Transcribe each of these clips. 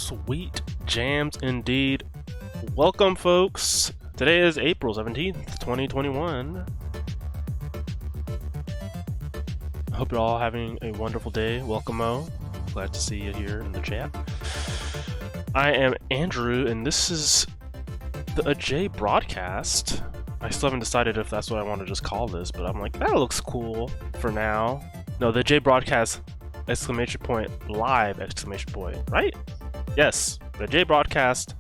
Sweet jams indeed. Welcome, folks. Today is April 17th, 2021. I hope you're all having a wonderful day. Welcome, Mo. Glad to see you here in the chat. I am Andrew, and this is the Adjei broadcast. I still haven't decided if that's what I want to just call this, but I'm like, that looks cool for now. No, the Adjei broadcast, exclamation point, live, exclamation point, right? Yes, the Adjei broadcast,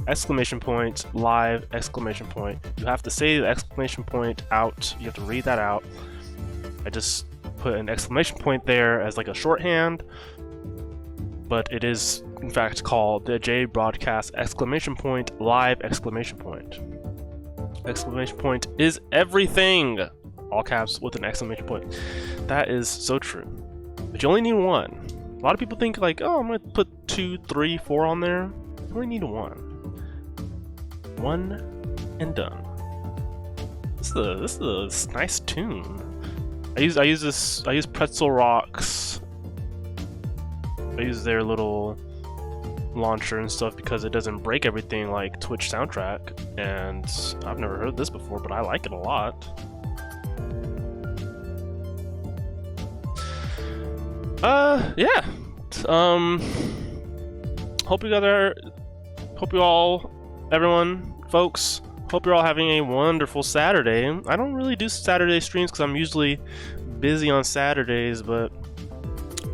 exclamation point, live, exclamation point. You have to say the exclamation point out. You have to read that out. I just put an exclamation point there as like a shorthand, but it is in fact called the Adjei broadcast, exclamation point, live, exclamation point. Exclamation point is everything! All caps with an exclamation point. That is so true. But you only need one. A lot of people think like, oh, I'm gonna put 2, 3, 4 on there. You only need one. One and done. This is a nice tune. I use Pretzel Rocks. I use their little launcher and stuff because it doesn't break everything like Twitch soundtrack, and I've never heard this before, but I like it a lot. Yeah. Everyone, folks, hope you're all having a wonderful Saturday. I don't really do Saturday streams because I'm usually busy on Saturdays, but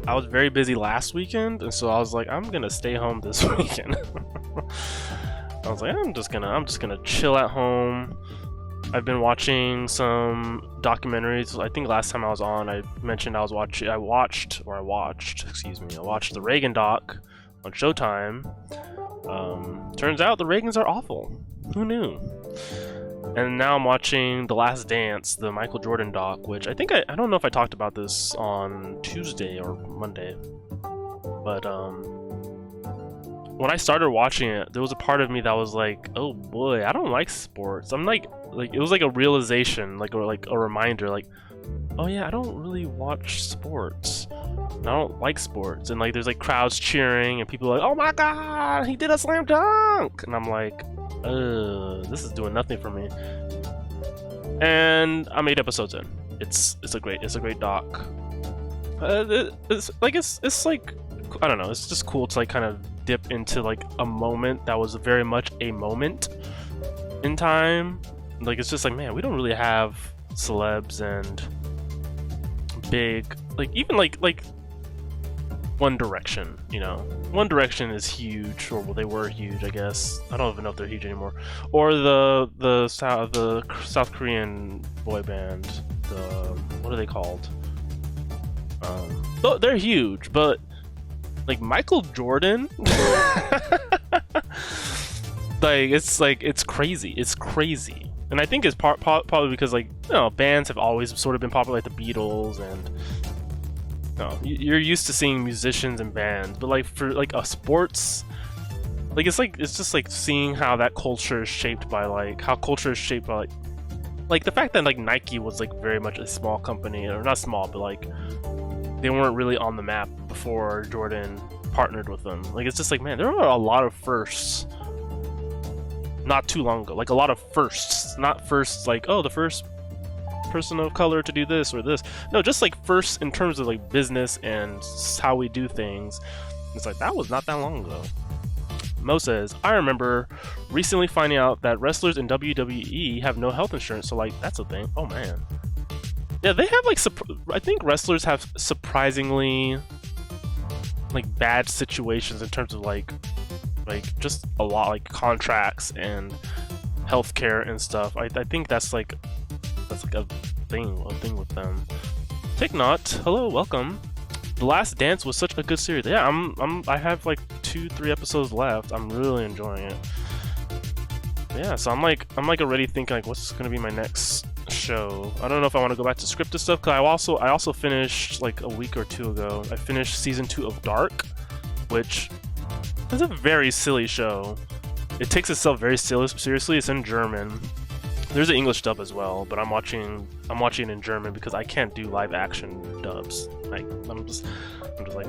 I was very busy last weekend, and so I was like, I'm gonna stay home this weekend. I was like, I'm just gonna chill at home. I've been watching some documentaries. I think last time I was on, I mentioned I watched the Reagan doc on Showtime. Turns out the Reagans are awful. Who knew? And now I'm watching The Last Dance, the Michael Jordan doc, which I think I don't know if I talked about this on Tuesday or Monday, but when I started watching it, there was a part of me that was like, oh boy, I don't like sports. I'm like it was like a realization, like a reminder, like, oh yeah, I don't really watch sports. I don't like sports. And like there's like crowds cheering and people are like, oh my god, he did a slam dunk, and I'm like, this is doing nothing for me. And I'm 8 episodes in. It's a great doc. It's like, I don't know, it's just cool to like kind of dip into like a moment that was very much a moment in time. Like it's just like, man, we don't really have celebs and big, like even like One Direction, you know. One Direction is huge, or well, they were huge, I guess. I don't even know if they're huge anymore. Or the South Korean boy band. What are they called? They're huge, but like Michael Jordan, it's crazy. And I think it's probably because, like, you know, bands have always sort of been popular, like the Beatles, and you're used to seeing musicians and bands, but like for like a sports, it's just like seeing how that culture is shaped by like the fact that like Nike was like very much a small company, or not small, but like they weren't really on the map before Jordan partnered with them. Like it's just like, man, there are a lot of firsts not too long ago, like a lot of firsts, not firsts like, oh, the first person of color to do this or this. No, just like first in terms of like business and how we do things. It's like, that was not that long ago. Mo says, I remember recently finding out that wrestlers in WWE have no health insurance, so like that's a thing. Oh man. Yeah, they have like I think wrestlers have surprisingly like bad situations in terms of like just a lot, like contracts and healthcare and stuff. I think that's like a thing with them. Take Not, hello, welcome. The Last Dance was such a good series. Yeah, I have like 2-3 episodes left. I'm really enjoying it. Yeah, so I'm like already thinking like, what's gonna be my next show? I don't know if I want to go back to scripted stuff, because I also finished like a week or 2 ago. I finished season 2 of Dark, which is a very silly show. It takes itself very seriously. It's in German. There's an English dub as well, but I'm watching in German because I can't do live action dubs. Like I'm just like,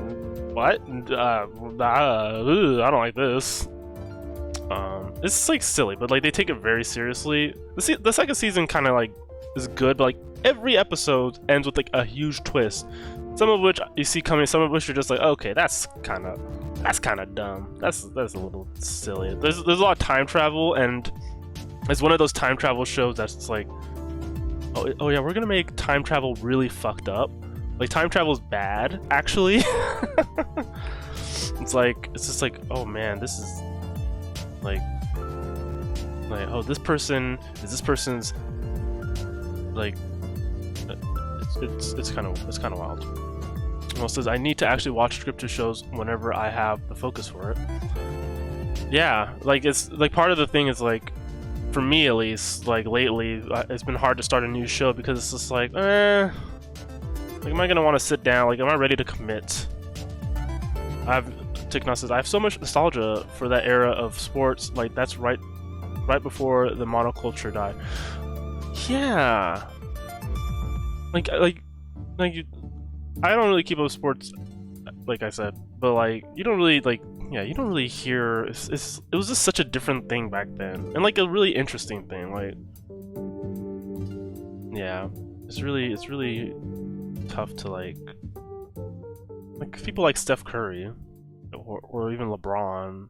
what? I don't like this. It's like silly, but like they take it very seriously. The second season kind of like is good, but like every episode ends with like a huge twist. Some of which you see coming, some of which you're just like, okay, that's kind of dumb. That's a little silly. There's a lot of time travel, and it's one of those time travel shows that's just like, oh yeah, we're gonna make time travel really fucked up. Like time travel's bad, actually. It's just like, oh man, this is like oh, this person is this person's like, it's kind of wild. Well, it says I need to actually watch scripted shows whenever I have the focus for it. Yeah, like it's like part of the thing is like, for me at least, like lately, it's been hard to start a new show because it's just like, like am I gonna want to sit down? Like, am I ready to commit? Tikna says I have so much nostalgia for that era of sports. Like that's right before the monoculture died. Yeah. Like you, I don't really keep up with sports, like I said, but like you don't really like. Yeah, you don't really hear. It was just such a different thing back then, and like a really interesting thing. Like, yeah, it's really tough to like people like Steph Curry or even LeBron,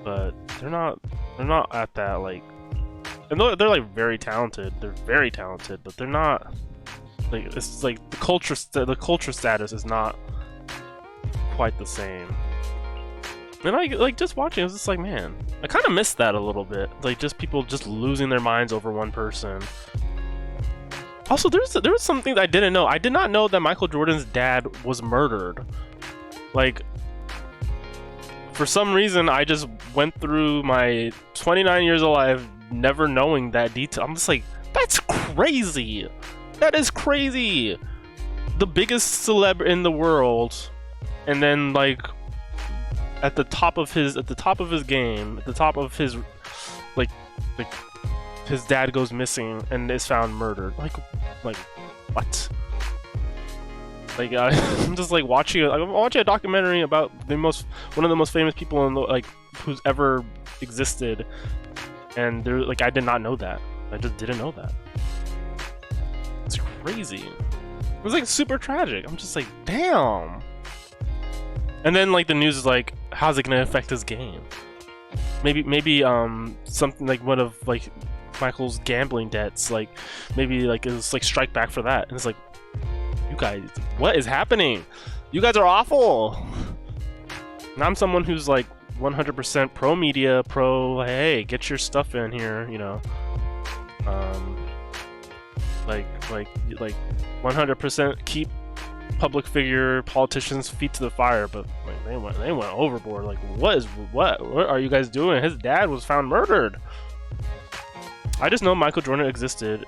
but they're not at that like, and they're like very talented. They're very talented, but they're not like, it's like the culture status is not quite the same. And I like just watching, I was just like, man, I kind of missed that a little bit. Like just people just losing their minds over one person. Also, there was something that I didn't know. I did not know that Michael Jordan's dad was murdered. Like, for some reason, I just went through my 29 years of life never knowing that detail. I'm just like, that's crazy. That is crazy. The biggest celeb in the world, and then like at the top of his game, at the top of his like his dad goes missing and is found murdered. Like what? Like I'm just like watching a documentary about one of the most famous people in the, like, who's ever existed, and they're like, I did not know that. I just didn't know that. It's crazy. It was like super tragic. I'm just like, damn. And then like the news is like, how's it gonna affect his game? Maybe something like one of like Michael's gambling debts, like maybe like it was like strike back for that. And it's like, you guys, what is happening? You guys are awful. And I'm someone who's like 100% pro media, pro, hey, get your stuff in here, you know. Like 100% keep public figure politicians' feet to the fire, but like, they went overboard. Like, what are you guys doing? His dad was found murdered. I just know Michael Jordan existed.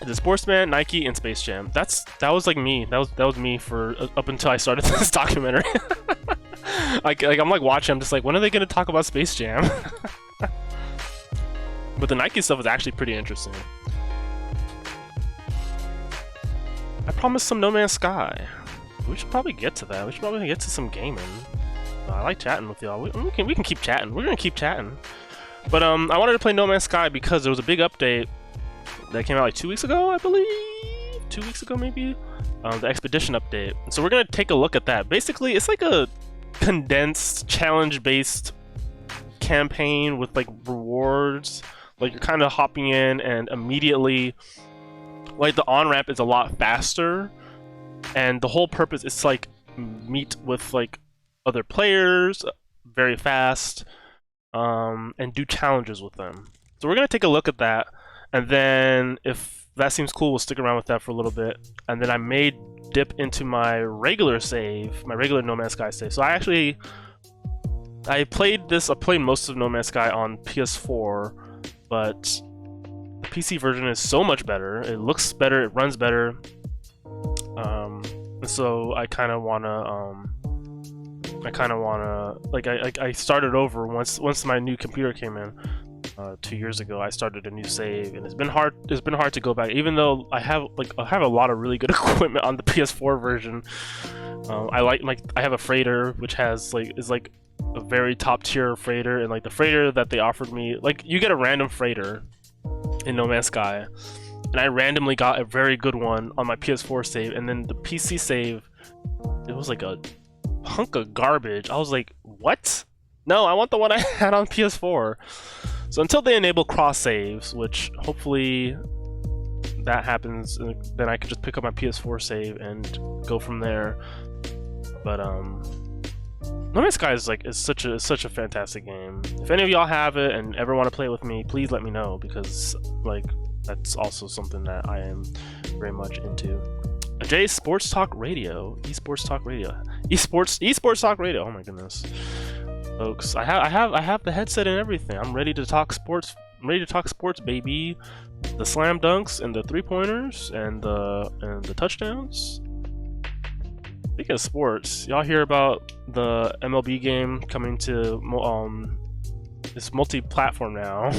The Sportsman, Nike, and Space Jam. That was like me. That was me for up until I started this documentary. like I'm like watching. I'm just like, when are they gonna talk about Space Jam? But the Nike stuff is actually pretty interesting. I promised some No Man's Sky. We should probably get to that. We should probably get to some gaming. I like chatting with y'all. We can keep chatting. We're gonna keep chatting. But I wanted to play No Man's Sky because there was a big update that came out like 2 weeks ago, I believe. 2 weeks ago, maybe. The Expedition update. So we're gonna take a look at that. Basically, it's like a condensed, challenge-based campaign with like rewards. Like you're kind of hopping in and immediately, like the on-ramp is a lot faster, and the whole purpose is to like meet with like other players very fast, and do challenges with them. So we're gonna take a look at that, and then if that seems cool, we'll stick around with that for a little bit, and then I may dip into my regular save, my regular No Man's Sky save. So I played most of No Man's Sky on PS4, but the PC version is so much better. It looks better, it runs better. So I kind of wanna like I started over once my new computer came in. 2 years ago, I started a new save, and it's been hard. It's been hard to go back, even though I have a lot of really good equipment on the PS4 version. I have a freighter which is a very top tier freighter, and like the freighter that they offered me, like you get a random freighter in No Man's Sky, and I randomly got a very good one on my PS4 save, and then the PC save, it was like a hunk of garbage. I was like, what? No, I want the one I had on PS4. So until they enable cross saves, which hopefully that happens, then I could just pick up my PS4 save and go from there. But No Man's Sky is such a fantastic game. If any of y'all have it and ever want to play it with me, please let me know, because like that's also something that I am very much into. Adjei Sports Talk Radio, Esports Talk Radio, Esports Talk Radio. Oh my goodness, folks! I have the headset and everything. I'm ready to talk sports. I'm ready to talk sports, baby. The slam dunks and the 3-pointers and the touchdowns. Speaking of sports, y'all hear about the MLB game coming to it's multi-platform now,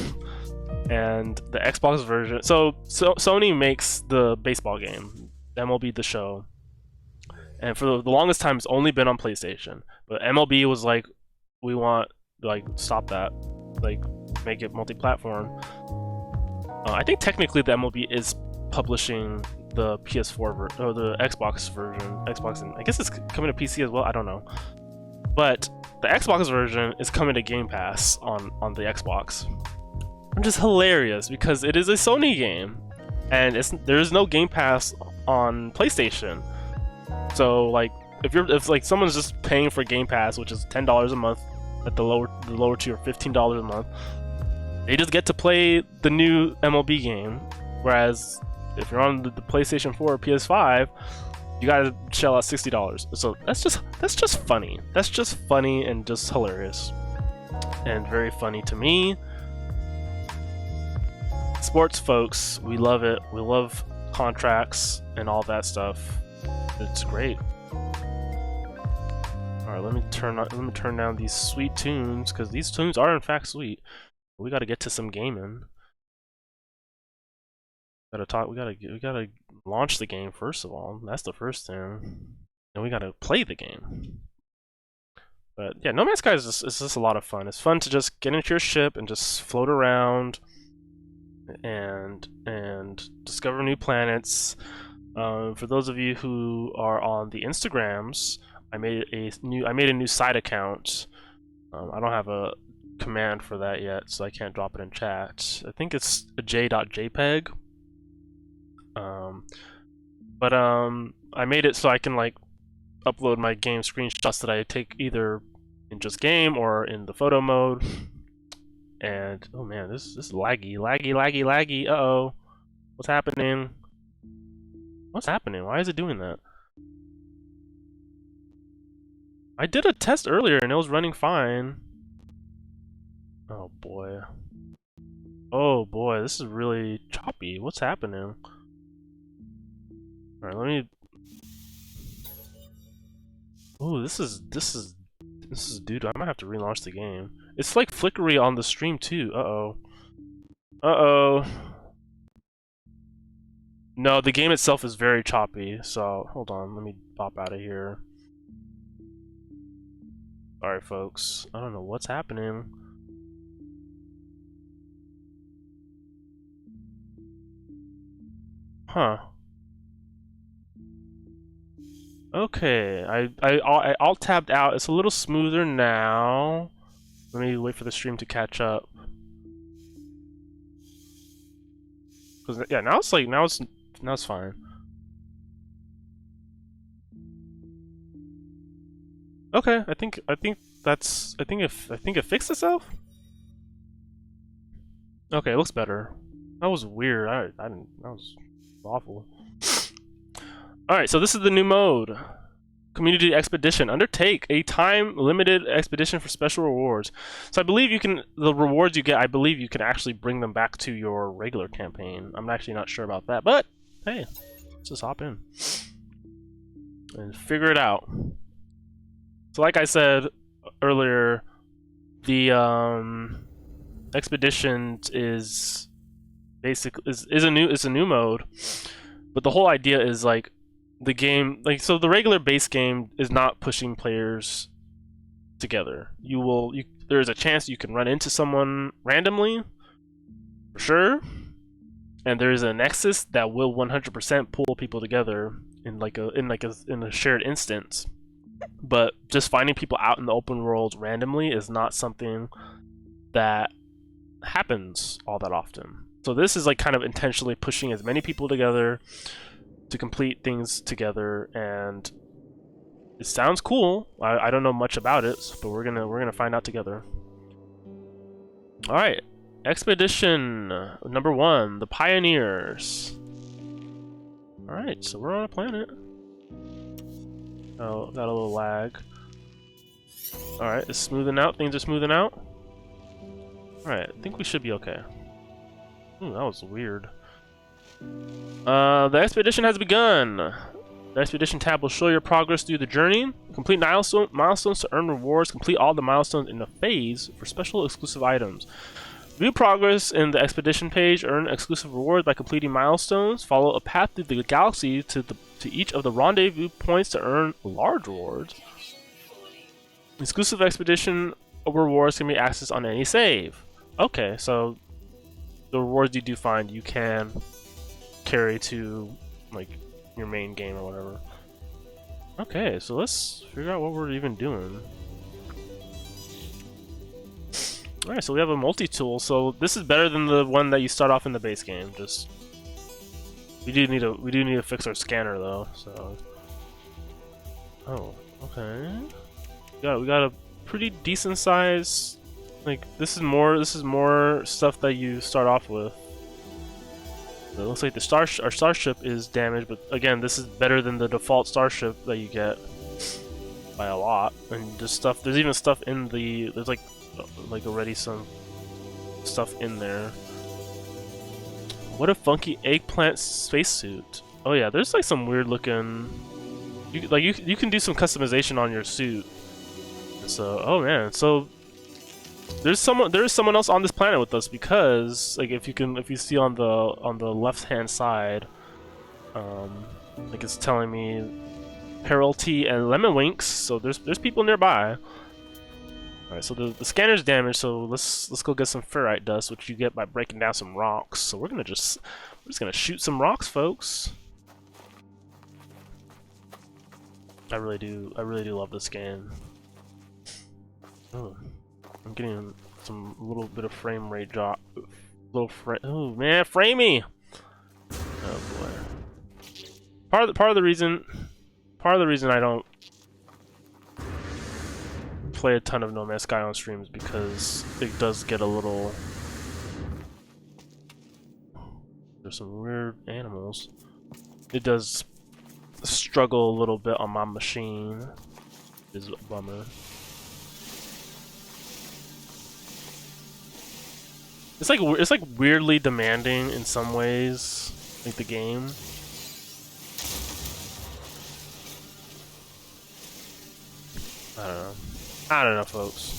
and the Xbox version. So Sony makes the baseball game, MLB The Show, and for the longest time it's only been on PlayStation. But MLB was like, we want stop that, make it multi-platform. I think technically the MLB is publishing the PS4 or the Xbox version. Xbox, and I guess it's coming to PC as well. I don't know, but the Xbox version is coming to Game Pass on the Xbox, which is hilarious because it is a Sony game, and there is no Game Pass on PlayStation. So if someone's just paying for Game Pass, which is $10 a month at the lower tier, $15 a month, they just get to play the new MLB game. Whereas if you're on the PlayStation 4 or PS5, you gotta shell out $60. So that's just funny. That's just funny and just hilarious, and very funny to me. Sports, folks, we love it. We love contracts and all that stuff. It's great. All right, let me turn down these sweet tunes, because these tunes are in fact sweet. But we gotta get to some gaming. We gotta launch the game first of all. That's the first thing. And we gotta play the game. But yeah, No Man's Sky is just a lot of fun. It's fun to just get into your ship and just float around and discover new planets. For those of you who are on the Instagrams, I made a new side account. I don't have a command for that yet, so I can't drop it in chat. I think it's adjei.jpg. I made it so I can upload my game screenshots that I take either in just game or in the photo mode. And oh man, this is laggy. Uh-oh. What's happening? What's happening? Why is it doing that? I did a test earlier and it was running fine. Oh boy. Oh boy, this is really choppy. What's happening? Alright, let me... Ooh, this is dude, I might have to relaunch the game. It's like flickery on the stream too. Uh-oh. Uh-oh. No, the game itself is very choppy, so hold on, let me pop out of here. Alright folks, I don't know what's happening. Huh. Okay, I alt-tabbed out. It's a little smoother now. Let me wait for the stream to catch up. Cause yeah, now it's fine. Okay, I think it fixed itself. Okay, it looks better. That was weird. That was awful. Alright, so this is the new mode. Community Expedition. Undertake a time-limited expedition for special rewards. So I believe the rewards you get, I believe you can actually bring them back to your regular campaign. I'm actually not sure about that, but hey, let's just hop in and figure it out. So like I said earlier, the Expedition is is a new mode, but the whole idea is like the game, like, so the regular base game is not pushing players together. There is a chance you can run into someone randomly, for sure, and there is a nexus that will 100% pull people together in a shared instance. But just finding people out in the open world randomly is not something that happens all that often. So this is like kind of intentionally pushing as many people together to complete things together, and it sounds cool. I don't know much about it, but we're gonna find out together. All right, expedition number 1, the Pioneers. All right, so we're on a planet. Oh, got a little lag. All right, it's smoothing out. Things are smoothing out. All right, I think we should be okay. Ooh, that was weird. The expedition has begun. The expedition tab will show your progress through the journey. Complete milestones to earn rewards. Complete all the milestones in the phase for special exclusive items. View progress in the expedition page. Earn exclusive rewards by completing milestones. Follow a path through the galaxy to each of the rendezvous points to earn large rewards. Exclusive expedition rewards can be accessed on any save. Okay, so the rewards you do find, you can carry to like your main game or whatever. Okay, so let's figure out what we're even doing. Alright, so we have a multi-tool, so this is better than the one that you start off in the base game. Just we do need to fix our scanner though, so. Oh, okay. We got a pretty decent size. Like this is more stuff that you start off with. It looks like our starship is damaged, but again, this is better than the default starship that you get by a lot. And there's even stuff in there's like already some stuff in there. What a funky eggplant spacesuit. Oh yeah, there's like some weird looking. You can do some customization on your suit. So, oh man, so there is someone else on this planet with us, because like if you see on the left hand side, like it's telling me Peril Tea and Lemon Winks, so there's people nearby. Alright, so the scanner's damaged, so let's go get some ferrite dust, which you get by breaking down some rocks. So we're just gonna shoot some rocks, folks. I really do love this game. Oh, I'm getting some little bit of frame rate drop. Oh man, frame me! Oh boy. Part of the reason I don't play a ton of No Man's Sky on stream is because it does get a little. There's some weird animals. It does struggle a little bit on my machine. Is a bummer. It's like weirdly demanding in some ways, like the game. I don't know, folks.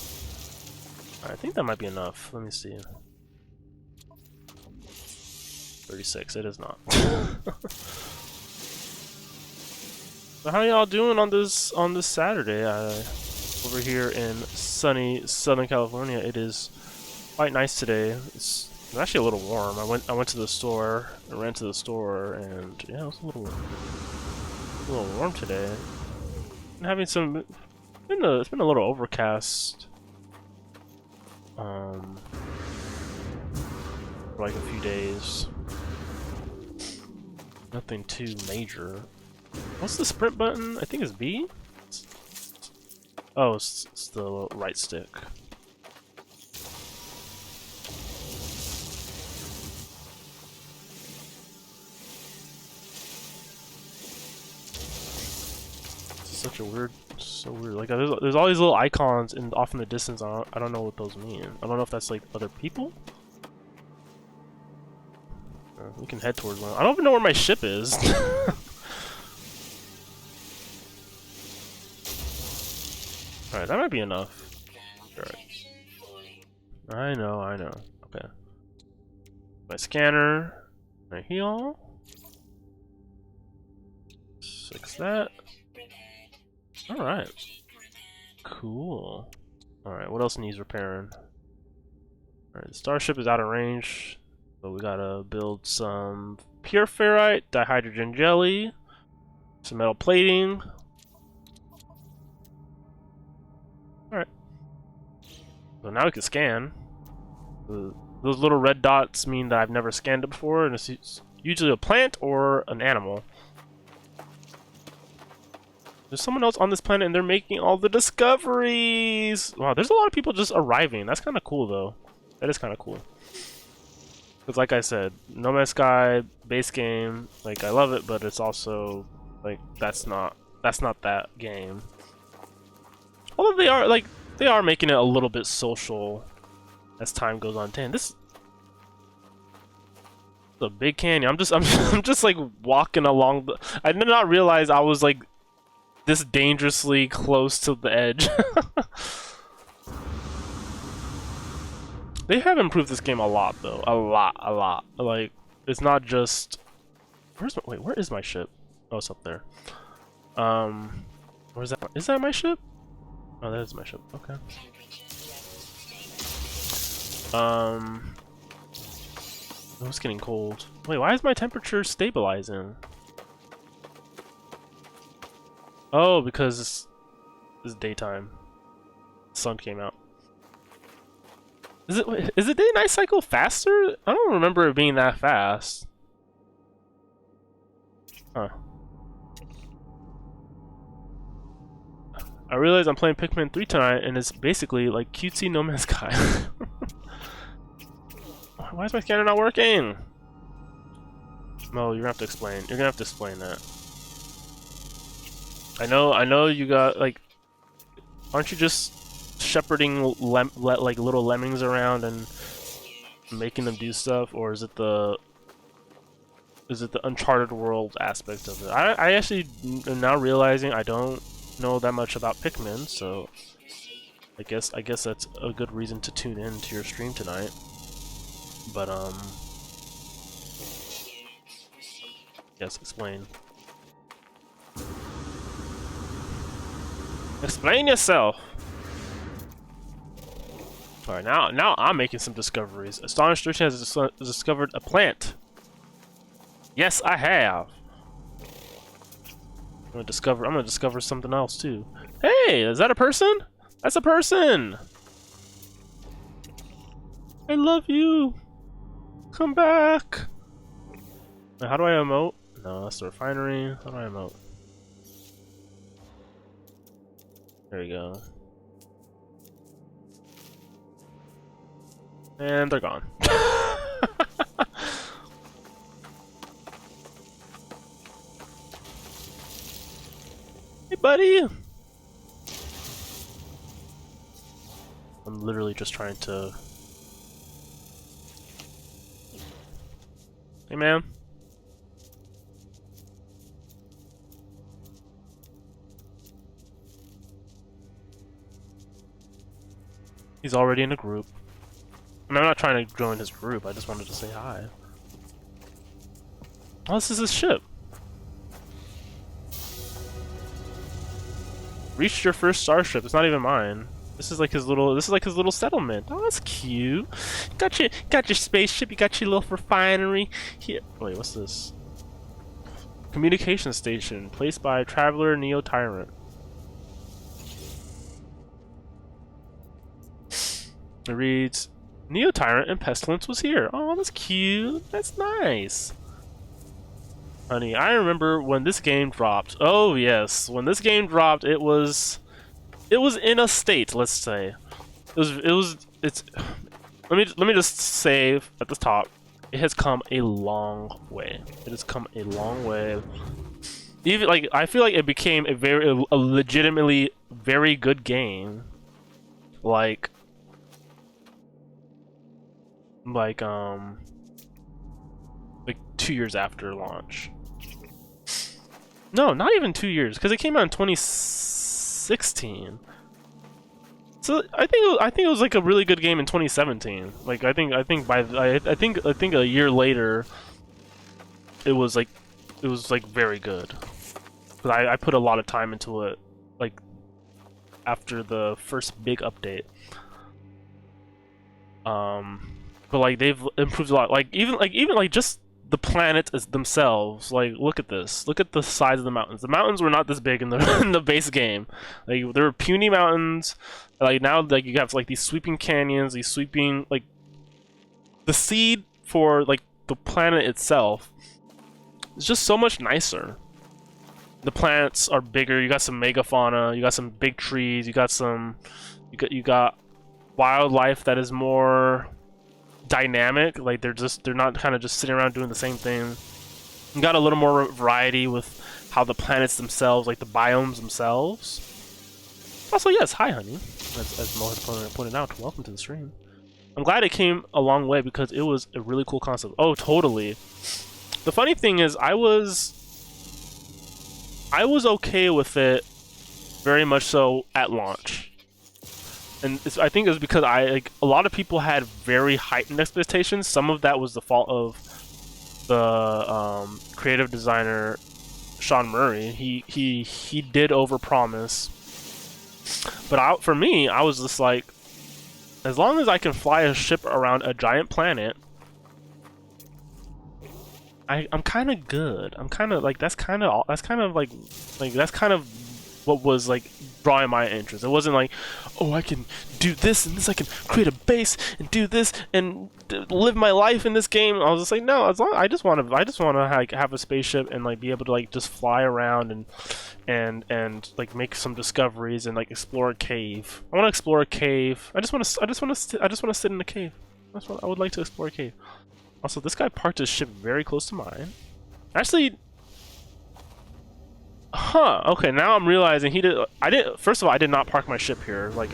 I think that might be enough. Let me see. 36. It is not. So how y'all doing on this Saturday? Over here in sunny Southern California, it is quite nice today. It's actually a little warm. I went to the store. I ran to the store, and yeah, it was a little warm today. I'm having some. It's been a little overcast. For like a few days. Nothing too major. What's the sprint button? I think it's B? Oh, it's the right stick. So weird. Like there's all these little icons off in the distance. I don't know what those mean. I don't know if that's like other people. We can head towards one. I don't even know where my ship is. Alright, that might be enough. Alright. I know. Okay. My scanner. My heal. Fix that. Alright. Cool. Alright, what else needs repairing? Alright, the starship is out of range. So we gotta build some pure ferrite, dihydrogen jelly, some metal plating. Alright. So now we can scan. Those little red dots mean that I've never scanned it before, and it's usually a plant or an animal. There's someone else on this planet and they're making all the discoveries! Wow, there's a lot of people just arriving. That's kind of cool, though. That is kind of cool. Because like I said, No Man's Sky, base game, like, I love it, but it's also, like, that's not that game. Although they are making it a little bit social as time goes on. Damn, this is a big canyon. I'm just like walking along the... I did not realize I was like this dangerously close to the edge. They have improved this game a lot, though. A lot. Like, it's not just... Wait, where is my ship? Oh, it's up there. Where's that? Is that my ship? Oh, that is my ship. Okay. Oh, it's getting cold. Wait, why is my temperature stabilizing? Oh, because it's daytime. The sun came out. Is it day-night cycle faster? I don't remember it being that fast. Huh. I realize I'm playing Pikmin 3 tonight, and it's basically like cutesy No Man's Sky. Why is my scanner not working? Mo, you're gonna have to explain. You're gonna have to explain that. I know you got, like... Aren't you just shepherding like little lemmings around and making them do stuff, or is it the Uncharted World aspect of it? I actually am now realizing I don't know that much about Pikmin, so I guess that's a good reason to tune in to your stream tonight. But yes, explain. Explain yourself. Alright, now I'm making some discoveries. Astonished Search has discovered a plant. Yes, I have. I'm gonna discover something else too. Hey, is that a person? That's a person. I love you. Come back. Wait, how do I emote? No, that's the refinery. How do I emote? There we go. And they're gone. Hey, buddy! I'm literally just trying to... Hey, man. He's already in a group. I mean, I'm not trying to join his group, I just wanted to say hi. Oh, this is his ship. Reached your first starship. It's not even mine. This is like his little settlement. Oh, that's cute. Got your spaceship, you got your little refinery. Here. Wait, what's this? Communication station placed by Traveler Neo Tyrant. It reads, Neo Tyrant and Pestilence was here. Oh, that's cute. That's nice. Honey, I remember when this game dropped. Oh yes, when this game dropped, it was in a state. Let's say, it's. Let me just say at the top, it has come a long way. It has come a long way. Even like I feel like it became a legitimately very good game. Like 2 years after launch. No, not even 2 years, because it came out in 2016. I think it was like a really good game in 2017. Like I think a year later, it was like very good. But I put a lot of time into it, like after the first big update. But like they've improved a lot. Like even just the planets themselves. Like look at this. Look at the size of the mountains. The mountains were not this big in the in the base game. Like there were puny mountains. Like now like you have like these sweeping canyons, these sweeping like the seed for like the planet itself is just so much nicer. The planets are bigger. You got some megafauna. You got some big trees. You got wildlife that is more dynamic. Like they're not kind of just sitting around doing the same thing. You got a little more variety with how the planets themselves, like the biomes themselves. Also, yes, hi, honey. As Mo has pointed out, welcome to the stream. I'm glad it came a long way because it was a really cool concept. Oh, totally. The funny thing is, I was okay with it very much so at launch. And I think it was because a lot of people had very heightened expectations. Some of that was the fault of the creative designer Sean Murray. He did overpromise. But for me, I was just like, as long as I can fly a ship around a giant planet, I'm kind of good. I'm kind of like that's kind of what was like drawing my interest. It wasn't like, oh, I can do this and this. I can create a base and do this and live my life in this game. I was just like, no, I just want to like have a spaceship and like be able to like just fly around and like make some discoveries and like explore a cave. I want to explore a cave. I just want to sit in a cave. I would like to explore a cave. Also, this guy parked his ship very close to mine. Actually, okay, now I'm realizing first of all, I did not park my ship here. Like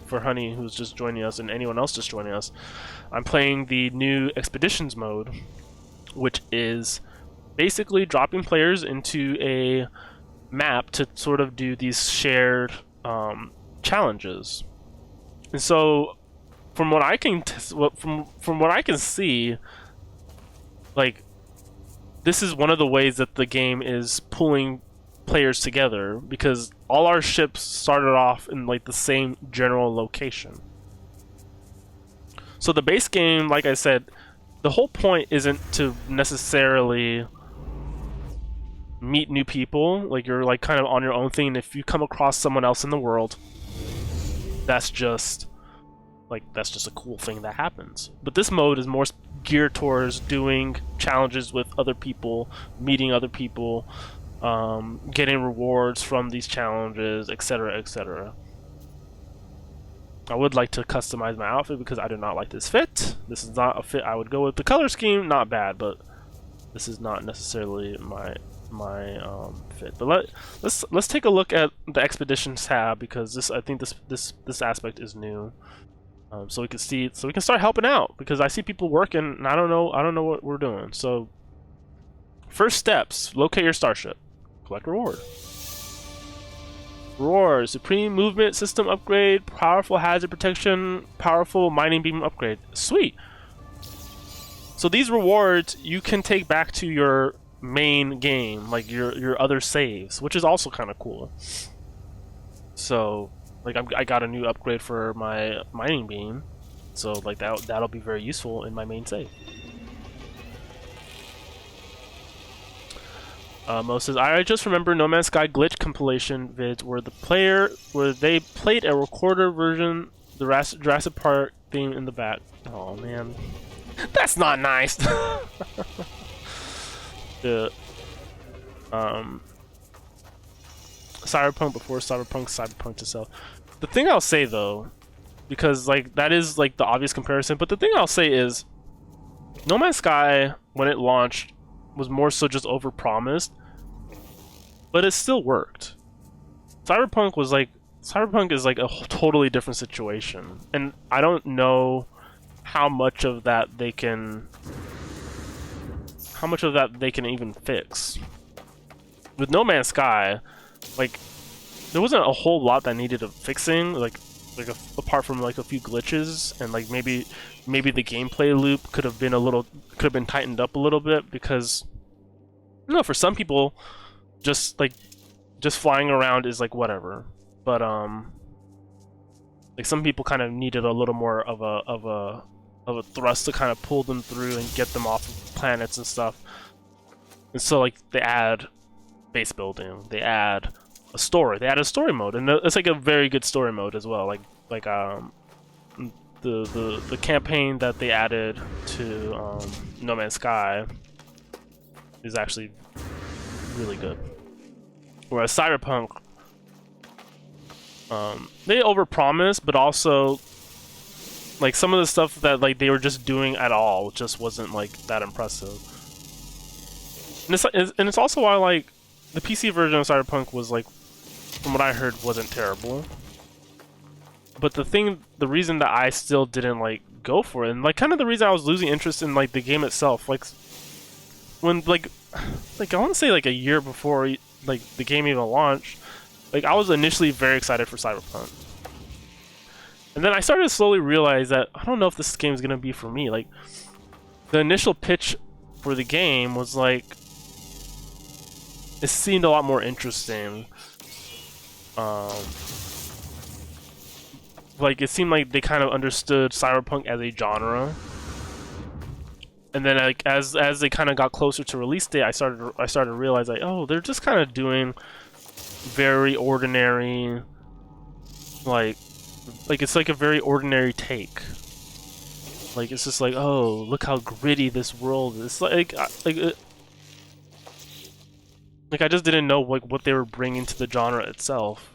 for Honey, who's just joining us, and anyone else just joining us, I'm playing the new Expeditions mode, which is basically dropping players into a map to sort of do these shared challenges. And so, from what I can see, like, this is one of the ways that the game is pulling players together, because all our ships started off in like the same general location. So the base game, like I said, the whole point isn't to necessarily meet new people. Like, you're like kind of on your own thing, and if you come across someone else in the world, that's just a cool thing that happens. But this mode is more geared towards doing challenges with other people, meeting other people, getting rewards from these challenges, etc., etc. I would like to customize my outfit because I do not like this fit. This is not a fit I would go with. The color scheme, not bad, but this is not necessarily my fit. But let's take a look at the Expeditions tab, because I think this aspect is new. So we can start helping out, because I see people working and I don't know what we're doing. So first steps: locate your starship, collect reward. Reward: supreme movement system upgrade, powerful hazard protection, powerful mining beam upgrade. Sweet. So these rewards you can take back to your main game, like your other saves, which is also kind of cool. So, like, I got a new upgrade for my mining beam, so like that'll be very useful in my main save. Mo says, I just remember No Man's Sky glitch compilation vids where they played a recorder version, the Jurassic Park theme in the back. Oh man, that's not nice. The Cyberpunk before Cyberpunk itself. The thing I'll say though, because like that is like the obvious comparison, but the thing I'll say is, No Man's Sky when it launched was more so just overpromised, but it still worked. Cyberpunk is like a totally different situation, and I don't know how much of that they can even fix. With No Man's Sky, like, there wasn't a whole lot that needed fixing, apart from like a few glitches, and like maybe the gameplay loop could have been tightened up a little bit, because you know, for some people just flying around is like whatever, but like some people kind of needed a little more of a thrust to kind of pull them through and get them off of planets and stuff. And so like they add base building, they add a story, they add a story mode, and it's like a very good story mode as well. The campaign that they added to No Man's Sky is actually really good. Whereas Cyberpunk, they overpromised, but also like some of the stuff that like they were just doing at all just wasn't like that impressive. And it's also why like the PC version of Cyberpunk was like, from what I heard, wasn't terrible. But the reason that I still didn't like go for it, and like kind of the reason I was losing interest in like the game itself, like when like I want to say like a year before like the game even launched, like I was initially very excited for Cyberpunk. And then I started to slowly realize that I don't know if this game is gonna be for me. Like the initial pitch for the game was like, it seemed a lot more interesting. Like it seemed like they kind of understood Cyberpunk as a genre. And then like as they kind of got closer to release date, I started to realize like, oh, they're just kind of doing very ordinary, like it's like a very ordinary take. Like it's just like, oh, look how gritty this world is. Like I just didn't know like what they were bringing to the genre itself,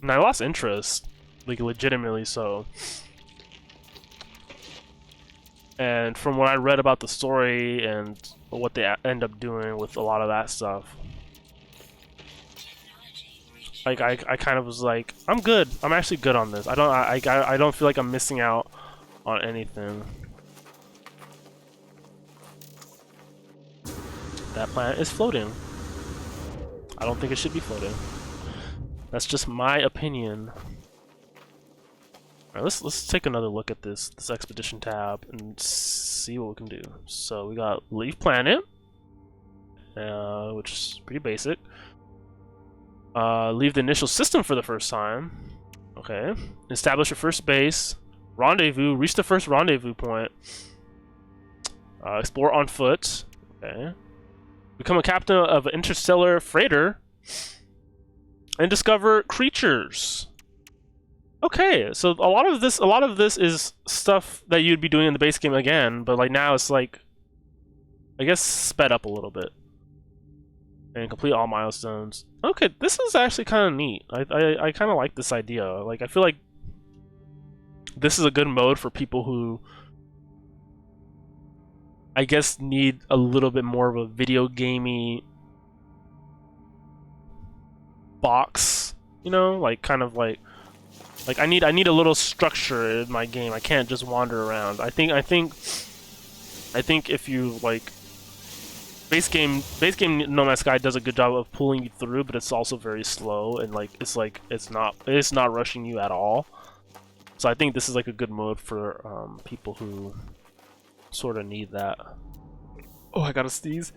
and I lost interest, like legitimately so. And from what I read about the story and what they end up doing with a lot of that stuff, like I kind of was like, I'm good. I'm actually good on this. I don't feel like I'm missing out on anything. That planet is floating. I don't think it should be floating. That's just my opinion. Alright, let's take another look at this expedition tab and see what we can do. So we got leave planet, which is pretty basic. Leave the initial system for the first time. Okay. Establish your first base. Rendezvous. Reach the first rendezvous point. Explore on foot. Okay. Become a captain of an interstellar freighter. And discover creatures. Okay, so a lot of this is stuff that you'd be doing in the base game again, but like now it's like, I guess, sped up a little bit. And complete all milestones. Okay, this is actually kind of neat. I kind of like this idea. Like, I feel like this is a good mode for people who, I guess, need a little bit more of a video gamey box, you know, like kind of like I need a little structure in my game. I can't just wander around. I think if you like base game No Man's Sky does a good job of pulling you through, but it's also very slow, and it's not rushing you at all. So I think this is like a good mode for people who sort of need that. Oh, I gotta sneeze.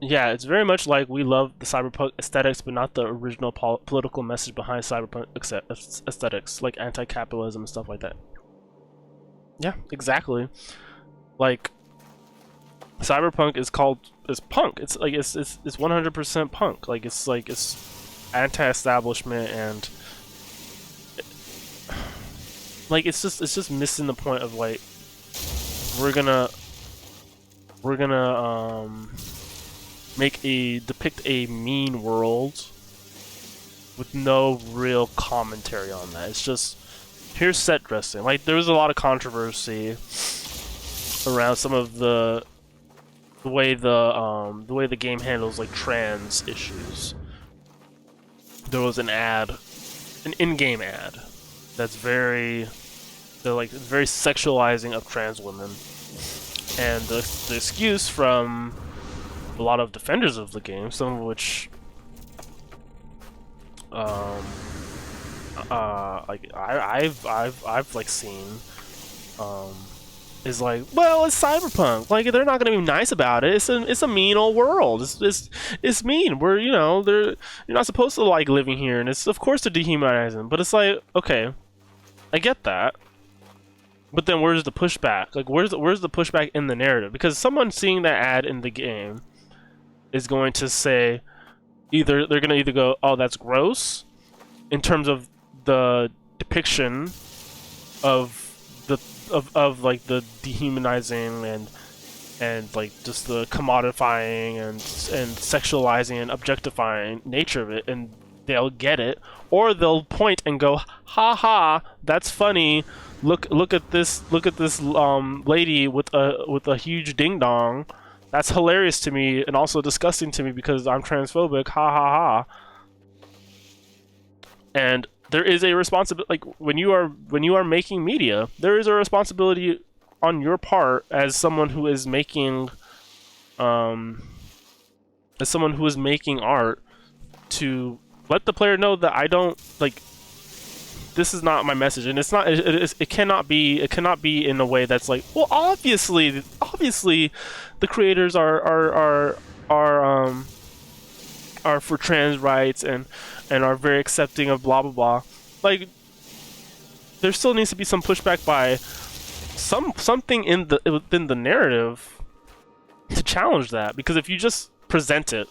Yeah, it's very much like we love the cyberpunk aesthetics, but not the original political message behind cyberpunk aesthetics, like anti-capitalism and stuff like that. Yeah, exactly. Like cyberpunk is punk. It's like it's 100% punk. Like it's anti-establishment, and like it's just missing the point of like we're gonna depict a mean world with no real commentary on that. It's just, here's set dressing. Like there was a lot of controversy around some of the way the game handles like trans issues. There was an in-game ad that's very sexualizing of trans women. And the excuse from a lot of defenders of the game, some of which like I've like seen, is like, well, it's cyberpunk. Like, they're not gonna be nice about it. It's a mean old world. It's mean. We're, you know, you're not supposed to like living here, and it's, of course, they're dehumanizing. But it's like, okay, I get that. But then where's the pushback? Like, where's the pushback in the narrative? Because someone seeing that ad in the game is going to say, they're gonna either go, oh, that's gross, in terms of the depiction of like the dehumanizing and like just the commodifying and sexualizing and objectifying nature of it, and they'll get it, or they'll point and go, ha ha, that's funny. Look at this lady with a huge ding dong. That's hilarious to me and also disgusting to me because I'm transphobic. Ha ha ha. And there is a responsibility, like when you are making media, there is a responsibility on your part as someone who is making art to let the player know that I don't like, this is not my message, and it's not, it cannot be in a way that's like, well, obviously the creators are for trans rights and are very accepting of blah blah blah. Like, there still needs to be some pushback by something within the narrative to challenge that, because if you just present it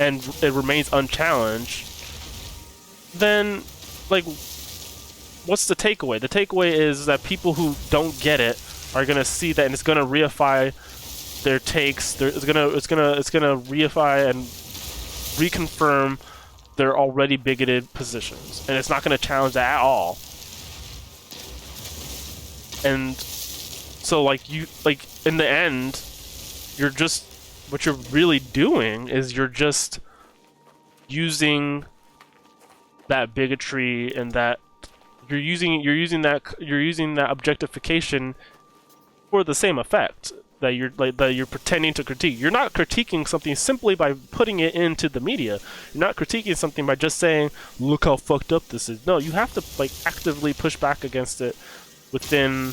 and it remains unchallenged, then like, what's the takeaway? The takeaway is that people who don't get it are gonna see that, and it's gonna reify their takes. It's gonna reify and reconfirm their already bigoted positions, and it's not gonna challenge that at all. And so, like, in the end, you're just, what you're really doing is you're just using that bigotry and that you're using that objectification for the same effect that you're pretending to critique. You're not critiquing something simply by putting it into the media. You're not critiquing something by just saying, look how fucked up this is. No, you have to like actively push back against it within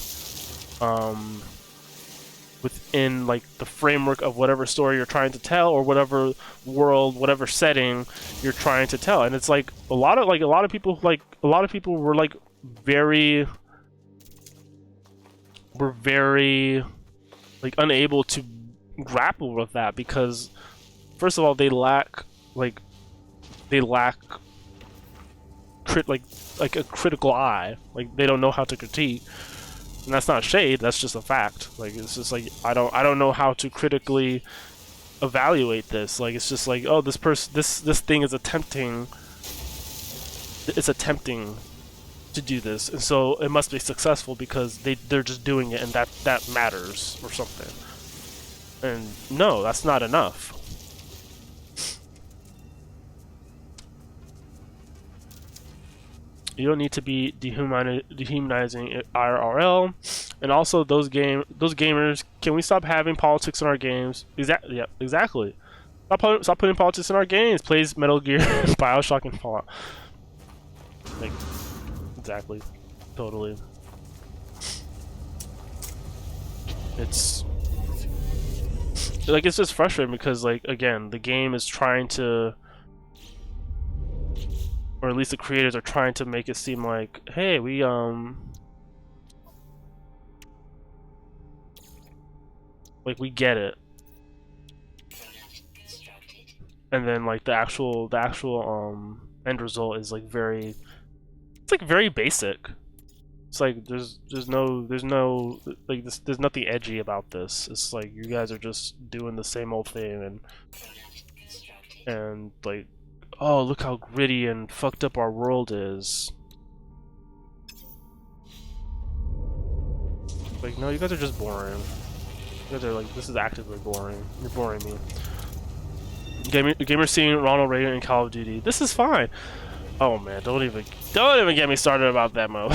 like the framework of whatever story you're trying to tell, or whatever world, whatever setting you're trying to tell. And it's like a lot of people were like very like unable to grapple with that, because first of all, they lack like a critical eye. Like, they don't know how to critique. And that's not shade, that's just a fact. Like, it's just like, I don't know how to critically evaluate this. Like, it's just like, oh, this thing is attempting to do this, and so it must be successful because they're just doing it, and that matters or something. And no, that's not enough. You don't need to be dehumanizing IRL, and also those gamers. Can we stop having politics in our games? Exactly. Yeah, exactly. Stop putting politics in our games. Plays Metal Gear, Bioshock, and Fallout. Like, exactly, totally. It's like, it's just frustrating because, like, again, the game is trying to, or at least the creators are trying to make it seem like, hey, we like, we get it, and then like the actual end result is like very basic. It's like there's no like there's nothing edgy about this. It's like you guys are just doing the same old thing, and like, oh, look how gritty and fucked up our world is. Like, no, you guys are just boring. You guys are like, this is actively boring. You're boring me. Gamer seeing Ronald Reagan in Call of Duty. This is fine. Oh man, don't even get me started about that, Mo.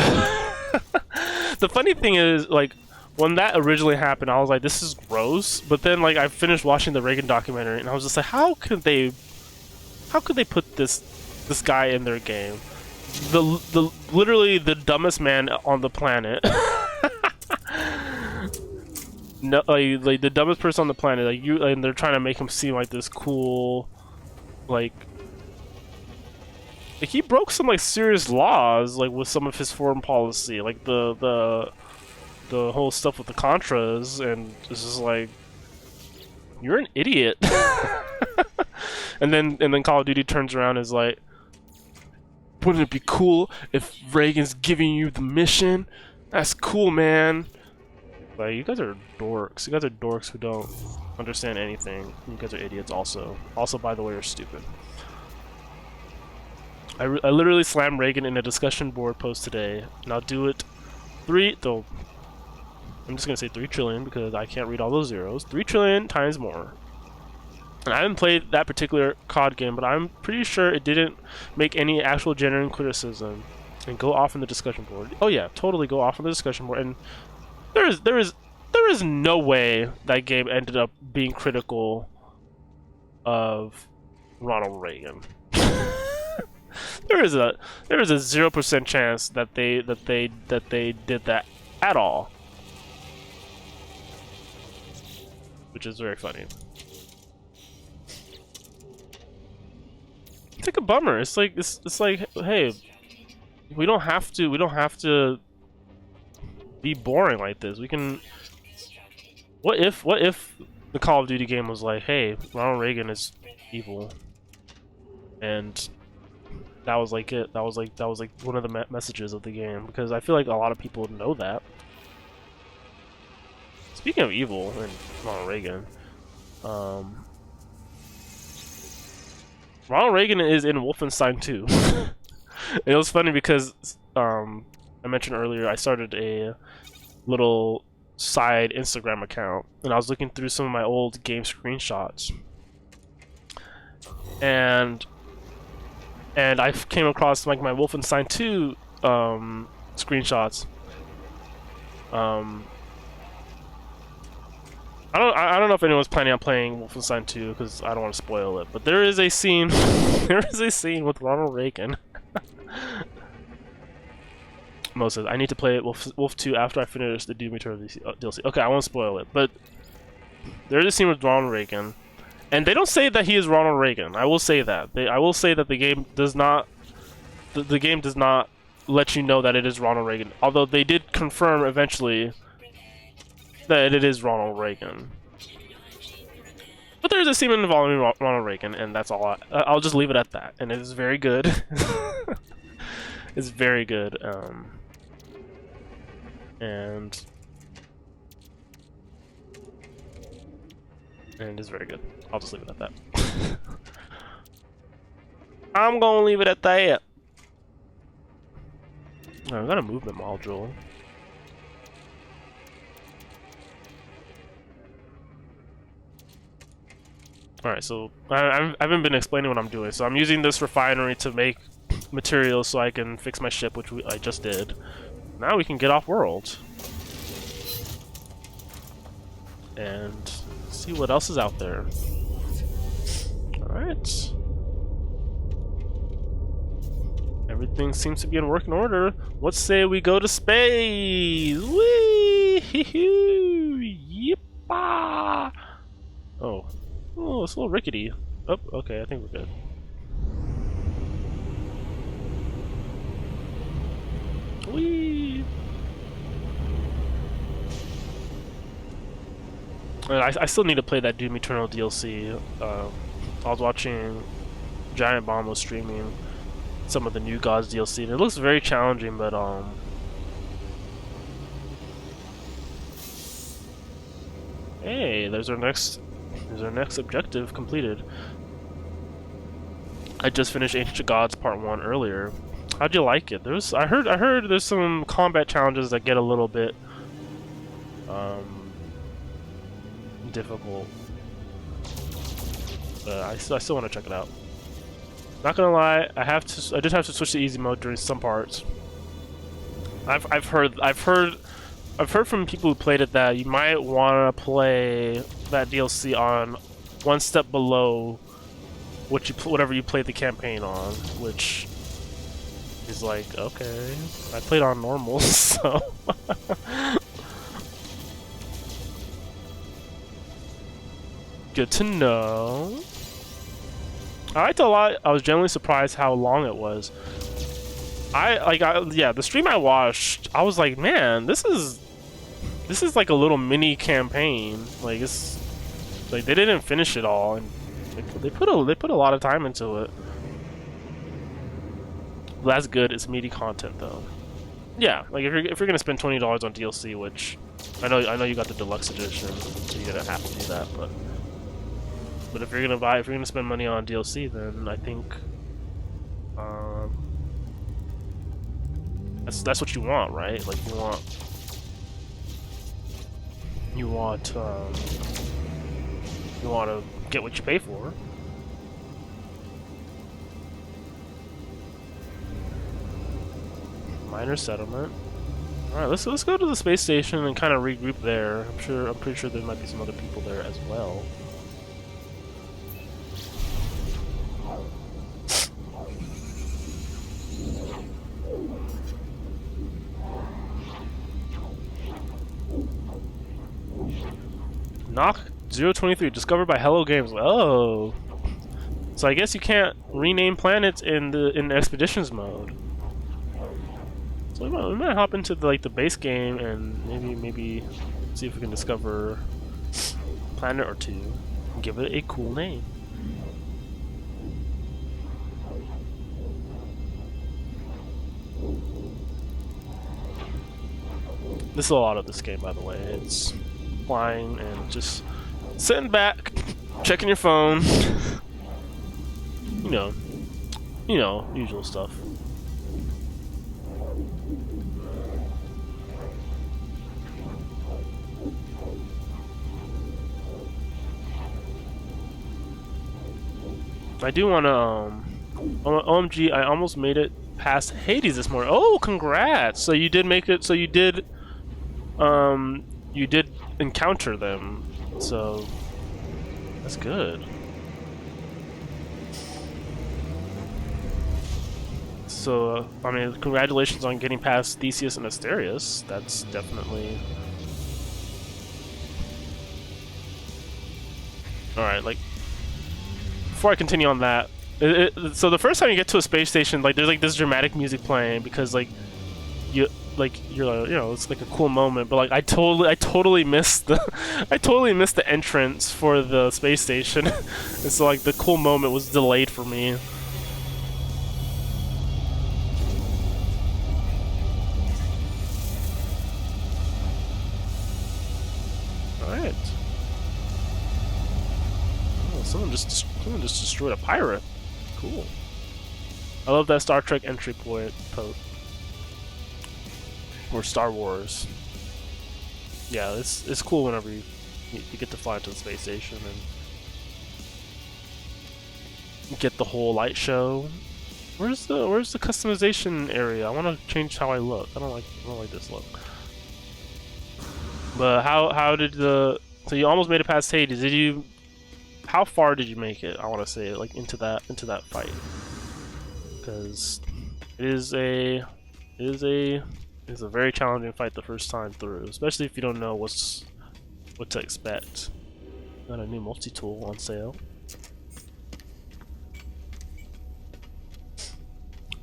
The funny thing is, like, when that originally happened, I was like, this is gross. But then, like, I finished watching the Reagan documentary, and I was just like, how could they put this guy in their game? The literally the dumbest man on the planet. No, like the dumbest person on the planet. Like you, and they're trying to make him seem like this cool, like he broke some like serious laws, like with some of his foreign policy, like the whole stuff with the Contras, and it's just like, you're an idiot. and then Call of Duty turns around and is like, wouldn't it be cool if Reagan's giving you the mission? That's cool, man. Like, you guys are dorks. You guys are dorks who don't understand anything. You guys are idiots also. Also, by the way, you're stupid. I literally slammed Reagan in a discussion board post today, and I'll do it I'm just gonna say 3 trillion because I can't read all those zeros. 3 trillion times more. And I haven't played that particular COD game, but I'm pretty sure it didn't make any actual genuine criticism and go off in the discussion board. Oh yeah, totally go off on the discussion board. And there is no way that game ended up being critical of Ronald Reagan. there is a 0% chance that they did that at all, which is very funny. It's like a bummer. It's like hey, we don't have to be boring like this. We can. What if the Call of Duty game was like, hey, Ronald Reagan is evil, and that was like it. That was like one of the messages of the game, because I feel like a lot of people know that. Speaking of evil and Ronald Reagan, Ronald Reagan is in Wolfenstein 2. It was funny because I mentioned earlier I started a little side Instagram account, and I was looking through some of my old game screenshots, and I came across like my Wolfenstein 2 screenshots. I don't know if anyone's planning on playing Wolfenstein 2 because I don't want to spoil it, but there is a scene with Ronald Reagan. Mo says, I need to play Wolf 2 after I finish the Doom Eternal DLC. Okay, I won't spoil it, but there is a scene with Ronald Reagan, and they don't say that he is Ronald Reagan. I will say that. I will say that the game does not let you know that it is Ronald Reagan, although they did confirm eventually that it is Ronald Reagan. But there's a scene involving Ronald Reagan, and that's all. I'll just leave it at that. And it is very good. It's very good. And it's very good. I'll just leave it at that. I'm gonna leave it at that. Oh, I got a movement module. Alright, so I haven't been explaining what I'm doing. So I'm using this refinery to make materials so I can fix my ship, which I just did. Now we can get off world and see what else is out there. Alright. Everything seems to be in working order. Let's say we go to space! Whee! Yippah! Oh. Oh, it's a little rickety. Oh, okay, I think we're good. Whee! I still need to play that Doom Eternal DLC. I was watching Giant Bomb was streaming some of the New Gods DLC, and it looks very challenging, but hey, there's our next objective completed. I just finished Ancient Gods Part 1 earlier. How'd you like it? I heard there's some combat challenges that get a little bit difficult. But I still want to check it out. Not gonna lie, I just have to switch to easy mode during some parts. I've heard I've heard from people who played it that you might want to play that DLC on one step below whatever you played the campaign on, which is like, okay, I played on normal, so. Good to know. I liked it a lot. I was genuinely surprised how long it was. Yeah, the stream I watched, I was like, man, this is like a little mini campaign. Like it's like they didn't finish it all, and they put a lot of time into it. Well, that's good. It's meaty content though. Yeah, like if you're gonna spend $20 on DLC, which I know you got the deluxe edition, so you're gonna have to do that, but if you're gonna spend money on DLC, then I think that's what you want, right? Like you want to get what you pay for. Minor settlement. All right, let's go to the space station and kind of regroup there. I'm pretty sure there might be some other people there as well. Knock 023 discovered by Hello Games. Oh, so I guess you can't rename planets in expeditions mode. So we might hop into the base game and maybe see if we can discover a planet or two and give it a cool name. This is a lot of this game, by the way. It's flying and just sitting back, checking your phone. You know, usual stuff. I do want to, OMG, I almost made it past Hades this morning. Oh, congrats! So you did make it, so you did encounter them, so that's good. So, I mean, congratulations on getting past Theseus and Asterius. That's definitely... Alright, like, before I continue on that, so the first time you get to a space station, like, there's like this dramatic music playing because you're like, you know, it's like a cool moment, but like I totally missed the entrance for the space station. And so like the cool moment was delayed for me. Alright. Oh, someone just destroyed a pirate. Cool. I love that Star Trek entry point or Star Wars. Yeah, it's cool whenever you get to fly into the space station and get the whole light show. Where's the customization area? I want to change how I look. I don't like this look. But how did so you almost made it past Hades? How far did you make it? I want to say like into that fight, because it is a very challenging fight the first time through, especially if you don't know what to expect. Got a new multi-tool on sale.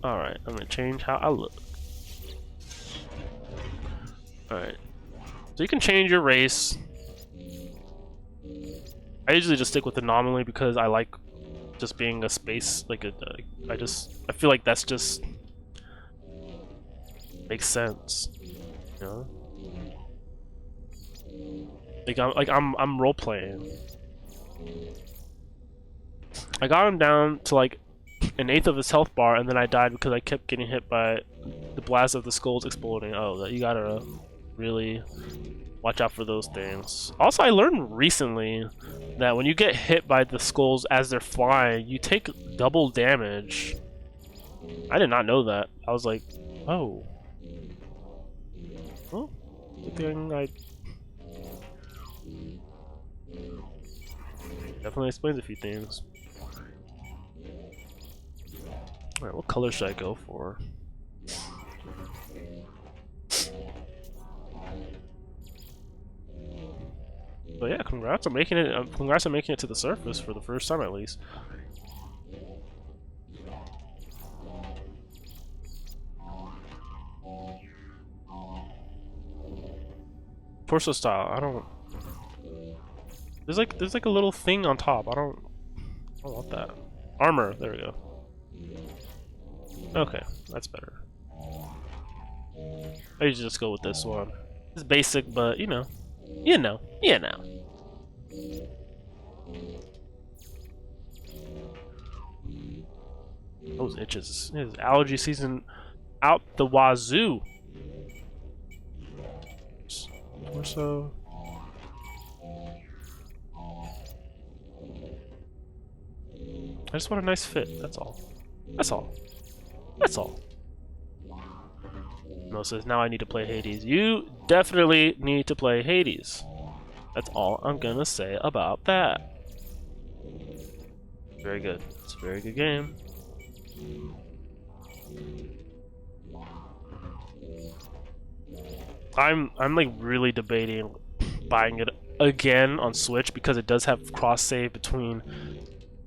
Alright, I'm gonna change how I look. Alright. So you can change your race. I usually just stick with anomaly because I like just being a space, like I feel like that's just makes sense, you know? Like I'm role playing. I got him down to like an eighth of his health bar, and then I died because I kept getting hit by the blast of the skulls exploding. Oh, you gotta really watch out for those things. Also, I learned recently that when you get hit by the skulls as they're flying, you take double damage. I did not know that. I was like, oh. Oh, thing. I definitely explains a few things. All right, what color should I go for? But yeah, congrats on making it. Congrats on making it to the surface for the first time, at least. Torso style. I don't. There's like a little thing on top. I don't want that. Armor. There we go. Okay, that's better. I usually just go with this one. It's basic, but you know. Those itches. It is allergy season out the wazoo. Torso. I just want a nice fit. That's all. That's all. That's all. No, says now I need to play Hades. You definitely need to play Hades. That's all I'm gonna say about that. Very good. It's a very good game. I'm like really debating buying it again on Switch because it does have cross save between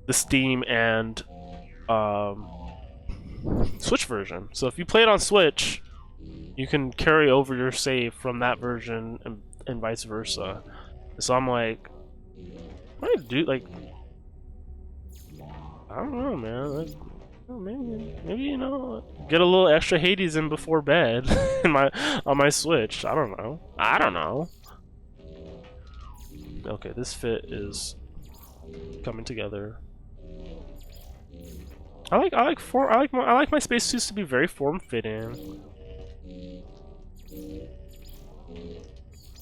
the Steam and Switch version. So if you play it on Switch, you can carry over your save from that version and vice versa. So I'm like, what do I do? Like, I don't know, man. Like, maybe you know, get a little extra Hades in before bed on my Switch. I don't know. Okay, this fit is coming together. I like my spacesuits to be very form-fitting.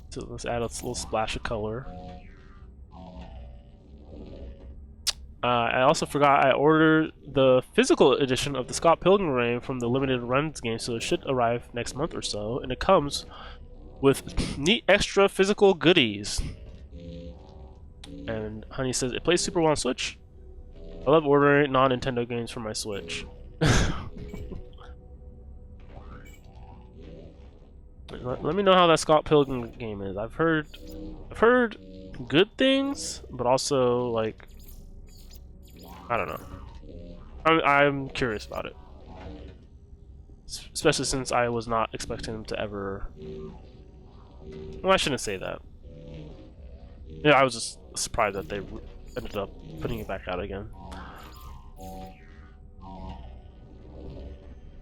So let's add a little splash of color. I also forgot I ordered the physical edition of the Scott Pilgrim game from the limited runs game, so it should arrive next month or so, and it comes with neat extra physical goodies. And Honey says it plays super well on Switch. I love ordering non-Nintendo games for my Switch. Let me know how that Scott Pilgrim game is. I've heard good things, but also like I don't know. I'm curious about it, especially since I was not expecting him to ever. Well, I shouldn't say that. Yeah, I was just surprised that they ended up putting it back out again.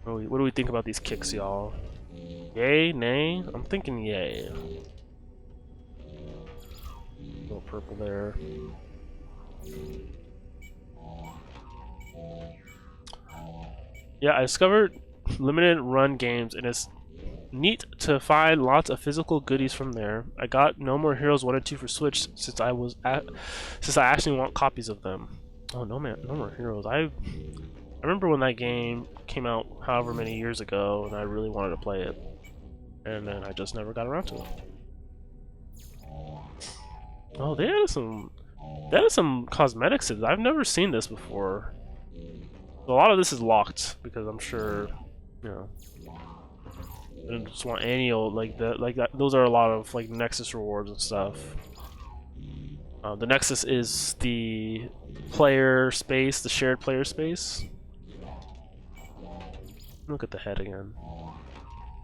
What do we think about these kicks, y'all? Yay, nay? I'm thinking yay. A little purple there. Yeah, I discovered limited run games, and it's neat to find lots of physical goodies from there. I got No More Heroes 1 and 2 for Switch since I actually want copies of them. Oh no, man, No More Heroes. I remember when that game came out however many years ago, and I really wanted to play it, and then I just never got around to it. Oh, they had some cosmetics in it. I've never seen this before. A lot of this is locked because I'm sure, you know, I don't just want annual like that. Those are a lot of like Nexus rewards and stuff. The Nexus is the player space, the shared player space. Look at the head again.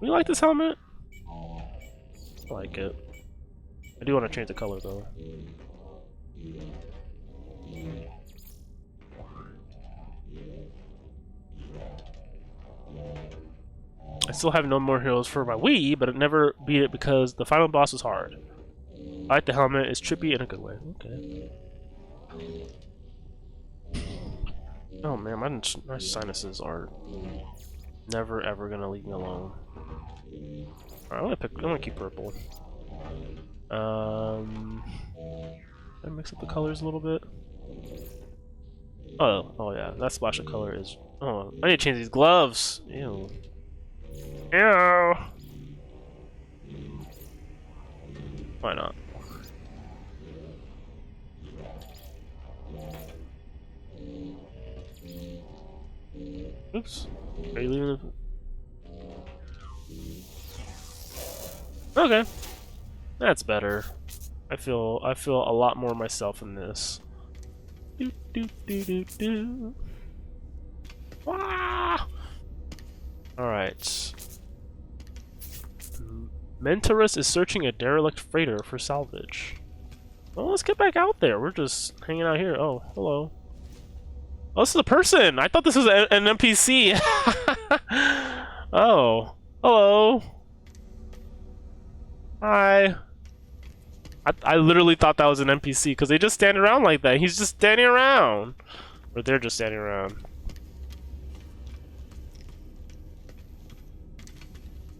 You like this helmet? I like it. I do want to change the color though. I still have No More Heroes for my Wii, but I never beat it because the final boss was hard. I like the helmet, it's trippy in a good way. Okay. Oh man, my sinuses are never ever gonna leave me alone. Alright, I'm gonna keep purple. I mix up the colors a little bit. Oh yeah, that splash of color is. Oh, I need to change these gloves. Ew. Ew. Why not? Oops. Are you leaving the... Okay. That's better. I feel a lot more myself in this. Do do do do do. Wow. Alright. Mentorus is searching a derelict freighter for salvage. Well, let's get back out there. We're just hanging out here. Oh, hello. Oh, this is a person! I thought this was an NPC! Oh. Hello. Hi. I literally thought that was an NPC, because they just stand around like that. He's just standing around. Or they're just standing around.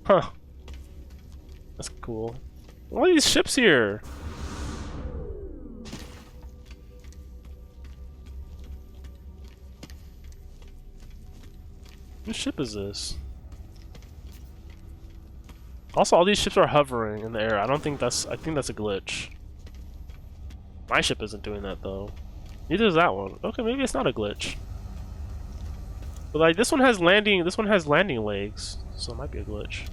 Huh. That's cool. What are these ships here? Whose ship is this? Also, all these ships are hovering in the air. I think that's a glitch. My ship isn't doing that though. Neither is that one. Okay, maybe it's not a glitch. But like this one has landing legs, so it might be a glitch.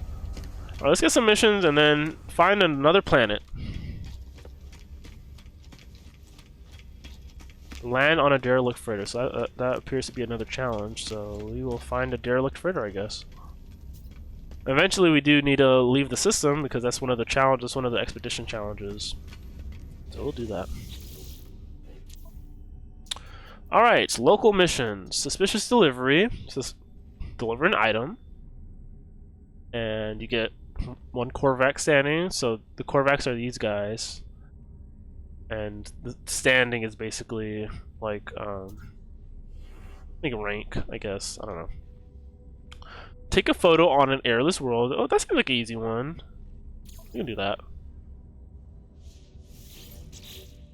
Alright, let's get some missions and then find another planet. Land on a derelict freighter. So that appears to be another challenge. So we will find a derelict freighter, I guess. Eventually, we do need to leave the system because that's one of the challenges, one of the expedition challenges. So we'll do that. Alright, local missions. Suspicious delivery. Deliver an item. And you get one Korvac standing. So the Korvacs are these guys. And the standing is basically like rank, I guess. I don't know. Take a photo on an airless world. Oh, that seems like an easy one. We can do that.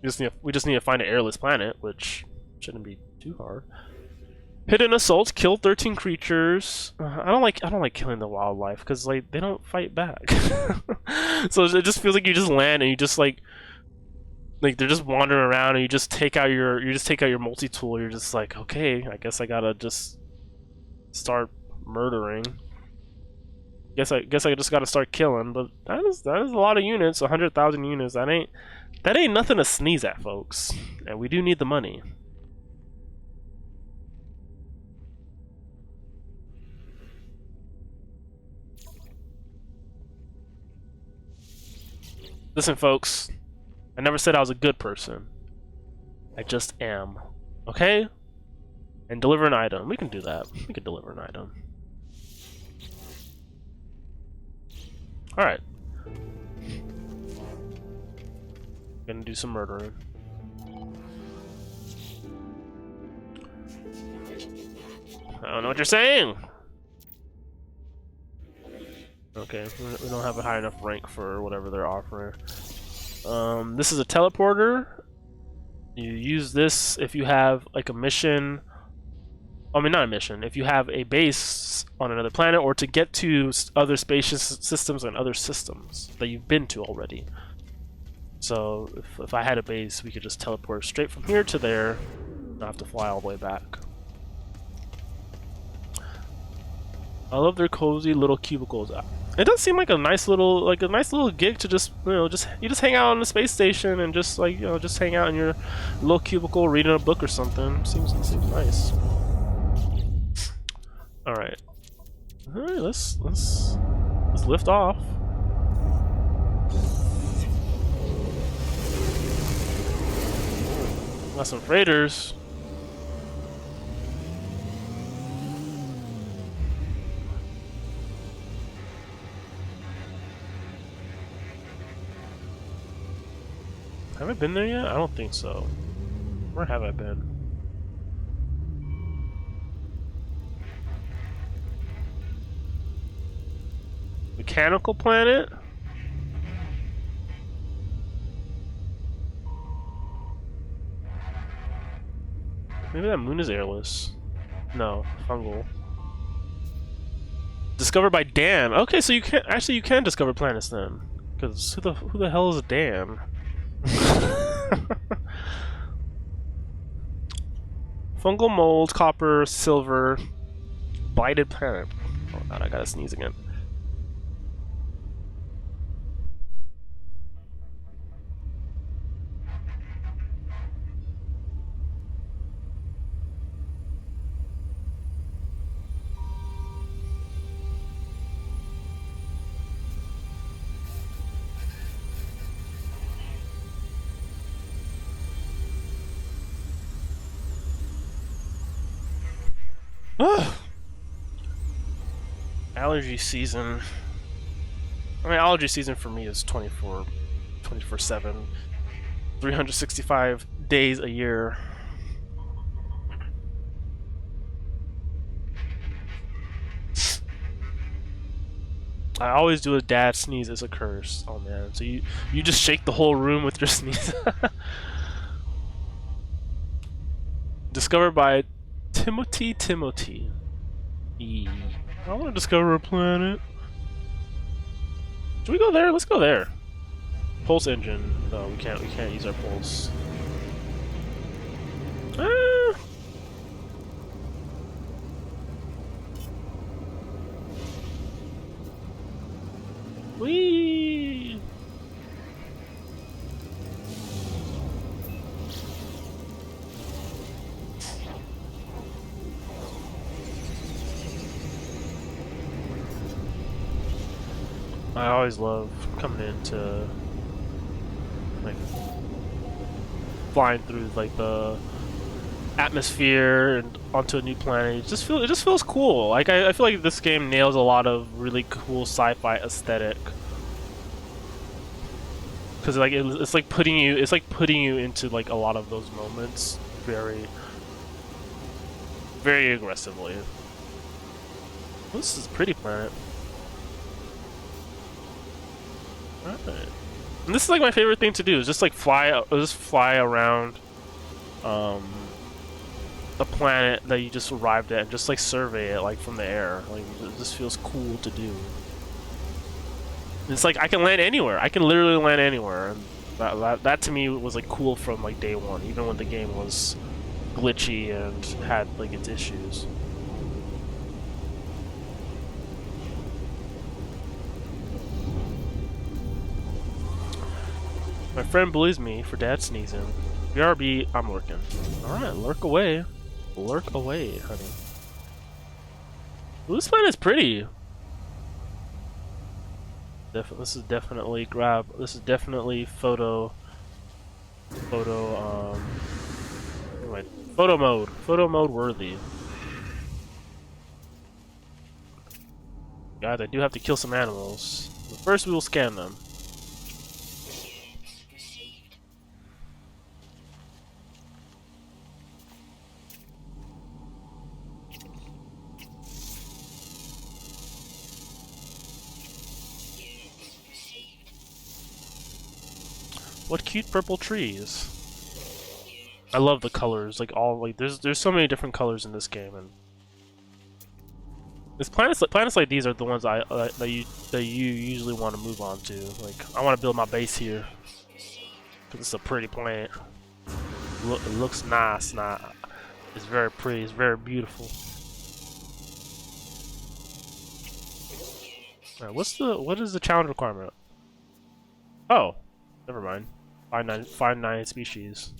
We just need to find an airless planet, which shouldn't be too hard. Hidden assault, kill 13 creatures. I don't like killing the wildlife because like they don't fight back. So it just feels like you just land and you just like they're just wandering around and you just take out your multi-tool. You're just like, okay, I guess I gotta just start murdering. Guess I just gotta start killing, but that is a lot of units, 100,000 units. That ain't nothing to sneeze at, folks. And we do need the money. Listen, folks, I never said I was a good person. I just am. Okay? And deliver an item. We can do that. We can deliver an item. Alright. Gonna do some murdering. I don't know what you're saying! Okay, we don't have a high enough rank for whatever they're offering. This is a teleporter. You use this if you have like a mission. I mean, not a mission. If you have a base on another planet, or to get to other spacious systems and other systems that you've been to already. So if I had a base, we could just teleport straight from here to there, not have to fly all the way back. I love their cozy little cubicles. It does seem like a nice little gig to just you just hang out on the space station and just like just hang out in your little cubicle reading a book or something. Seems nice. All right, let's lift off. Got some freighters. Have I been there yet? I don't think so. Where have I been? Mechanical planet? Maybe that moon is airless. No, fungal. Discovered by Dan. Okay, so you can discover planets then. Because who the hell is Dan? Fungal mold, copper, silver, blighted planet. Oh god, I gotta sneeze again. Allergy season. I mean, allergy season for me is 24/7, 365 days a year. I always do a dad sneeze as a curse. Oh man, so you just shake the whole room with your sneeze. Discovered by Timothy. I want to discover a planet. Should we go there? Let's go there. Pulse engine. No, we can't use our pulse. Whee! I always love coming into like flying through like the atmosphere and onto a new planet. It just feels cool. Like I feel like this game nails a lot of really cool sci-fi aesthetic. Cause like it's like putting you into like a lot of those moments very aggressively. This is a pretty planet. Alright. And this is like my favorite thing to do, is just like fly around a planet that you just arrived at and just like survey it like from the air. Like it just feels cool to do. It's like I can land anywhere. I can literally land anywhere. And that to me was like cool from like day one, even when the game was glitchy and had like its issues. My friend bullies me for dad sneezing. BRB, I'm lurking. Alright, lurk away. Lurk away, honey. Ooh, this planet's pretty. This is definitely photo mode worthy. Guys, I do have to kill some animals. But first we will scan them. What cute purple trees. I love the colors, like there's so many different colors in this game, and planets like these are the ones that you usually want to move on to. Like I want to build my base here because it's a pretty planet. It looks nice. It's very pretty. It's very beautiful. All right, what is the challenge requirement? Oh, never mind. Find nine species.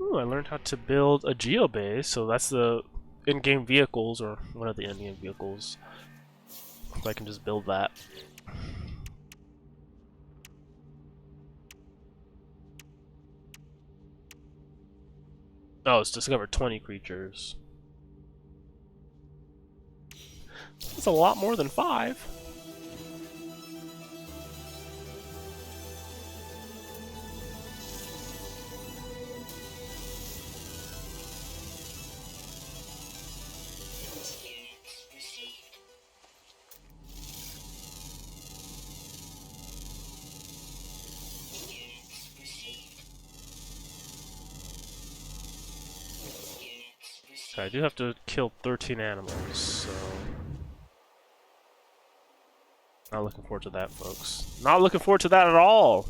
Ooh, I learned how to build a geobase, so that's the in-game vehicles, or one of the in-game vehicles. So I can just build that. Oh, it's discovered 20 creatures. That's a lot more than 5. So I do have to kill 13 animals, so... Not looking forward to that, folks. Not looking forward to that at all!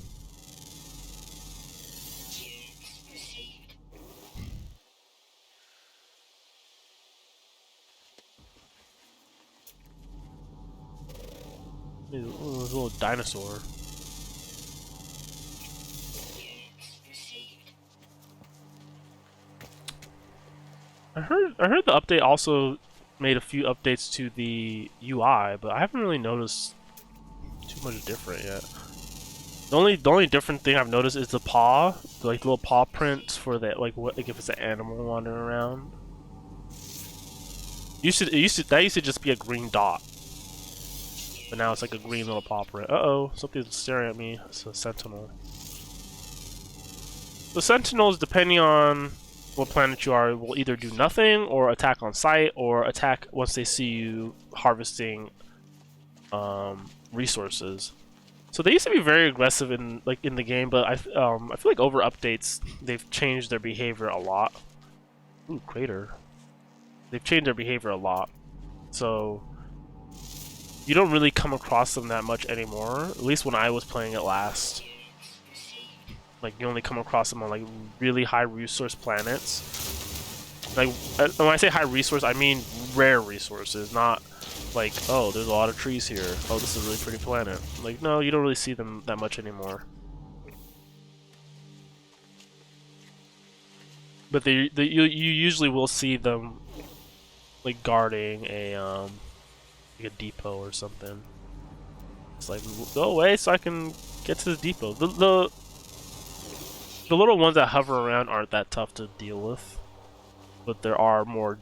Ooh, a little dinosaur. I heard the update also made a few updates to the UI, but I haven't really noticed too much different yet. The only different thing I've noticed is the paw, like the little paw prints for that, like what, like if it's an animal wandering around. That used to just be a green dot, but now it's like a green little paw print. Uh-oh, something's staring at me. It's a sentinel. The sentinels, depending on what planet you are, will either do nothing or attack on sight or attack once they see you harvesting resources. So they used to be very aggressive in the game, but I feel like over updates they've changed their behavior a lot. Ooh, crater. They've changed their behavior a lot, so you don't really come across them that much anymore. At least when I was playing it last. Like, you only come across them on like really high resource planets. Like, when I say high resource, I mean rare resources, not like, oh, there's a lot of trees here. Oh, this is a really pretty planet. Like, no, you don't really see them that much anymore. But you usually will see them like guarding a like a depot or something. It's like, go away so I can get to the depot. The little ones that hover around aren't that tough to deal with, but there are more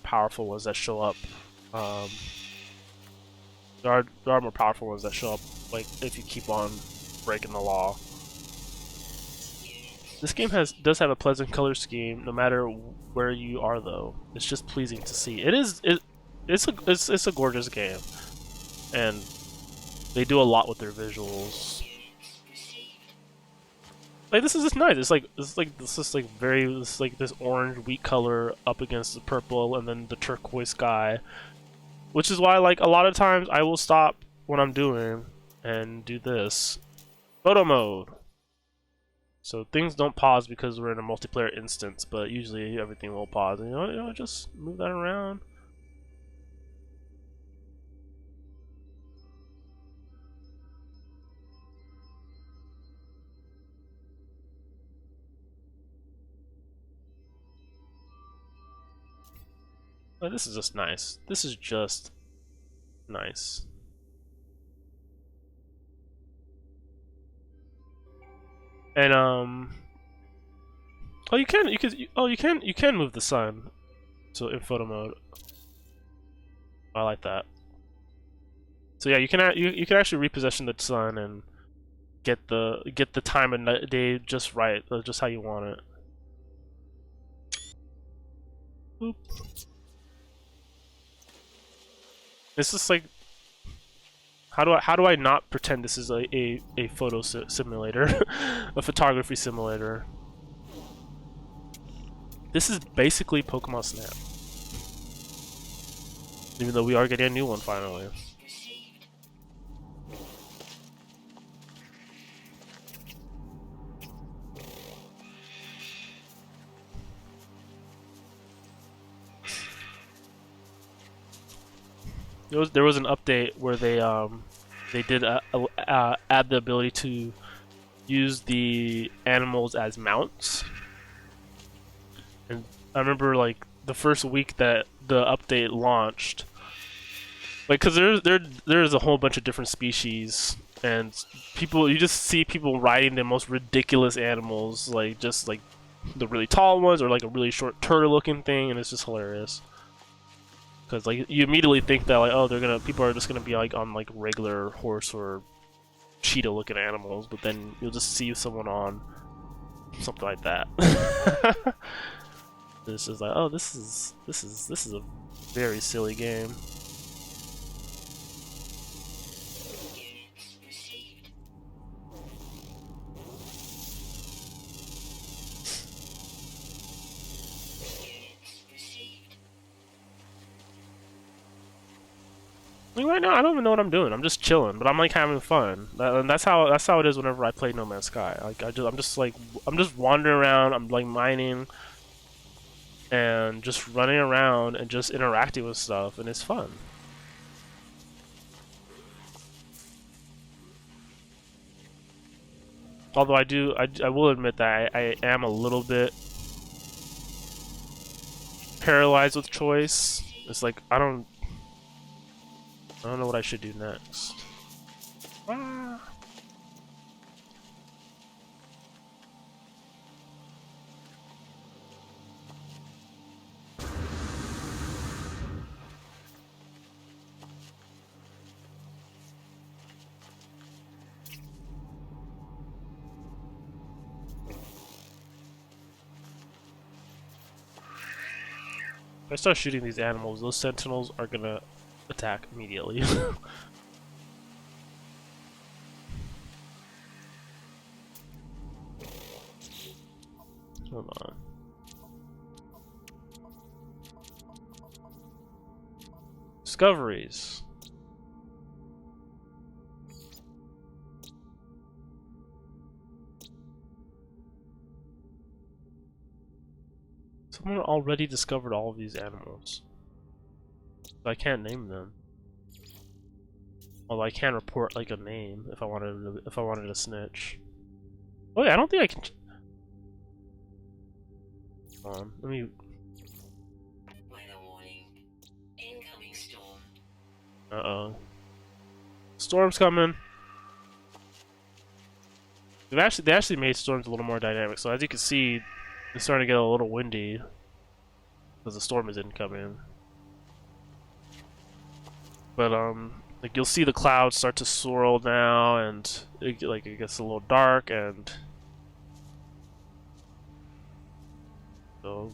powerful ones that show up. There are more powerful ones that show up, like if you keep on breaking the law. This game does have a pleasant color scheme, no matter where you are. Though it's just pleasing to see. It's a gorgeous game, and they do a lot with their visuals. Like, this is just nice. It's like this orange wheat color up against the purple and then the turquoise sky, which is why like a lot of times I will stop what I'm doing and do this photo mode. So things don't pause because we're in a multiplayer instance, but usually everything will pause. And, you know, just move that around. Oh, this is just nice. This is just nice. And oh, you can move the sun. So in photo mode, I like that. So yeah, you can actually reposition the sun and get the time of day just right, just how you want it. Boop. It's just like, how do I not pretend this is a photo simulator, a photography simulator? This is basically Pokemon Snap, even though we are getting a new one finally. There was an update where they did add the ability to use the animals as mounts, and I remember like the first week that the update launched, like, because there's a whole bunch of different species, and you just see people riding the most ridiculous animals, like just like the really tall ones or like a really short turtle looking thing, and it's just hilarious. Because like you immediately think that like, oh, people are just gonna be like on like regular horse or cheetah looking animals, but then you'll just see someone on something like that. This is like, oh, this is a very silly game. Like right now, I don't even know what I'm doing. I'm just chilling, but I'm like having fun. And that's how it is whenever I play No Man's Sky. Like I'm just wandering around. I'm like mining and just running around and just interacting with stuff, and it's fun. Although I will admit that I am a little bit paralyzed with choice. It's like I don't know what I should do next. Ah. If I start shooting these animals, those sentinels are gonna attack immediately. Hold on. Discoveries. Someone already discovered all of these animals. So I can't name them. Although I can report like a name if I wanted to snitch. Oh yeah, I don't think I can. Hold on, let me. Weather warning. Incoming storm. Uh-oh. Storm's coming. They actually made storms a little more dynamic. So as you can see, it's starting to get a little windy because the storm is incoming. But like you'll see the clouds start to swirl now, and it gets a little dark, and so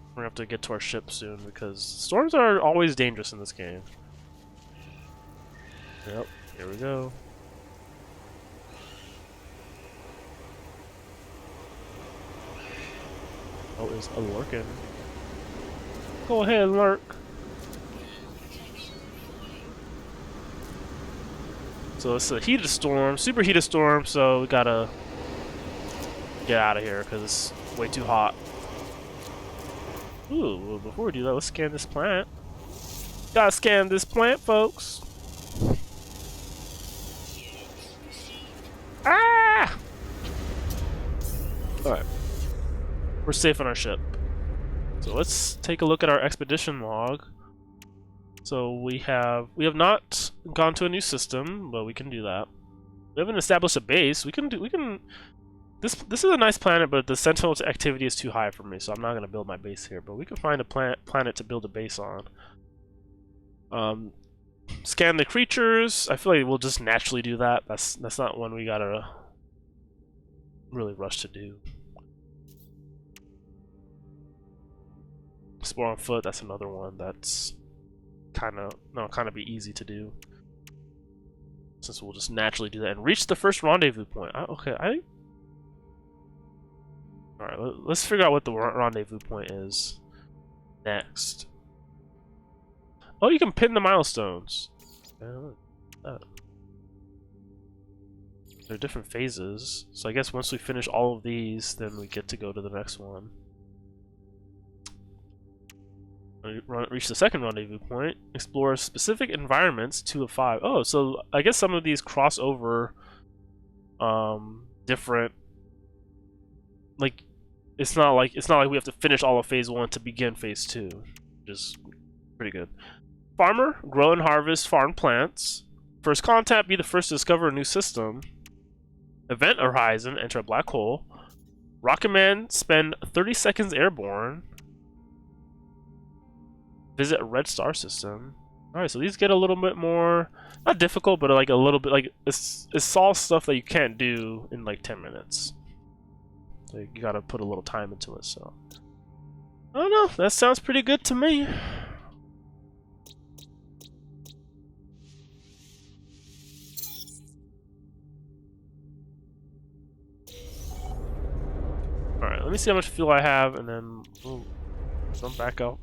we're gonna have to get to our ship soon because storms are always dangerous in this game. Yep, here we go. Oh, is a lurking. Go ahead, lurk. So it's a heated storm, super heated storm, so we gotta get out of here because it's way too hot. Ooh, well, before we do that, let's scan this plant. Gotta scan this plant, folks. Ah! Alright. We're safe on our ship. So let's take a look at our expedition log. So we have not gone to a new system, but we can do that. We haven't established a base. This is a nice planet, but the sentinel activity is too high for me, so I'm not gonna build my base here. But we can find a planet to build a base on. Scan the creatures. I feel like we'll just naturally do that. That's not one we gotta really rush to do. Explore on foot. That's another one that's kind of be easy to do, since we'll just naturally do that and reach the first rendezvous point. Okay, all right. Let's figure out what the rendezvous point is next. Oh, you can pin the milestones. There are different phases, so I guess once we finish all of these, then we get to go to the next one. Reach the second rendezvous point. Explore specific environments 2 of 5. Oh, so I guess some of these cross over different. Like, it's not like we have to finish all of phase 1 to begin phase 2, which is pretty good. Farmer, grow and harvest farm plants. First contact, be the first to discover a new system. Event horizon, enter a black hole. Rocket Man, spend 30 seconds airborne. Visit a red star system. Alright, so these get a little bit more, not difficult, but like a little bit, like, it solves stuff that you can't do in like 10 minutes. So you gotta put a little time into it, so. I don't know, that sounds pretty good to me. Alright, let me see how much fuel I have, and then we'll jump back up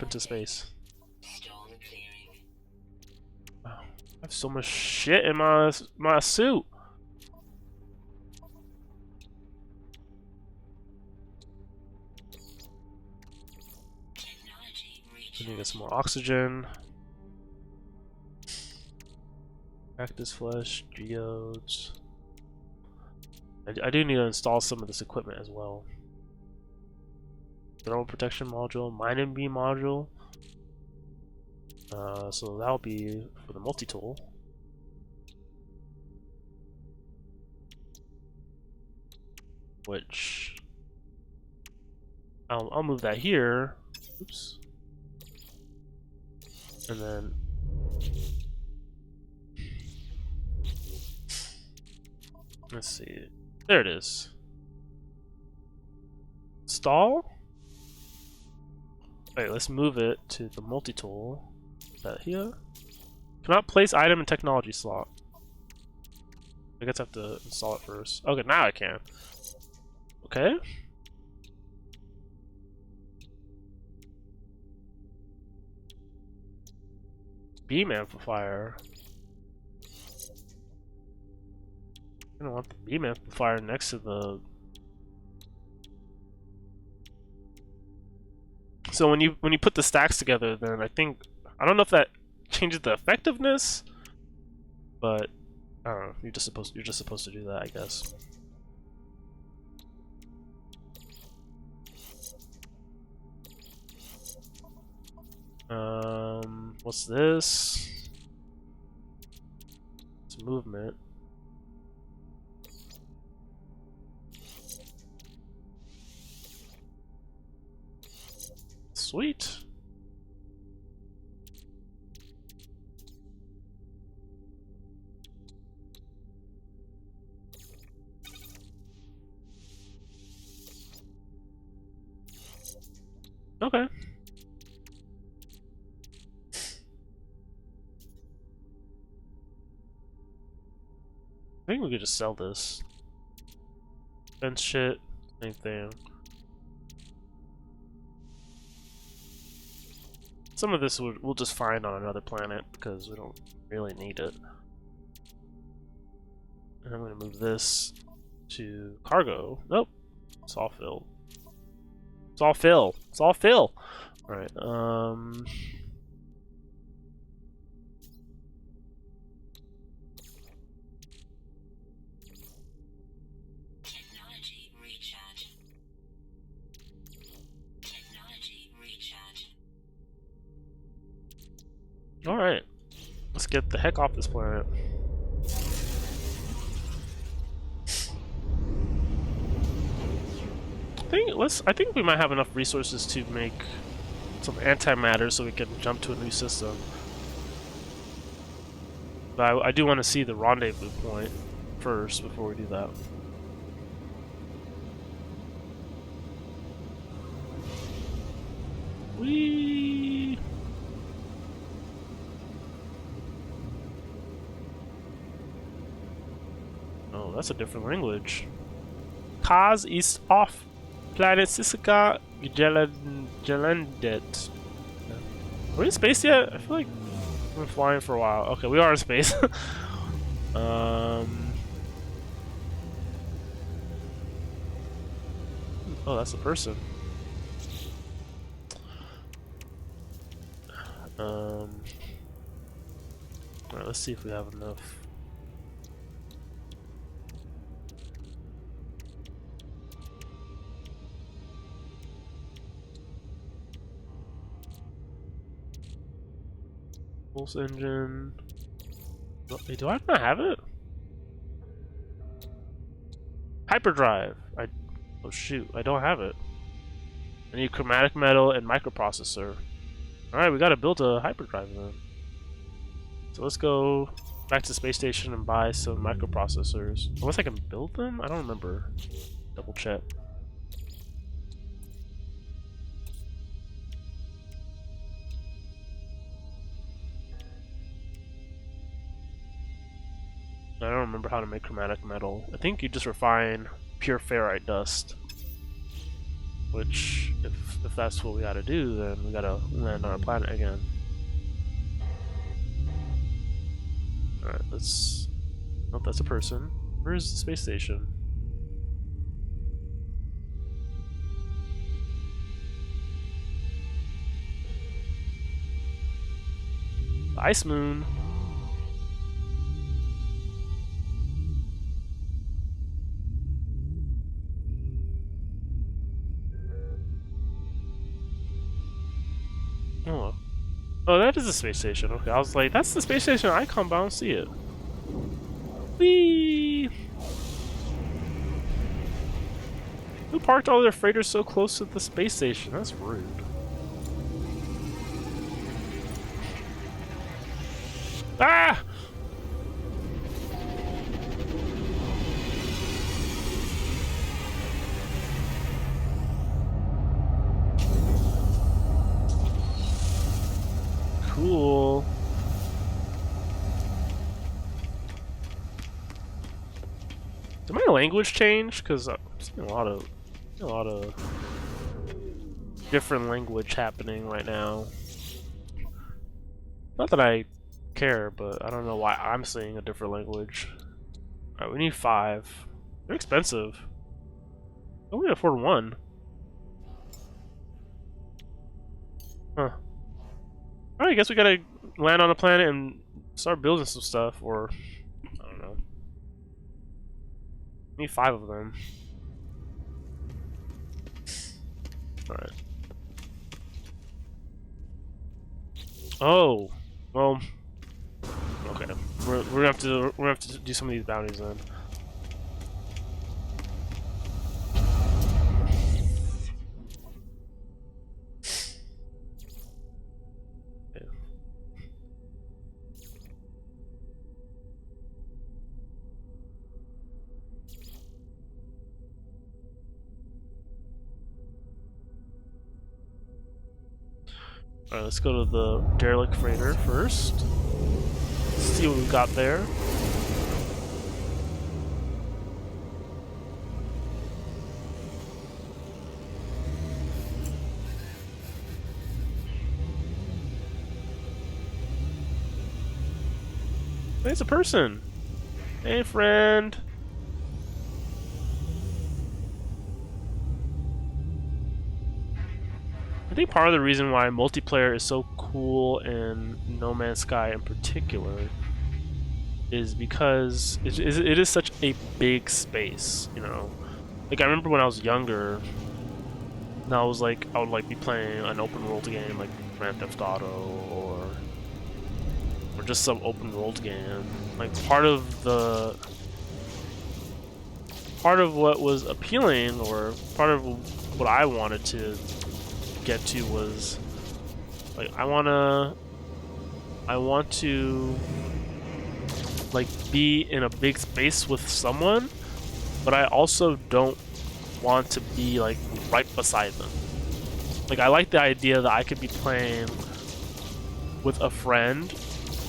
into space. Storm clearing. have so much shit in my suit. I need to get some more oxygen. Cactus flesh, geodes. I do need to install some of this equipment as well. Thermal protection module, mining beam module. So that'll be for the multi-tool. Which I'll move that here. Oops. And then let's see. There it is. Install? Wait, let's move it to the multi-tool. That here? Cannot place item in technology slot. I guess I have to install it first. Okay, now I can. Okay. Beam amplifier. I don't want the beam amplifier next to the. So when you put the stacks together, then I don't know if that changes the effectiveness, but I don't know. You're just supposed to do that, I guess. What's this? It's movement. Sweet. Okay. I think we could just sell this. Fence shit, same thing. Some of this we'll just find on another planet because we don't really need it. And I'm gonna move this to cargo. Nope, it's all filled. It's all fill. It's all fill. All right. Technology recharge. Technology recharge. All right. Let's get the heck off this planet. I think we might have enough resources to make some antimatter so we can jump to a new system. But I do want to see the rendezvous point first before we do that. Whee! Oh, that's a different language. Kaz ist off. Planet Sisika Gelandet. Are we in space yet? I feel like we've been flying for a while. Okay, we are in space. Oh, that's the person. Alright, let's see if we have enough. Pulse engine. Wait, do I not have it? Hyperdrive. Oh shoot, I don't have it. I need chromatic metal and microprocessor. Alright, we gotta build a hyperdrive then. So let's go back to the space station and buy some microprocessors. Unless I can build them? I don't remember. Double check. I don't remember how to make chromatic metal. I think you just refine pure ferrite dust. Which, if that's what we gotta do, then we gotta land on our planet again. Alright, let's... Nope, that's a person. Where is the space station? The Ice Moon. Oh. Oh, that is a space station. Okay, I was like, that's the space station icon, but I don't see it. Whee! Who parked all their freighters so close to the space station? That's rude. Ah! Cool. Did my language change? Because I'm seeing a lot of different language happening right now. Not that I care, but I don't know why I'm seeing a different language. Alright, we need 5. They're expensive. I only afford 1. Huh. Alright, I guess we gotta land on a planet and start building some stuff, or I don't know. We need 5 of them. Alright. Oh, well, okay. We're gonna have to do some of these bounties then. Okay. Alright, let's go to the derelict freighter first. See what we've got there. Hey, it's a person! Hey, friend! I think part of the reason why multiplayer is so cool in No Man's Sky in particular is because it is such a big space, you know? Like, I remember when I was younger, and I would like be playing an open world game like Grand Theft Auto or just some open world game. Like, part of what was appealing, or part of what I wanted to get to was like I want to like be in a big space with someone, but I also don't want to be like right beside them. Like, I like the idea that I could be playing with a friend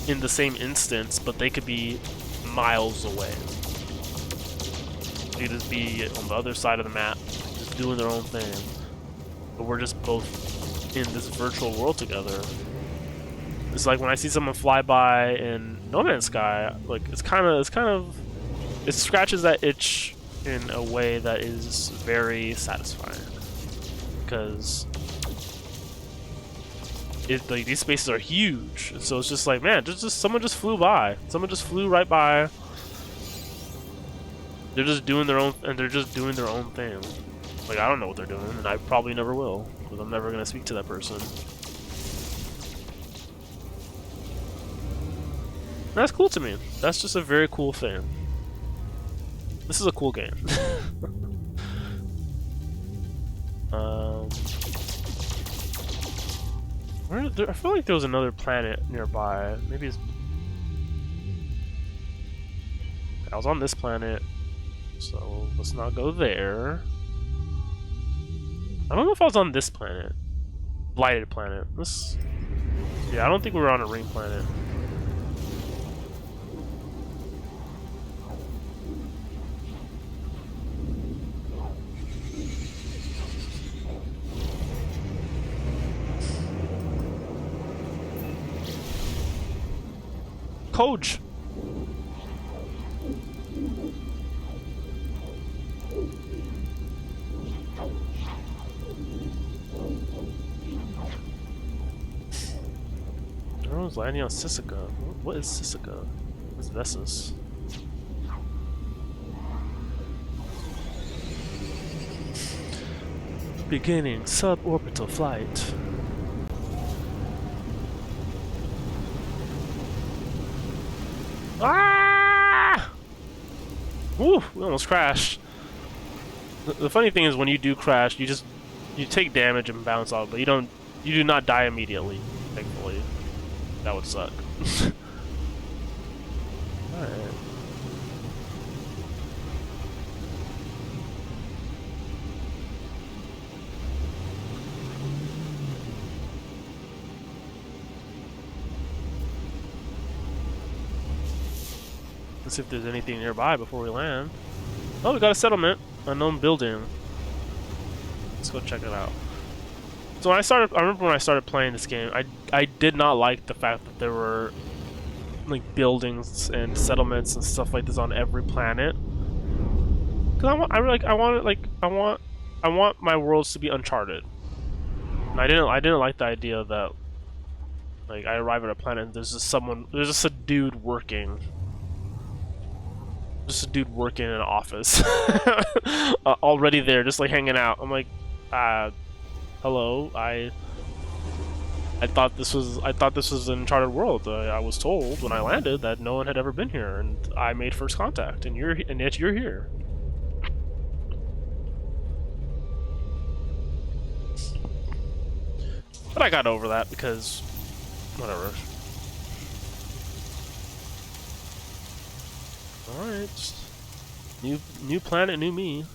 in the same instance, but they could be miles away. They could just be on the other side of the map, just doing their own thing. But we're just both in this virtual world together. It's like when I see someone fly by in No Man's Sky, like it scratches that itch in a way that is very satisfying. Because like these spaces are huge, so it's just like, man, just someone just flew by. Someone just flew right by. They're just doing their own thing. Like, I don't know what they're doing, and I probably never will, because I'm never gonna speak to that person. And that's cool to me. That's just a very cool thing. This is a cool game. I feel like there was another planet nearby. Maybe it's... I was on this planet, so let's not go there. I don't know if I was on this planet. Blighted planet. Yeah, I don't think we were on a ring planet. Coach! was landing on Sisika. What is Sisika? What's Vessus? Beginning suborbital flight. Ah! Woo! We almost crashed. The funny thing is, when you do crash, you take damage and bounce off, but you do not die immediately. Thankfully, that would suck. All right. Let's see if there's anything nearby before we land. Oh, we got a settlement. Unknown building. Let's go check it out. So I remember when I started playing this game, I did not like the fact that there were like buildings and settlements and stuff like this on every planet. Cause I want my worlds to be uncharted. And I didn't like the idea that like I arrive at a planet and there's just a dude working. Just a dude working in an office. Already there, just like hanging out. I'm like, hello, I thought this was an uncharted world. I was told when I landed that no one had ever been here, and I made first contact, and yet you're here. But I got over that because whatever. Alright. New planet, new me.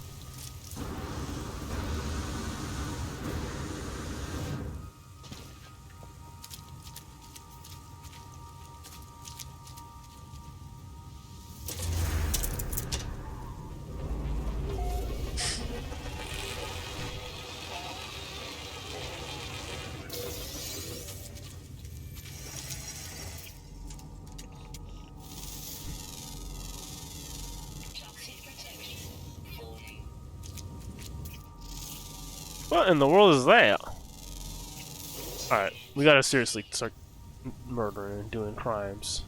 What in the world is that? Alright, we gotta seriously start murdering and doing crimes.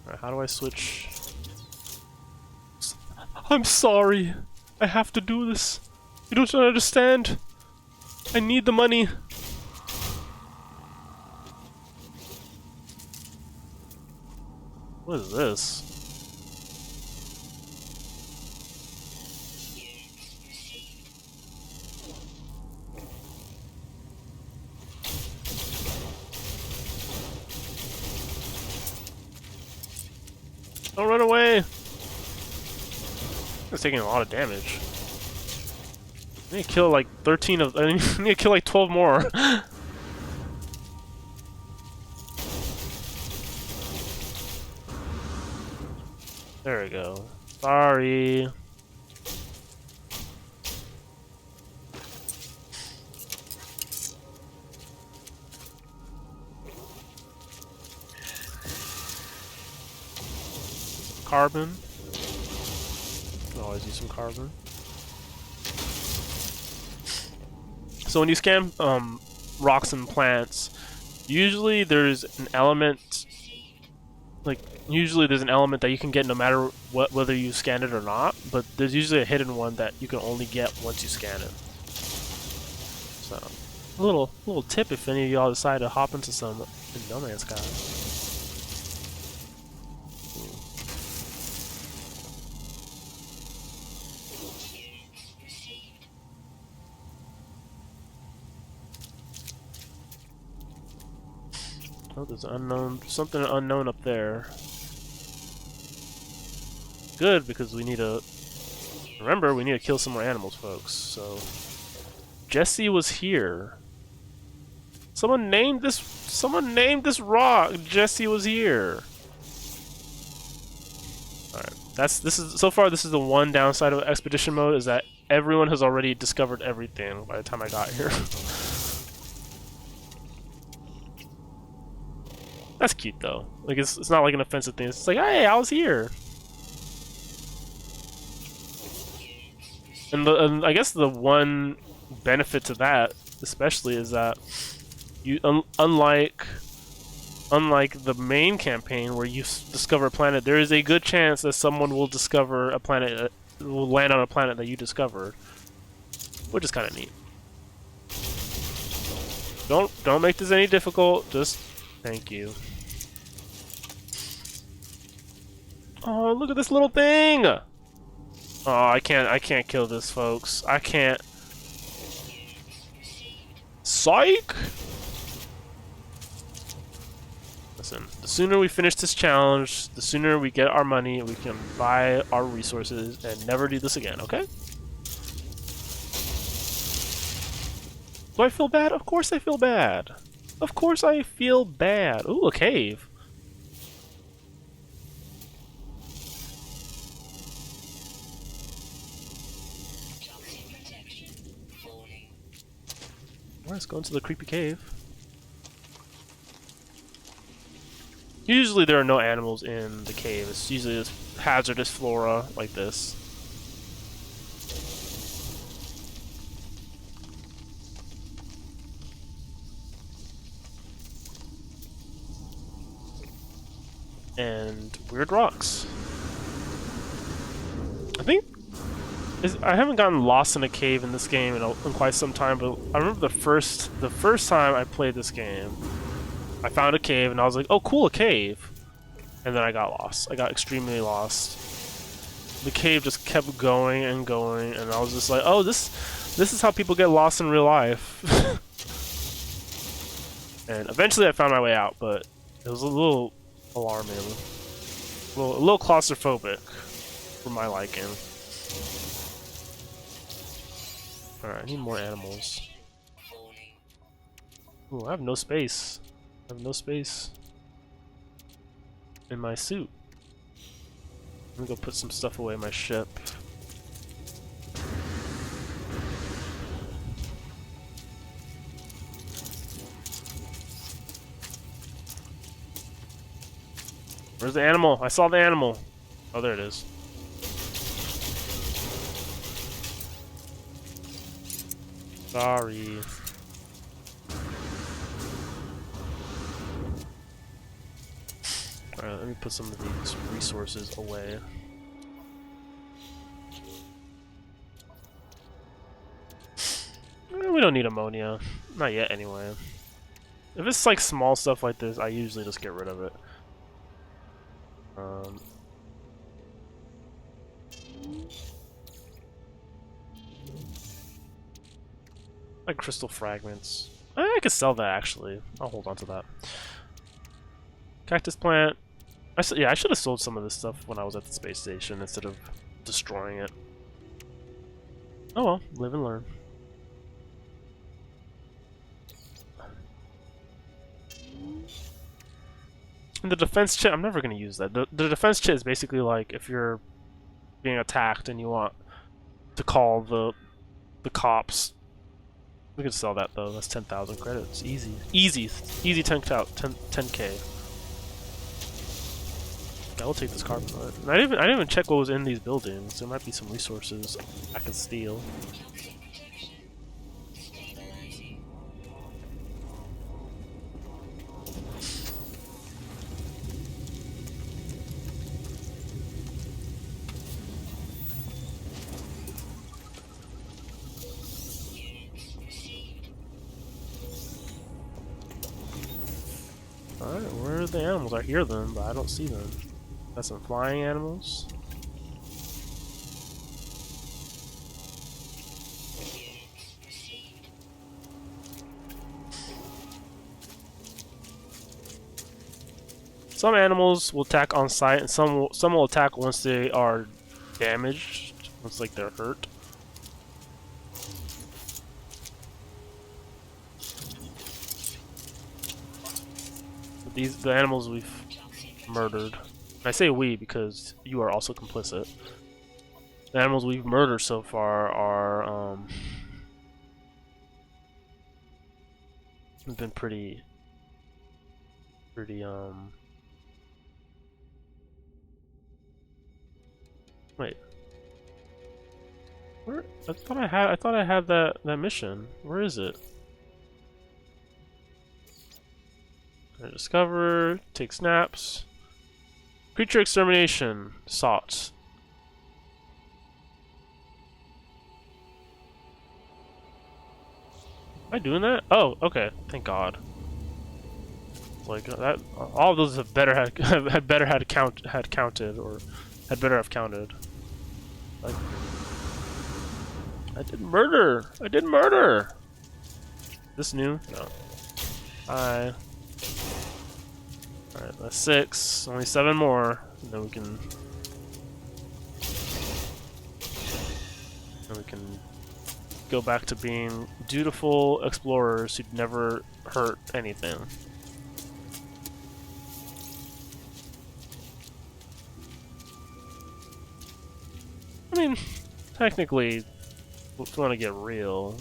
Alright, how do I switch? I'm sorry. I have to do this. You don't understand. I need the money. What is this? Don't run away! It's taking a lot of damage. I need to kill like 13 of. I need to kill like 12 more. There we go. Sorry. Carbon. Can always use some carbon. So when you scan rocks and plants, usually there's an element, like usually there's an element that you can get no matter whether you scan it or not. But there's usually a hidden one that you can only get once you scan it. So a little tip if any of y'all decide to hop into some No Man's Sky. Oh, there's something unknown up there. Good, because we need to... Remember, we need to kill some more animals, folks, so... Jesse was here. Someone named this rock! Jesse was here! Alright, so far this is the one downside of expedition mode, is that everyone has already discovered everything by the time I got here. That's cute though. Like it's not like an offensive thing. It's like, hey, I was here. And I guess the one benefit to that, especially, is that You unlike the main campaign where you discover a planet, there is a good chance that someone will discover a planet, will land on a planet that you discovered, which is kind of neat. Don't make this any difficult. Just thank you. Oh, look at this little thing! Oh, I can't kill this, folks. I can't. Psych! Listen, the sooner we finish this challenge, the sooner we get our money, we can buy our resources and never do this again, okay? Do I feel bad? Of course I feel bad. Of course I feel bad. Ooh, a cave. Let's go into the creepy cave. Usually there are no animals in the cave. It's usually this hazardous flora like this. And weird rocks. I haven't gotten lost in a cave in this game in quite some time, but I remember the first time I played this game, I found a cave and I was like, oh cool, a cave. And then I got lost. I got extremely lost. The cave just kept going and going, and I was just like, oh, this is how people get lost in real life. And eventually I found my way out, but it was a little alarming. A little claustrophobic for my liking. Alright, I need more animals. Ooh, I have no space. I have no space in my suit. Let me go put some stuff away in my ship. Where's the animal? I saw the animal. Oh, there it is. Sorry. Alright, let me put some of these resources away. We don't need ammonia. Not yet, anyway. If it's like small stuff like this, I usually just get rid of it. Like crystal fragments. I could sell that, actually. I'll hold on to that. Cactus plant. Yeah, I should have sold some of this stuff when I was at the space station instead of destroying it. Oh well, live and learn. And the defense chit, I'm never going to use that. The defense chit is basically like if you're being attacked and you want to call the cops. We could sell that though. That's 10,000 credits. Easy. Easy 10k. I will take this carbon. I didn't even check what was in these buildings. There might be some resources I could steal. Alright, where are the animals? I hear them, but I don't see them. Got some flying animals. Some animals will attack on sight, and some will attack once they are damaged, once like they're hurt. But the animals we've murdered. I say we because you are also complicit. The animals we've murdered so far are have been pretty wait. Where? I thought I had that mission. Where is it? Discover, take snaps. Creature extermination, sought. Am I doing that? Oh, okay. Thank God. Like that, all of those have better had better had counted, or had better have counted. Like, I did murder. I did murder. This new? No. Alright, that's 6. Only 7 more. And then we can. Then we can go back to being dutiful explorers who'd never hurt anything. I mean, technically, if you want to get real,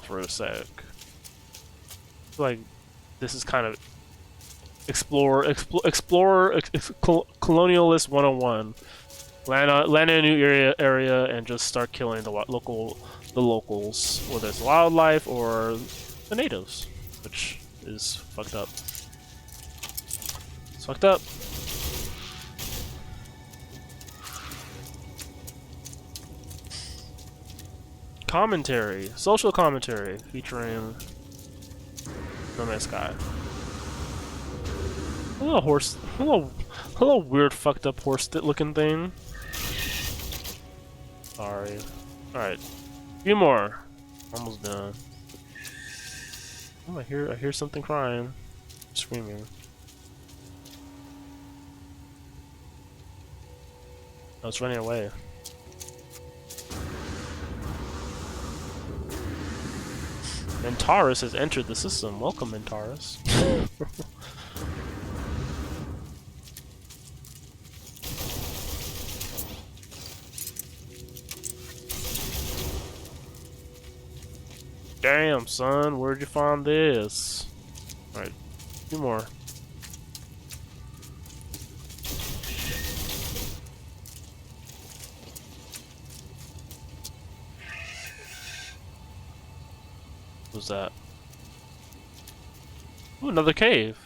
for a sec. I feel like this is kind of colonialist 101. Land in a new area and just start killing the locals, whether it's wildlife or the natives, which is fucked up. It's fucked up. Commentary, social commentary featuring No Man's Sky. Hello, horse. Hello, weird, fucked up horse-looking thing. Sorry. All right, a few more. Almost done. Oh, I hear something crying, screaming. Oh, it's running away. Mentaurus has entered the system. Welcome, Mentaurus. Damn, son, where'd you find this? Alright, 2 more. What was that? Ooh, another cave.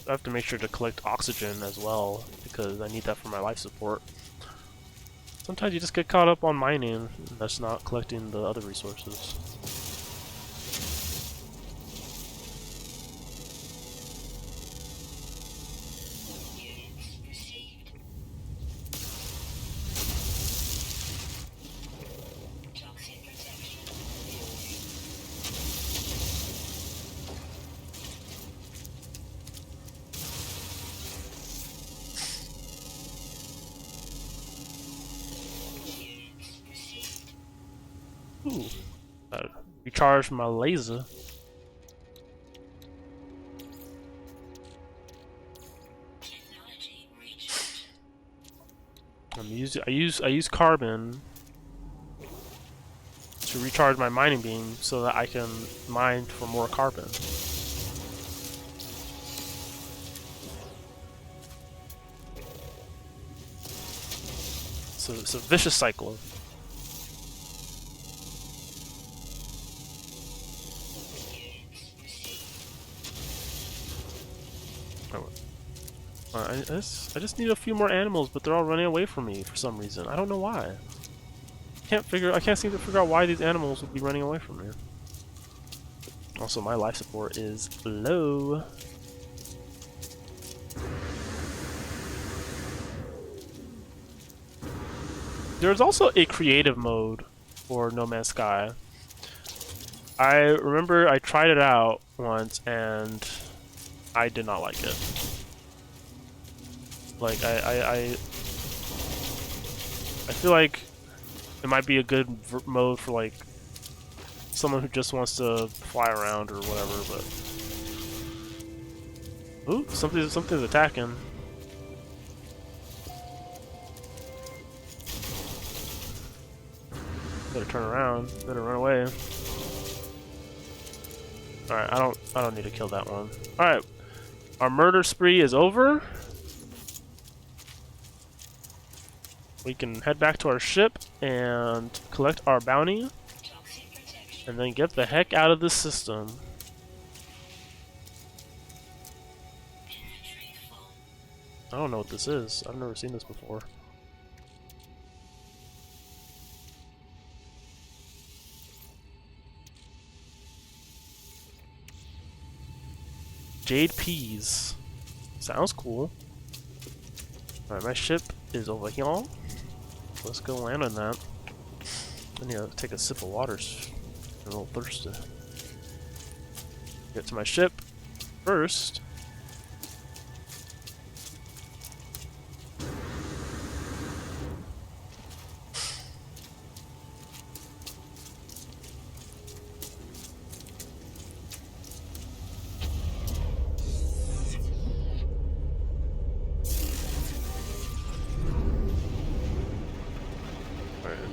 I have to make sure to collect oxygen as well, because I need that for my life support. Sometimes you just get caught up on mining, and that's not collecting the other resources. Ooh, recharge my laser. I use carbon to recharge my mining beam so that I can mine for more carbon. So it's a vicious cycle. I just need a few more animals, but they're all running away from me for some reason. I don't know why. I can't seem to figure out why these animals would be running away from me. Also, my life support is low. There's also a creative mode for No Man's Sky. I remember I tried it out once and I did not like it. Like, I feel like it might be a good mode for, like, someone who just wants to fly around or whatever, but... Ooh, something's attacking. Better turn around. Better run away. Alright, I don't need to kill that one. Alright. Our murder spree is over. we can head back to our ship and collect our bounty, Toxic protection. and then get the heck out of this system. Inventory full. I don't know what this is. I've never seen this before. Jade peas. Sounds cool. Alright, my ship is over here. Let's go land on that. I need to take a sip of water. I'm a little thirsty. Get to my ship first.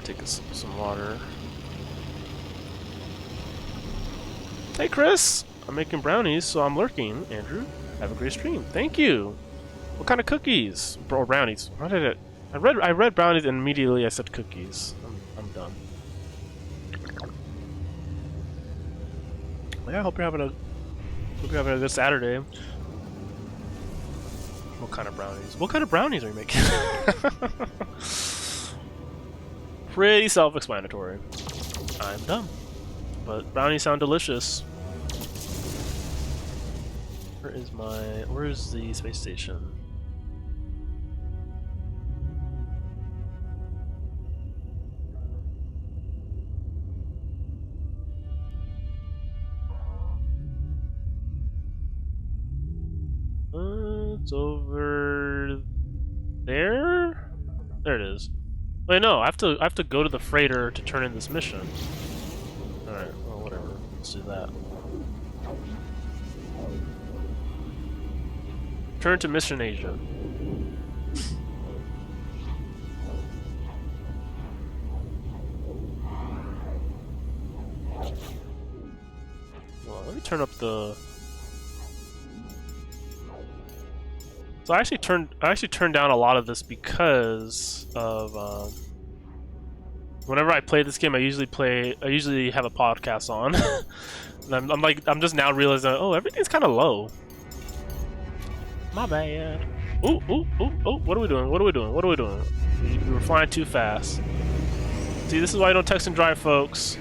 Take some water. Hey Chris! I'm making brownies, so I'm lurking. Andrew, have a great stream. Thank you! What kind of cookies? Or brownies? Why did it? I read brownies and immediately I said cookies. I'm done. Well, yeah, I hope you're having a good Saturday. What kind of brownies? What kind of brownies are you making? Pretty self-explanatory. I'm dumb. But brownies sound delicious. Where is the space station? It's over there? There it is. Wait, no, I have to go to the freighter to turn in this mission. Alright, well, whatever. Let's do that. Turn to Mission Asia. Well, let me turn up the... So I actually turned down a lot of this because of whenever I play this game, I usually have a podcast on. And I'm just now realizing, oh, everything's kind of low. My bad. Ooh, what are we doing? What are we doing? What are we doing? We were flying too fast. See, this is why you don't text and drive, folks.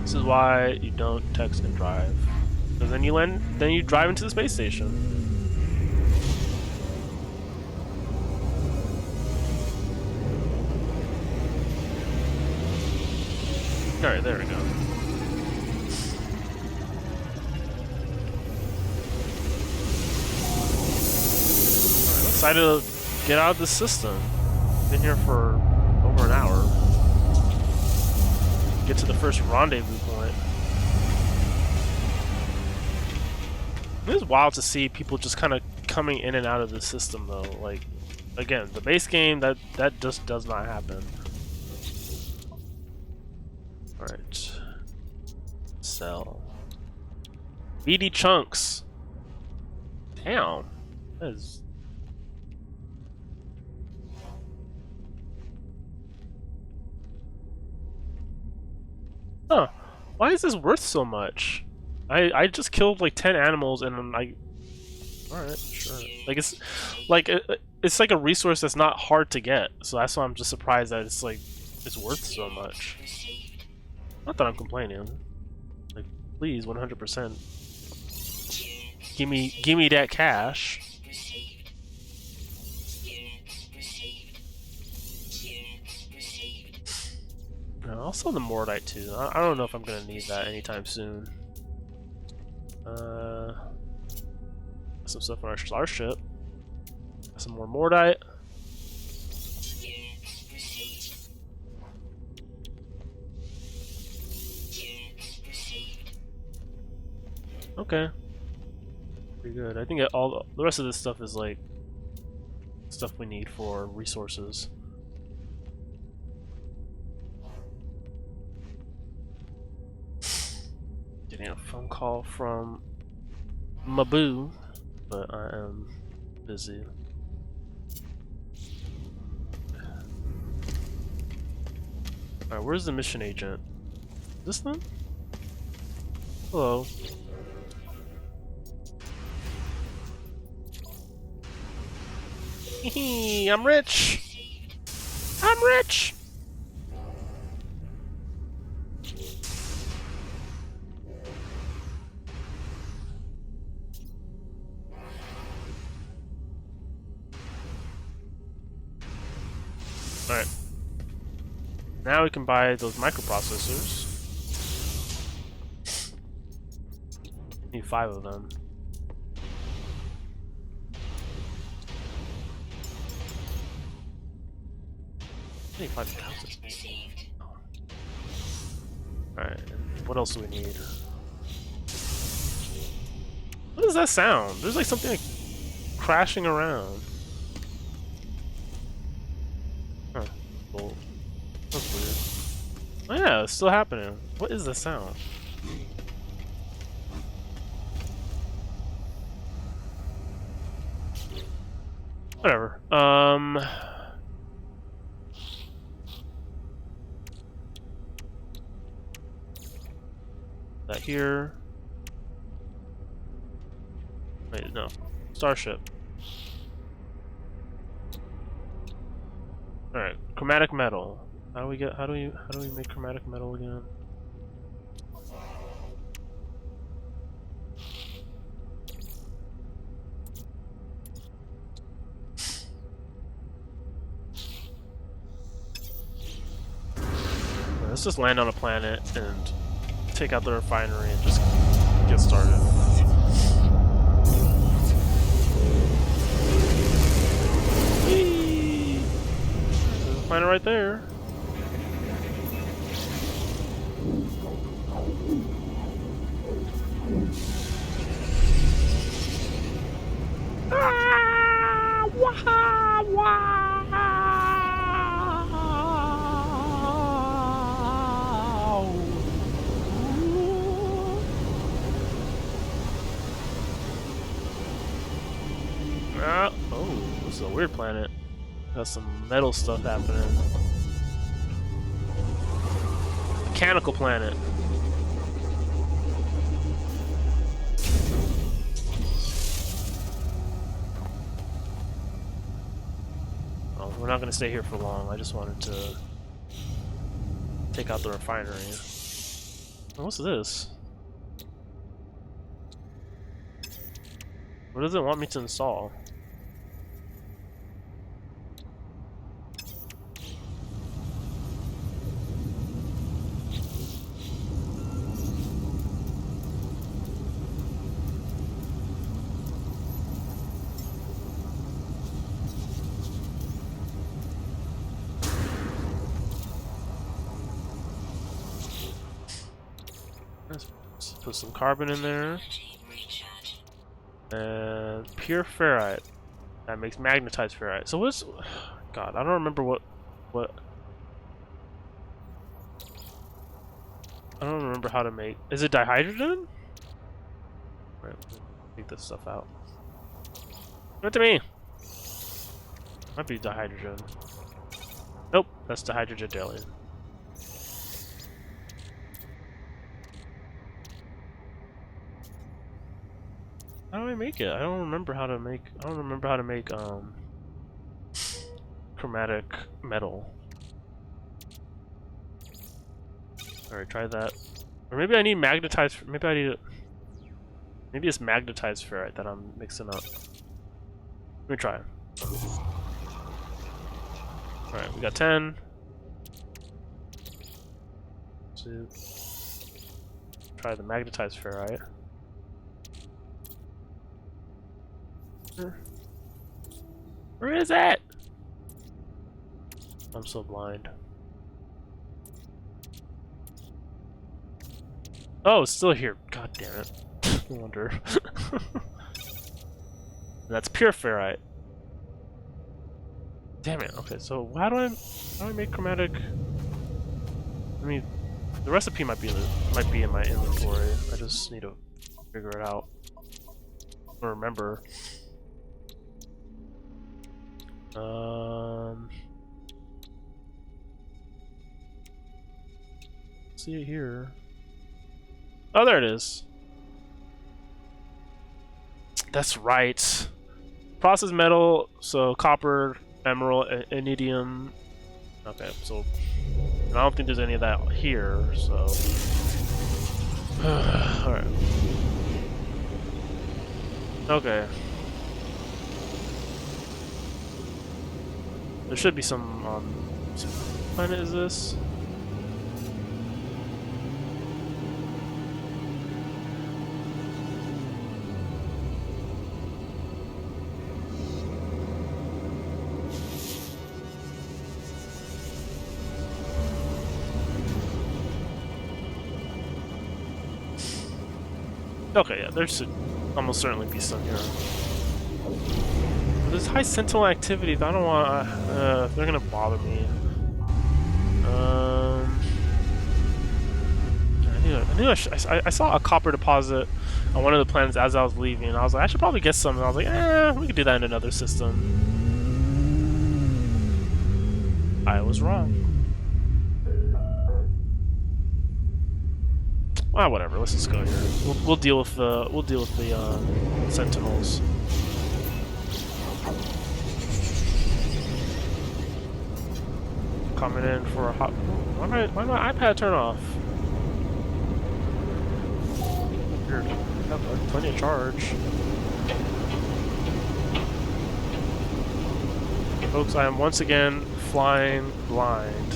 This is why you don't text and drive. Because then you drive into the space station. Alright, there we go. Alright, I'm excited to get out of this system. Been here for over an hour. Get to the first rendezvous point. It is wild to see people just kind of coming in and out of the system, though. Like, again, the base game, that just does not happen. Alright. Sell. BD chunks. Damn. That is... Huh. Why is this worth so much? I just killed like 10 animals and I'm like, alright, sure. Like it's like a resource that's not hard to get, so that's why I'm just surprised that it's worth so much. Not that I'm complaining. Like, please, 100%. Give me that cash. No, I'll sell the Mordite too. I don't know if I'm gonna need that anytime soon. Some stuff on our ship. Some more Mordite. Okay. Pretty good. I think all the rest of this stuff is like stuff we need for resources. Getting a phone call from Mabu, but I am busy. Alright, where's the mission agent? This them? Hello. Hee, I'm rich! I'm rich! Alright. Now we can buy those microprocessors. Need 5 of them. I need 5,000. Alright, what else do we need? What does that sound? There's like something like crashing around. Huh. Cool. That's weird. Oh yeah, it's still happening. What is the sound? Whatever. That here. Wait, no. Starship. Alright, chromatic metal. How do we make chromatic metal again? Let's just land on a planet and take out the refinery and just get started. Whee! There's a planet right there. Ah! Wah! Wah! Oh, this is a weird planet. Got some metal stuff happening. Mechanical planet. Oh, we're not gonna stay here for long. I just wanted to take out the refinery. Oh, what's this? What does it want me to install? Let's put some carbon in there. And pure ferrite. That makes magnetized ferrite. So what's... God, I don't remember what... I don't remember how to make... Is it dihydrogen? Right, take this stuff out. Give it to me! Might be dihydrogen. Nope, that's dihydrogen jelly. How do I make it? I don't remember how to make chromatic metal. Alright, try that. Or maybe I need magnetized, maybe it's magnetized ferrite that I'm mixing up. Let me try. Alright, we got 10. Let's try the magnetized ferrite. Where is it? I'm so blind. Oh, it's still here. God damn it. No wonder. That's pure ferrite. Damn it. Okay, so how do I make chromatic? I mean, the recipe might be in my inventory. I just need to figure it out or remember. see it here. Oh, there it is. That's right. Processed metal, so copper, emerald, iridium. Okay, so and I don't think there's any of that here, so. Alright. Okay. There should be some on. What planet is this? Okay, yeah, there should almost certainly be some here. But there's high sentinel activity. I don't want. They're gonna bother me. I saw a copper deposit on one of the planets as I was leaving. I was like, I should probably get some. And I was like, we could do that in another system. I was wrong. Ah, whatever. Let's just go here. We'll deal with the sentinels. Coming in for a hot. Why did my iPad turn off? Weird. I have plenty of charge. Folks, I am once again flying blind.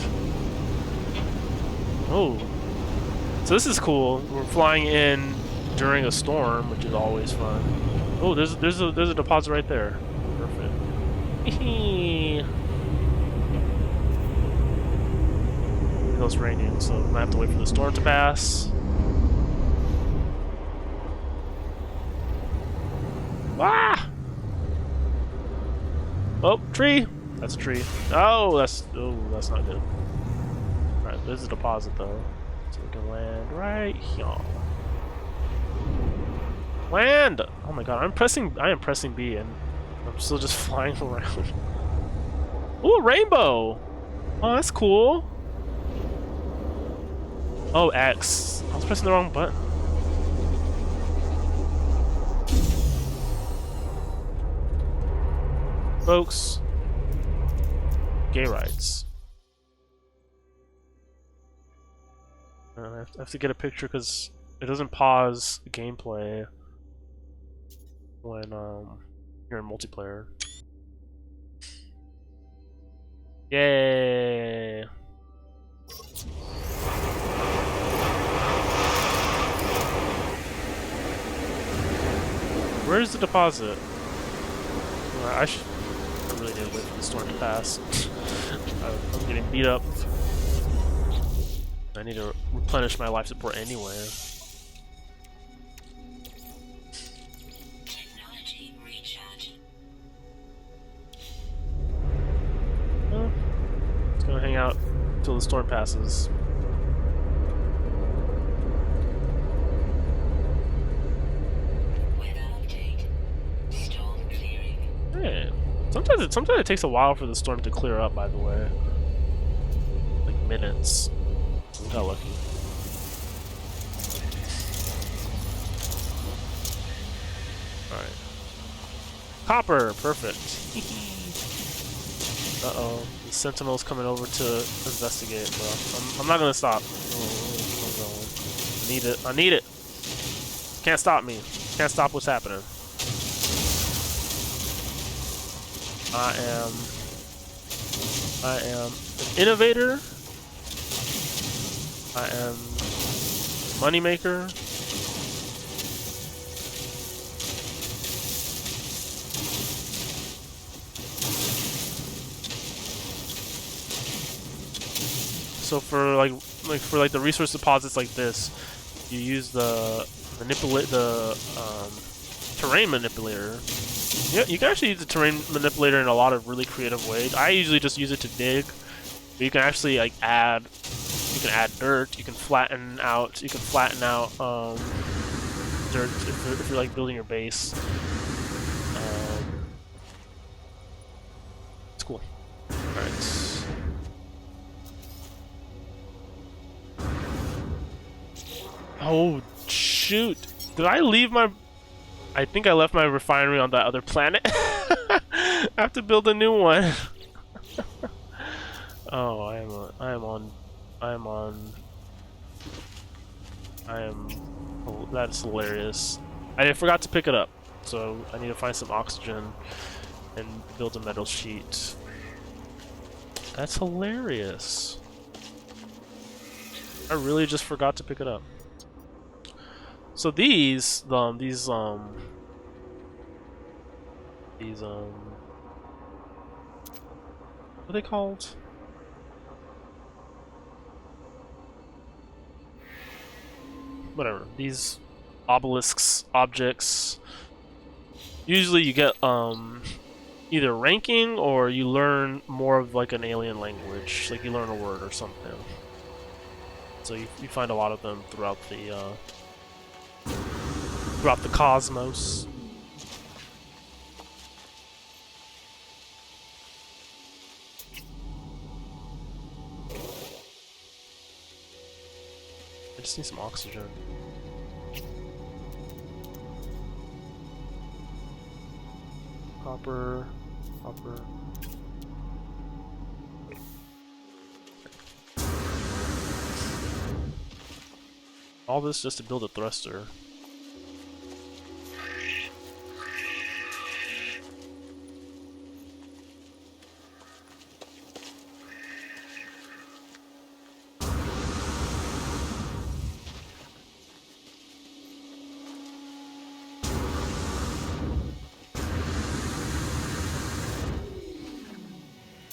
Oh. So this is cool. We're flying in during a storm, which is always fun. Oh, there's a deposit right there. Perfect. It's raining, so I have to wait for the storm to pass. Ah! Oh, tree. That's a tree. Oh, that's not good. All right, there's a deposit though. So we can land right here. Land! Oh my god, I am pressing B and I'm still just flying around. Ooh, a rainbow! Oh, that's cool. Oh, X. I was pressing the wrong button. Folks, gay rights. I have to get a picture because it doesn't pause gameplay when you're in multiplayer. Yay! Where's the deposit? I really need to wait for the storm to pass. I'm getting beat up. I need to replenish my life support anyway. Technology recharge. Well, it's gonna hang out until the storm passes. Weather update. Storm clearing. Hey, sometimes it takes a while for the storm to clear up. By the way, like minutes. We got lucky. Alright. Copper! Perfect. Uh-oh. The Sentinel's coming over to investigate, bro. I'm not gonna stop. I need it. I need it! Can't stop me. Can't stop what's happening. I am an innovator. I am moneymaker. So for like the resource deposits like this, you use the terrain manipulator. Yeah, you can actually use the terrain manipulator in a lot of really creative ways. I usually just use it to dig, but you can actually like add. You can add dirt. You can flatten out. Dirt if you're like building your base. It's cool. All right. Oh, shoot. Did I leave my... I think I left my refinery on that other planet. I have to build a new one. Oh, I am... Oh, that's hilarious. I forgot to pick it up, so I need to find some oxygen and build a metal sheet. That's hilarious. I really just forgot to pick it up. So these, what are they called? Whatever. These obelisks, objects. Usually you get either ranking or you learn more of like an alien language, like you learn a word or something. So you find a lot of them throughout the cosmos. I just need some oxygen. Copper. All this just to build a thruster.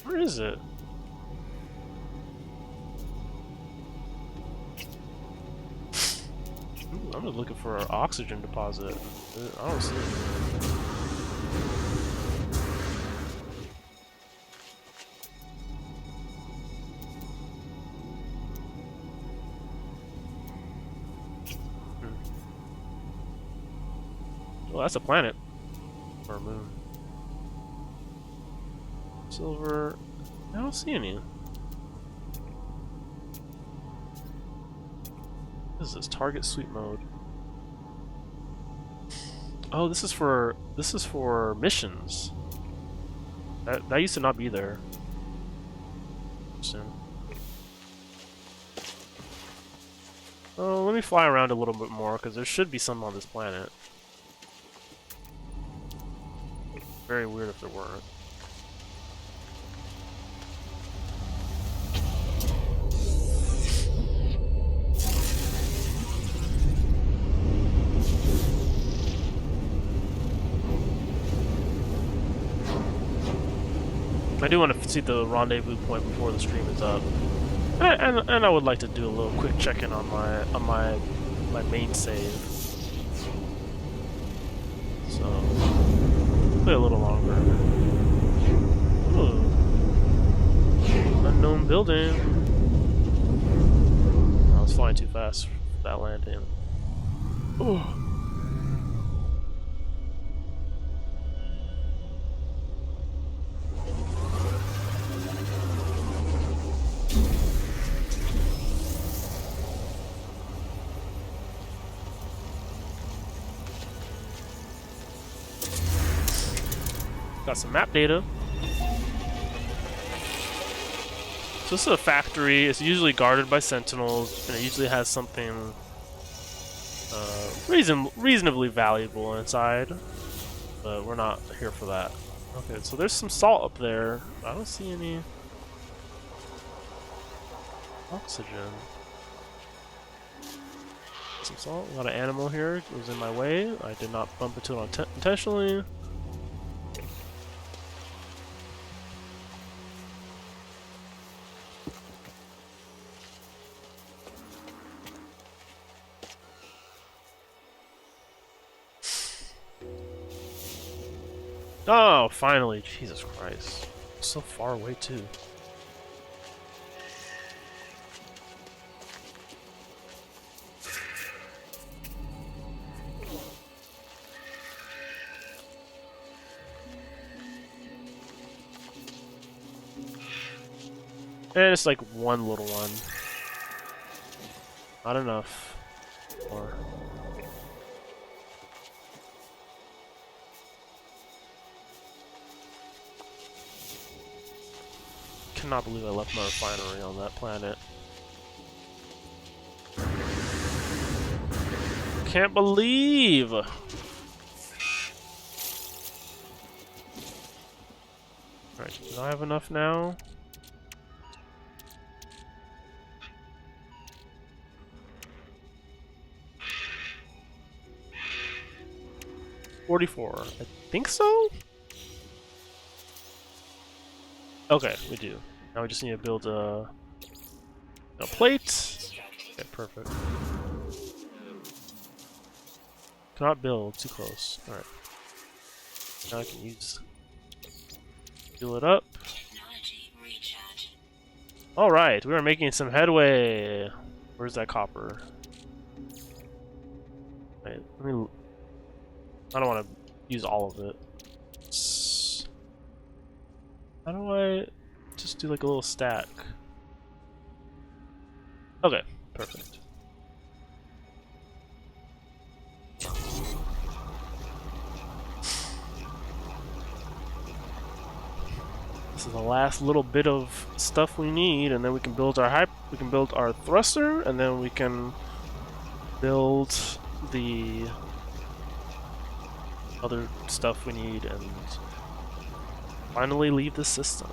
Where is it? I'm just looking for an oxygen deposit. I don't see it. Well, that's a planet. Or a moon. Silver. I don't see any. What is this? Target sweep mode. Oh, this is for missions. That used to not be there. Soon. Oh, let me fly around a little bit more because there should be some on this planet. Very weird if there weren't. I do want to see the rendezvous point before the stream is up, and I would like to do a little quick check-in on my main save. So play a little longer. Ooh. Unknown building. I was flying too fast for that landing. Ooh. Got some map data. So this is a factory. It's usually guarded by sentinels, and it usually has something reasonably valuable inside. But we're not here for that. Okay, so there's some salt up there. I don't see any oxygen. Some salt. A lot of animal here. It was in my way. I did not bump into it intentionally. Oh, finally. Jesus Christ. So far away, too. And it's like one little one. Not enough. Or cannot believe I left my refinery on that planet. Can't believe! Alright, do I have enough now? $44. I think so? Okay, we do. Now we just need to build a plate. Okay, perfect. Cannot build, too close. Alright. Now I can use... Fill it up. Alright, we are making some headway. Where's that copper? Wait, let me... I don't want to use all of it. How do I just do like a little stack? Okay, perfect. This is the last little bit of stuff we need, and then we can build our thruster, and then we can build the other stuff we need, and finally leave the system.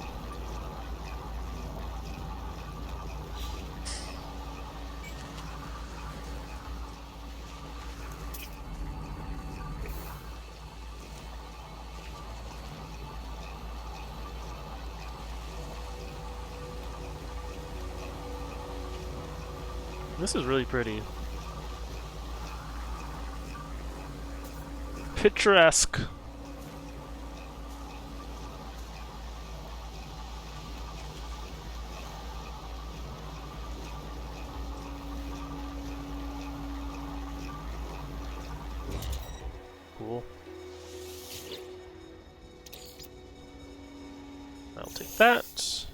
This is really pretty. Picturesque. Cool. I'll take that.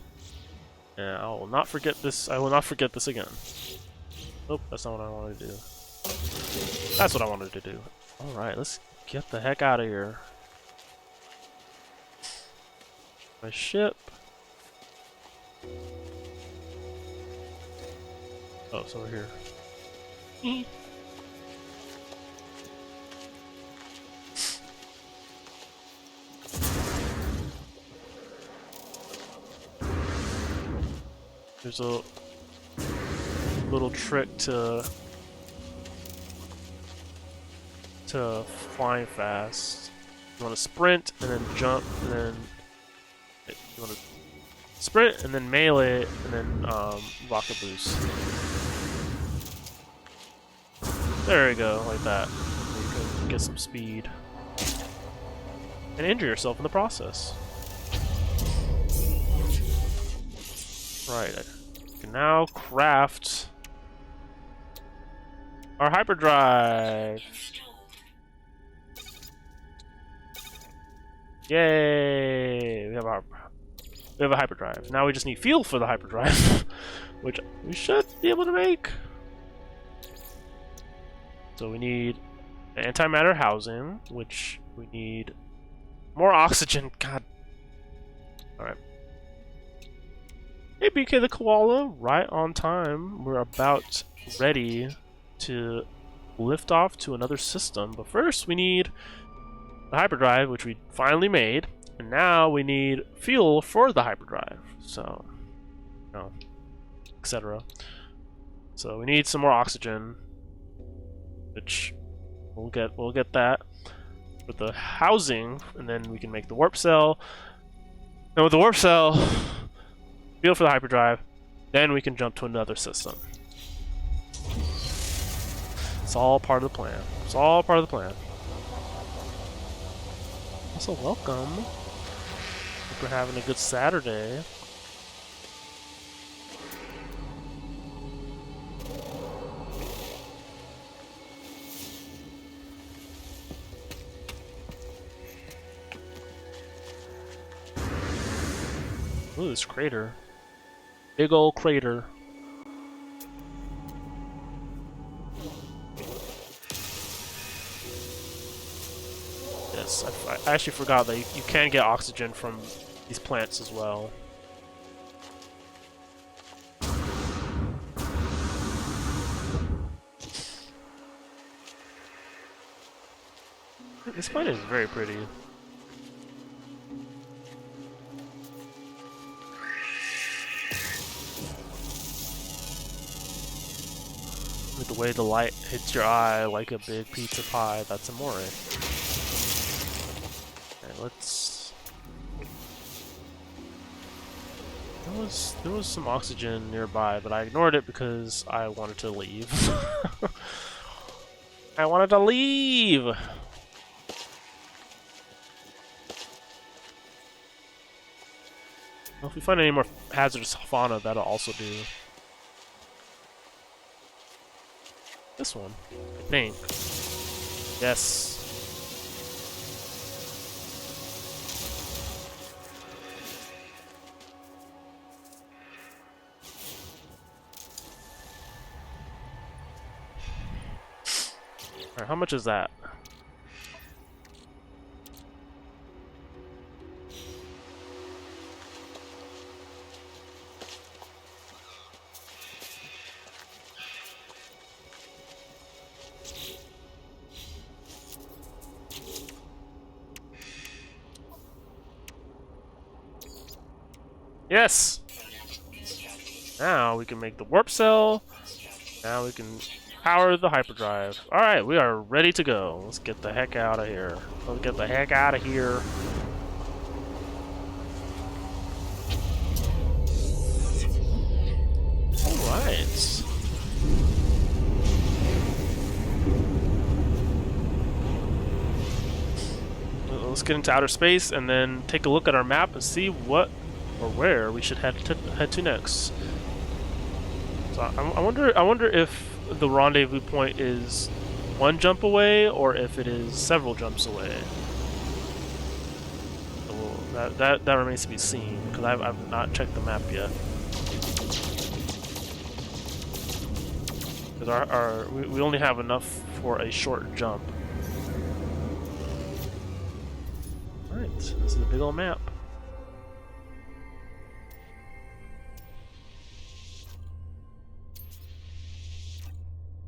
And I will not forget this. I will not forget this again. Nope, that's not what I wanted to do. That's what I wanted to do. Alright, let's get the heck out of here. My ship. Oh, it's over here. There's a little trick to flying fast. You want to sprint and then jump, and then you want to sprint and then melee and then rocket boost. There you go, like that. You can get some speed and injure yourself in the process. Right, I can now craft our hyperdrive. Yay! We have a hyperdrive. Now we just need fuel for the hyperdrive, which we should be able to make. So we need antimatter housing, which we need more oxygen. God. All right. Hey, BK the Koala, right on time. We're about ready to lift off to another system, but first we need the hyperdrive, which we finally made, and now we need fuel for the hyperdrive. So, you know, etc. So we need some more oxygen, which we'll get that with the housing, and then we can make the warp cell. And with the warp cell, fuel for the hyperdrive, then we can jump to another system. It's all part of the plan. It's all part of the plan. Also, welcome. Hope you're having a good Saturday. Ooh, this crater. Big old crater. Yes, I actually forgot that you can get oxygen from these plants as well. This planet is very pretty. With the way the light hits your eye like a big pizza pie, that's amore. Okay, let's... There was some oxygen nearby, but I ignored it because I wanted to leave. I wanted to leave! Well, if we find any more hazardous fauna, that'll also do. This one, I think. Yes. Alright, how much is that? Yes! Now we can make the warp cell. Now we can power the hyperdrive. Alright, we are ready to go. Let's get the heck out of here. Let's get the heck out of here. Alright. Let's get into outer space and then take a look at our map and see what or where we should head to next. So I wonder if the rendezvous point is one jump away or if it is several jumps away. So that remains to be seen because I've not checked the map yet. Because we only have enough for a short jump. Alright, this is a big old map.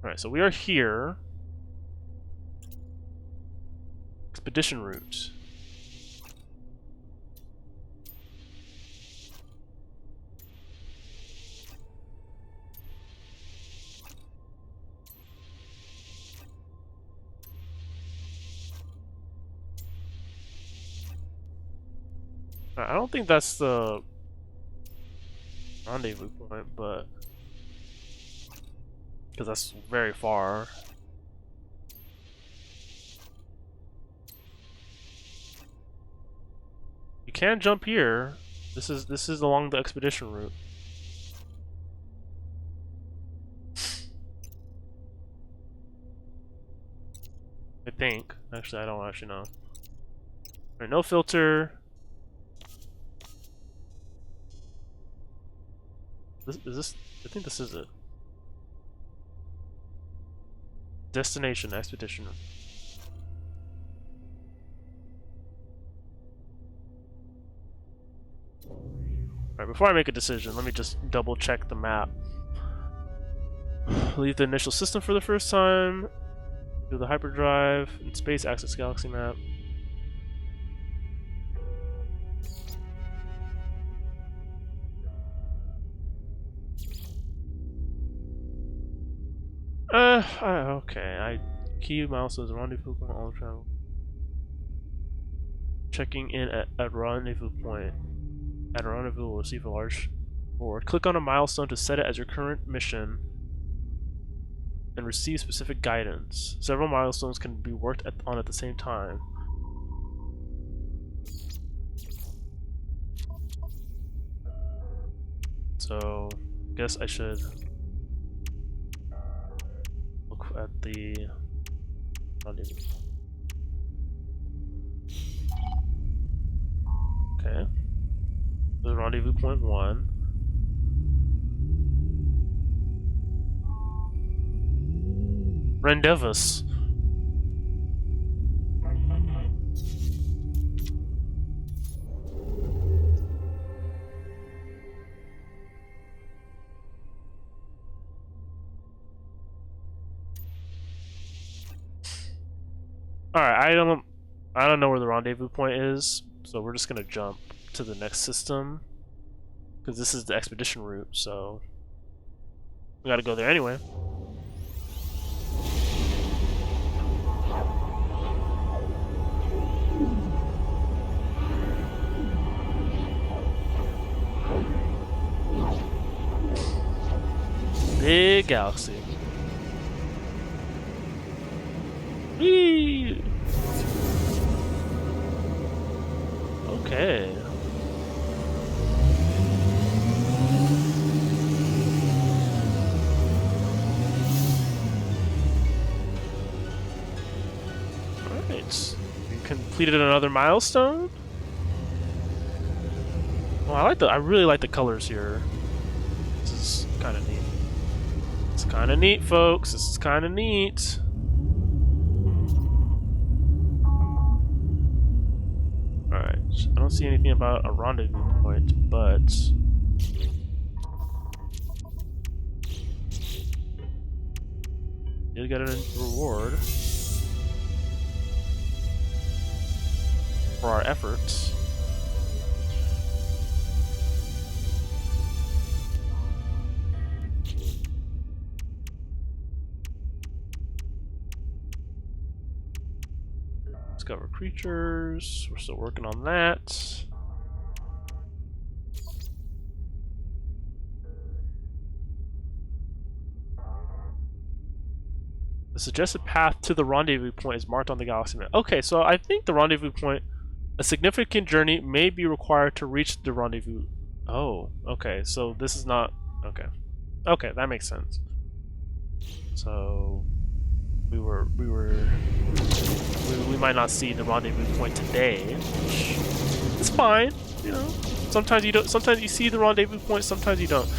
Alright, so we are here. Expedition route. I don't think that's the rendezvous point, but because that's very far. You can jump here. This is along the expedition route. I think. Actually, I don't actually know. Alright, no filter. Is this? I think this is it. Destination expedition. Alright, before I make a decision, let me just double check the map. Leave the initial system for the first time. Do the hyperdrive and space access galaxy map. Okay. Key milestones, rendezvous point, all travel. Checking in at rendezvous point. At a rendezvous, will receive a large reward. Click on a milestone to set it as your current mission and receive specific guidance. Several milestones can be worked on at the same time. So, guess I should look at the rendezvous. Okay. The rendezvous point 1. Rendezvous. Alright, I don't know where the rendezvous point is, so we're just gonna jump to the next system. Because this is the expedition route, so we gotta go there anyway. Big galaxy. Whee! Okay. Alright. We completed another milestone. Well, I really like the colors here. This is kinda neat. It's kinda neat, folks. This is kinda neat. Alright, I don't see anything about a rendezvous point, but did get a reward for our efforts. Discover creatures. We're still working on that. The suggested path to the rendezvous point is marked on the galaxy map. Okay, so I think the rendezvous point, a significant journey may be required to reach the rendezvous. Oh, okay, so this is not... Okay. Okay, that makes sense. So... We might not see the rendezvous point today, which is fine, you know. Sometimes you don't. Sometimes you see the rendezvous point. Sometimes you don't.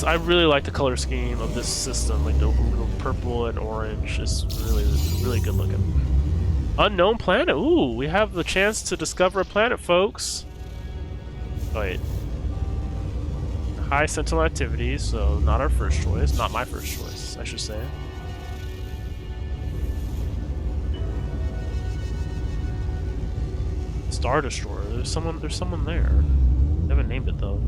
I really like the color scheme of this system, like the purple and orange. It's really good looking. Unknown planet. Ooh, we have the chance to discover a planet, folks. Wait. High sentinel activity, so not our first choice. Not my first choice, I should say. Star Destroyer. There's someone there. I haven't named it though.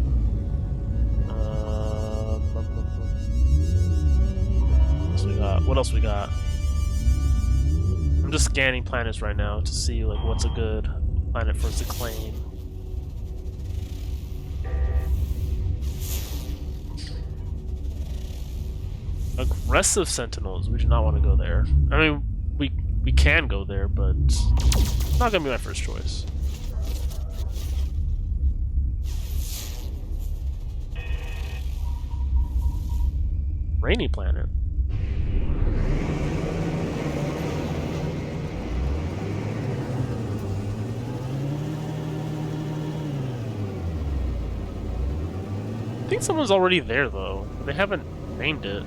What else we got? I'm just scanning planets right now to see like what's a good planet for us to claim. Aggressive Sentinels. We do not want to go there. I mean, we can go there, but it's not gonna be my first choice. Rainy planet. I think someone's already there though. They haven't named it.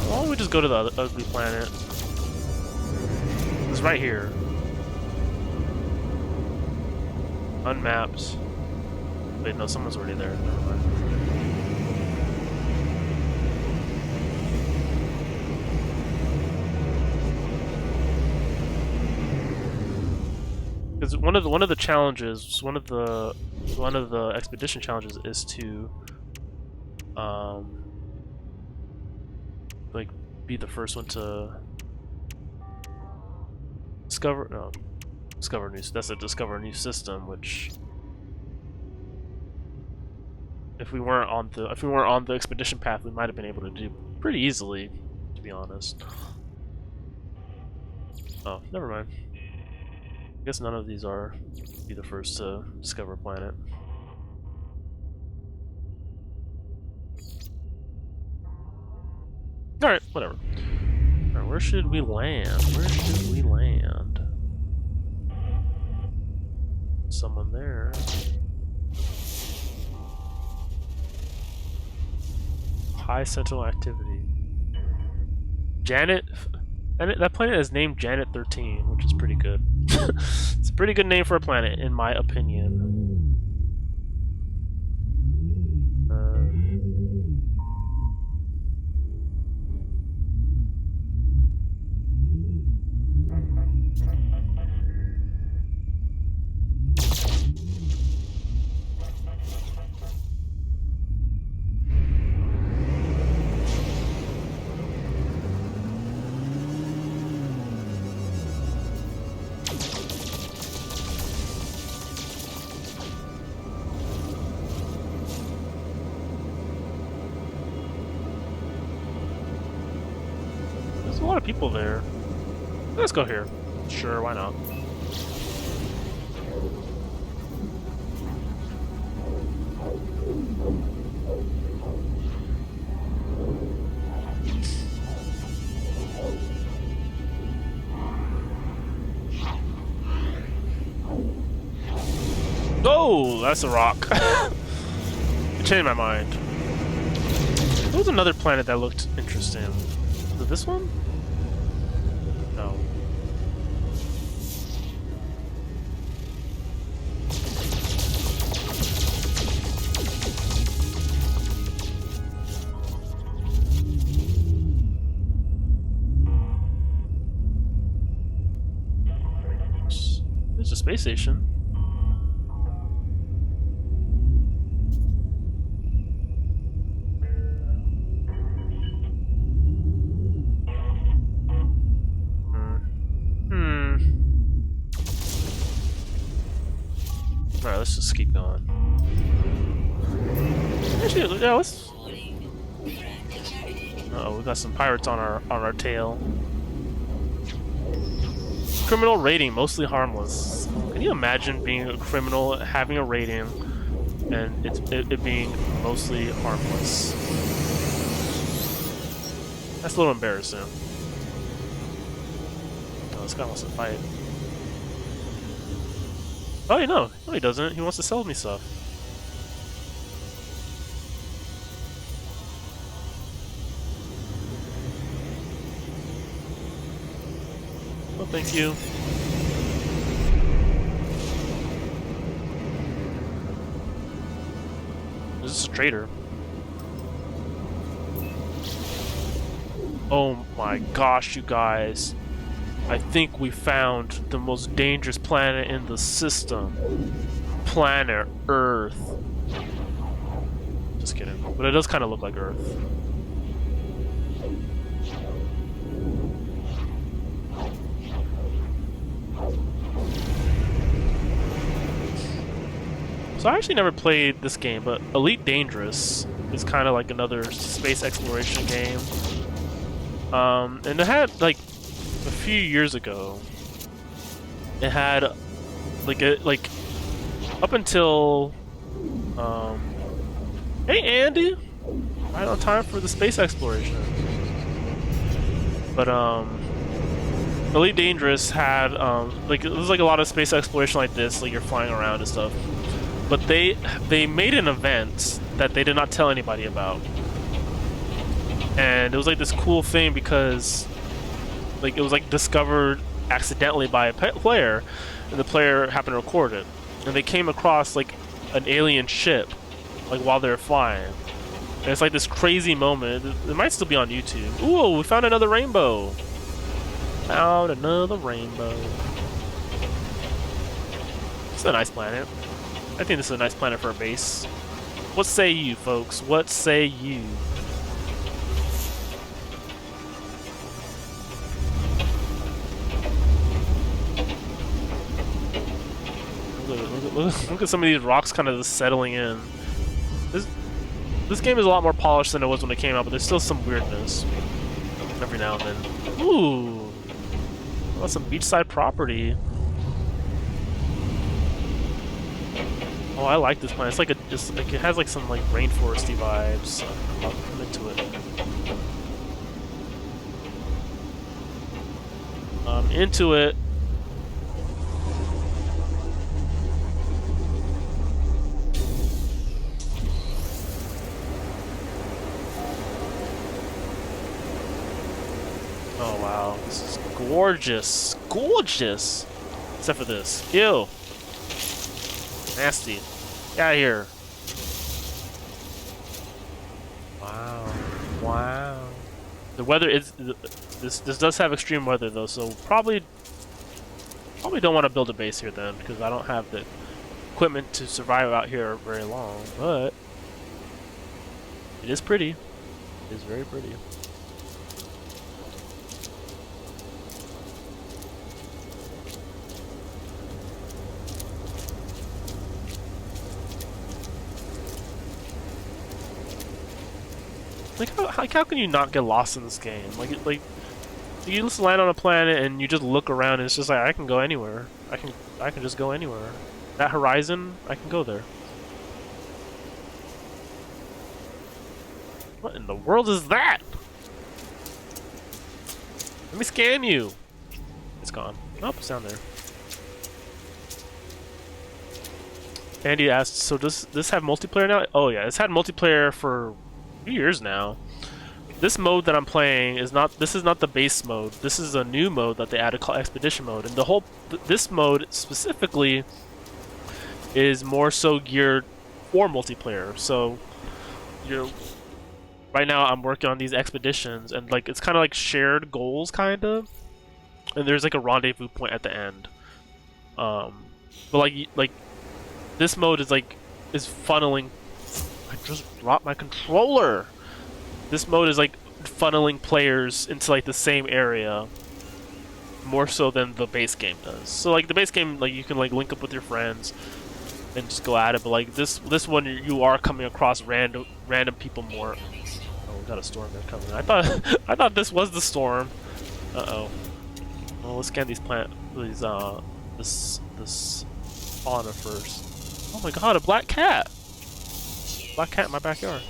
Why don't we just go to the ugly planet? It's right here. Unmapped. Wait, no, someone's already there. Never mind. Because one of the challenges, one of the expedition challenges is to like be the first one to discover a new system, which if we weren't on the expedition path, we might have been able to do pretty easily, to be honest. Oh, never mind. I guess none of these are be the first to discover a planet. Alright, whatever. Alright, where should we land? Where should we land? Someone there. High Sentinel activity. Janet... That planet is named Janet 13, which is pretty good. It's Pretty good name for a planet, in my opinion. There's a lot of people there. Let's go here. Sure, why not? Oh, that's a rock. It changed my mind. There was another planet that looked interesting. Was it this one? No. There's a space station. Alright, let's just keep going. Actually, yeah, let's... Uh-oh, we got some pirates on our tail. Criminal rating, mostly harmless. Can you imagine being a criminal, having a rating, and it being mostly harmless? That's a little embarrassing. Oh, this guy wants to fight. Oh, no, he doesn't. He wants to sell me stuff. Well, thank you. This is a trader. Oh my gosh, you guys. I think we found the most dangerous planet in the system. Planet Earth. Just kidding. But it does kind of look like Earth. So I actually never played this game, but Elite Dangerous is kind of like another space exploration game. And it had like a few years ago, it had like up until hey Andy, right on time for the space exploration. But Elite Dangerous had like it was like a lot of space exploration like this, like you're flying around and stuff. But they made an event that they did not tell anybody about, and it was like this cool thing because like it was like discovered accidentally by a player, and the player happened to record it, and they came across like an alien ship like while they were flying, and it's like this crazy moment. It might still be on YouTube. Ooh, we found another rainbow. Found another rainbow. It's a nice planet. I think this is a nice planet for a base. What say you, folks? What say you? Look at some of these rocks kind of just settling in. This game is a lot more polished than it was when it came out, but there's still some weirdness every now and then. Ooh, that's some beachside property. Oh, I like this planet. It's like just like it has like some like rainforesty vibes. I'm into it. I'm into it. Oh wow, this is gorgeous, gorgeous. It's Except for this. Ew. Nasty. Get out of here. Wow. Wow. The weather is this does have extreme weather though, so probably don't want to build a base here then, because I don't have the equipment to survive out here very long, but it is pretty. It is very pretty. Like how can you not get lost in this game? Like you just land on a planet and you just look around and it's just like I can go anywhere. I can just go anywhere. That horizon, I can go there. What in the world is that? Let me scan you. It's gone. Nope, it's down there. Andy asked, so does this have multiplayer now? Oh yeah, it's had multiplayer for years now. This mode that I'm playing is not. This is not the base mode. This is a new mode that they added called Expedition mode, and the whole this mode specifically is more so geared for multiplayer. So right now I'm working on these expeditions, and like it's kind of like shared goals, kind of, and there's like a rendezvous point at the end. But like this mode is funneling. I just dropped my controller. This mode is like funneling players into like the same area more so than the base game does. So like the base game, like you can like link up with your friends and just go at it, but like this one you are coming across random people more. Oh, we got a storm there coming. I thought this was the storm. Uh-oh. Well, let's scan these this fauna first. Oh my god, a black cat! Black cat in my backyard.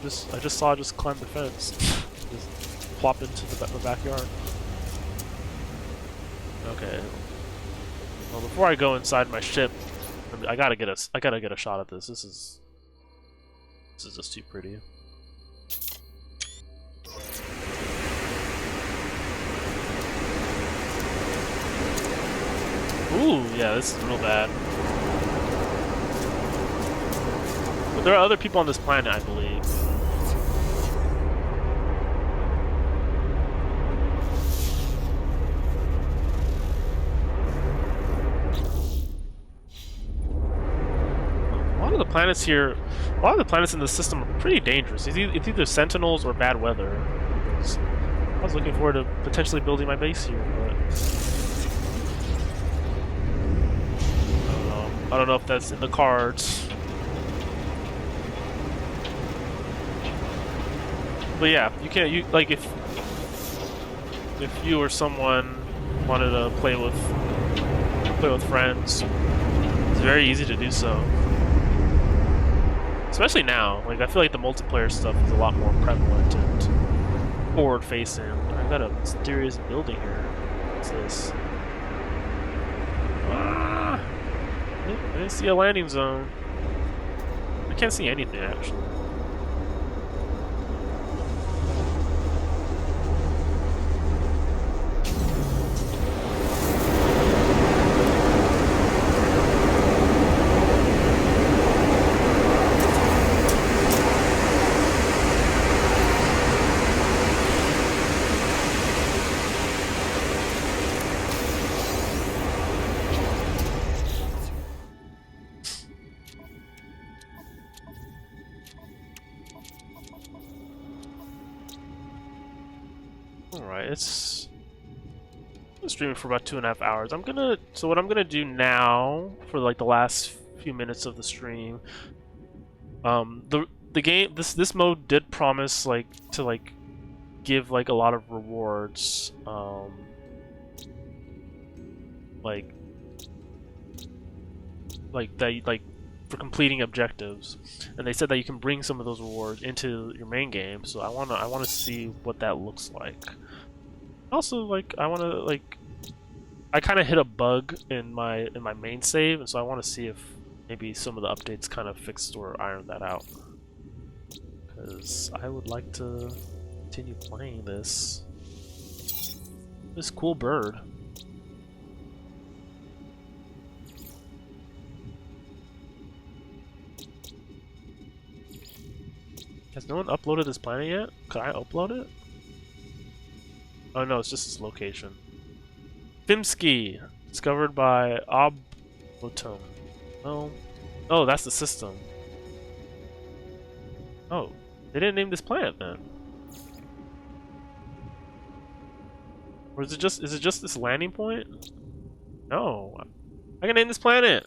I just saw it just climb the fence. Just plop into the backyard. Okay. Well, before I go inside my ship, I gotta get a shot at this. This is just too pretty. Ooh, yeah, this is real bad. But there are other people on this planet, I believe. A lot of the planets here, a lot of the planets in the system are pretty dangerous. It's either sentinels or bad weather. I was looking forward to potentially building my base here, but I don't know. I don't know if that's in the cards. But yeah, you like if you or someone wanted to play with friends, it's very easy to do so. Especially now, like I feel like the multiplayer stuff is a lot more prevalent and forward-facing. I've got a mysterious building here. What's this? Ah! I didn't see a landing zone. I can't see anything actually. Alright, it's been streaming for about 2.5 hours. So what I'm gonna do now for like the last few minutes of the stream, the game this mode did promise like to like give like a lot of rewards, like that for completing objectives, and they said that you can bring some of those rewards into your main game. So I wanna see what that looks like. Also, like I kind of hit a bug in my main save, and so I want to see if maybe some of the updates kind of fixed or ironed that out. Because I would like to continue playing this cool bird. Has no one uploaded this planet yet? Could I upload it? Oh no, it's just this location. Fimsky, discovered by Oblotum. Oh, oh, that's the system. Oh, they didn't name this planet then. Or is it just this landing point? No, I can name this planet.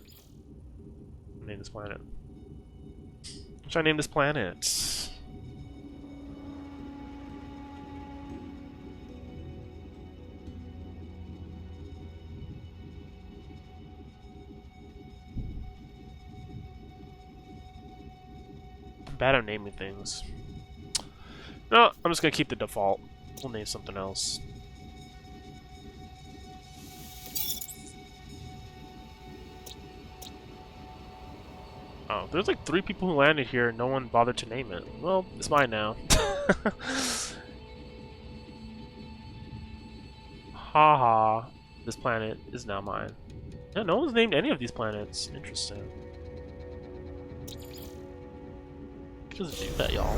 Name this planet. Should I name this planet? I'm bad at naming things. No, I'm just gonna keep the default. We'll name something else. Oh, there's like 3 people who landed here and no one bothered to name it. Well, it's mine now. Haha. This planet is now mine. Yeah, no one's named any of these planets. Interesting. Just do that, y'all.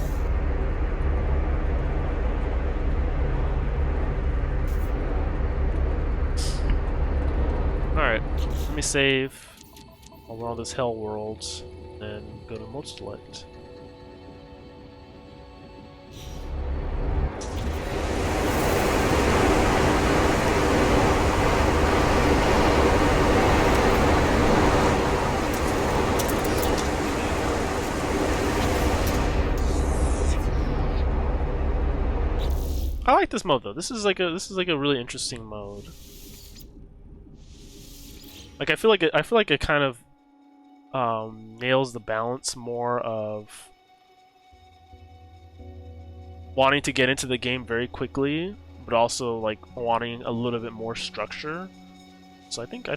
Alright, let me save over all this hell worlds and go to mode select. I like this mode though. This is like a really interesting mode. Like I feel like it kind of nails the balance more of wanting to get into the game very quickly, but also like wanting a little bit more structure. So I think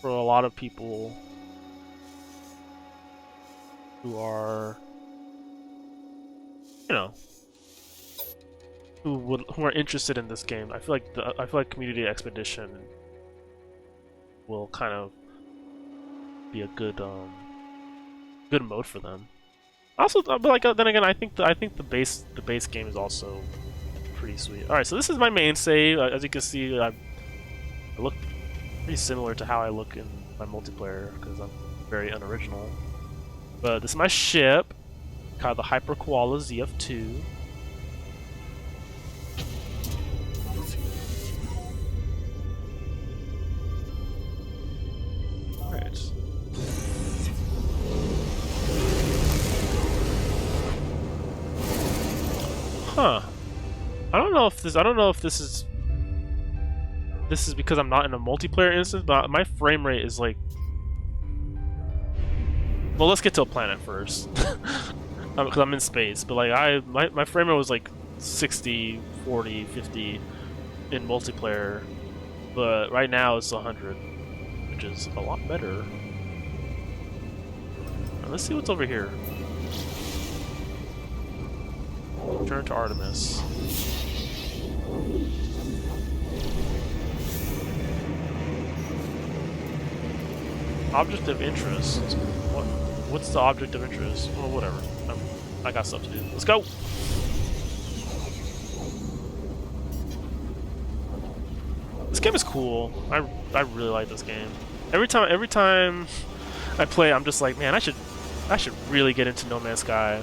for a lot of people who are, you know, who are interested in this game, I feel like Community Expedition will kind of be a good good mode for them. Also, but like then again, I think the base game is also pretty sweet. All right, so this is my main save. As you can see, I look pretty similar to how I look in my multiplayer because I'm very unoriginal. But this is my ship, called the Hyper Koala ZF2. Huh. I don't know if this is because I'm not in a multiplayer instance, but my frame rate is like, well, let's get to a planet first. Because I'm in space, but like my frame rate was like 60, 40, 50 in multiplayer, but right now it's 100, which is a lot better. Now, let's see what's over here. Return to Artemis. Object of interest. What's the object of interest? Well, whatever. I got stuff to do. Let's go. This game is cool. I really like this game. Every time I play, I'm just like, man, I should really get into No Man's Sky.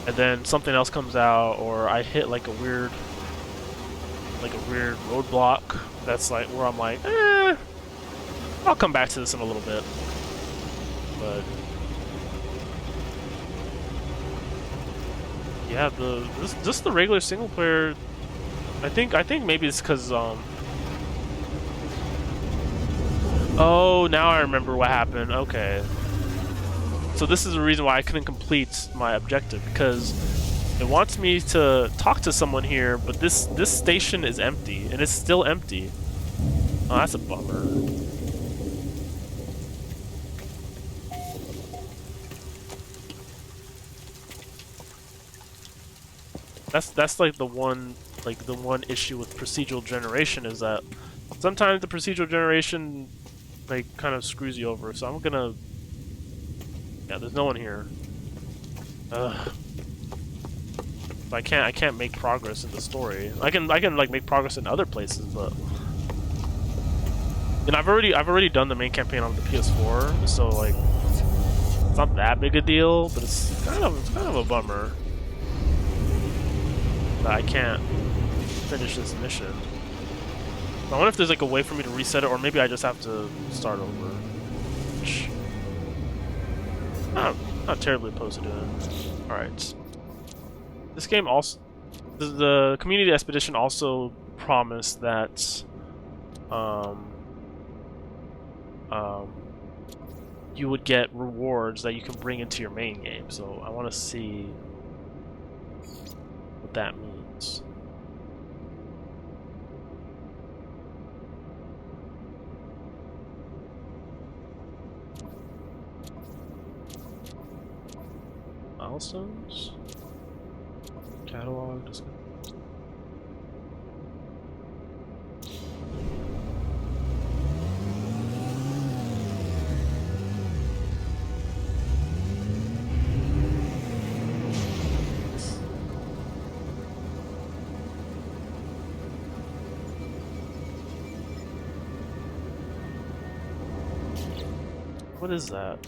And then something else comes out, or I hit like a weird roadblock that's like where I'm like, I'll come back to this in a little bit. But yeah, just the regular single player. I think maybe it's because oh, now I remember what happened. Okay. So this is the reason why I couldn't complete my objective, because it wants me to talk to someone here, but this station is empty, and it's still empty. Oh, that's a bummer. That's like the one issue with procedural generation, is that sometimes the procedural generation like kind of screws you over. So I'm gonna, yeah, there's no one here. Ugh. I can't make progress in the story. I can like make progress in other places, but and I've already done the main campaign on the PS4, so like it's not that big a deal, but it's kind of a bummer that I can't finish this mission. I wonder if there's like a way for me to reset it, or maybe I just have to start over. Which not terribly opposed to doing. All right. This game also, the community expedition also promised that you would get rewards that you can bring into your main game. So I want to see what that means. Milestones? Catalog? Just... What is that?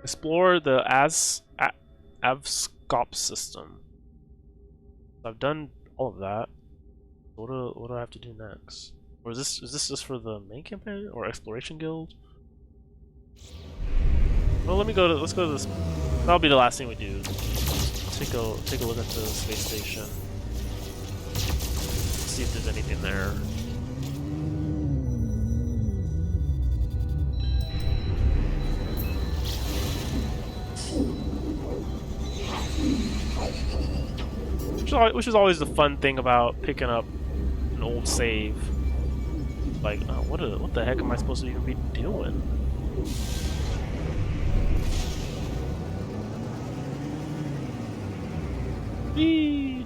Explore the Avskop system. I've done all of that. What do I have to do next? Or is this just for the main campaign or exploration guild? Well, let's go to this. That'll be the last thing we do. Take a look at the space station. See if there's anything there. Which is always the fun thing about picking up an old save. Like, what the heck am I supposed to even be doing? Whee!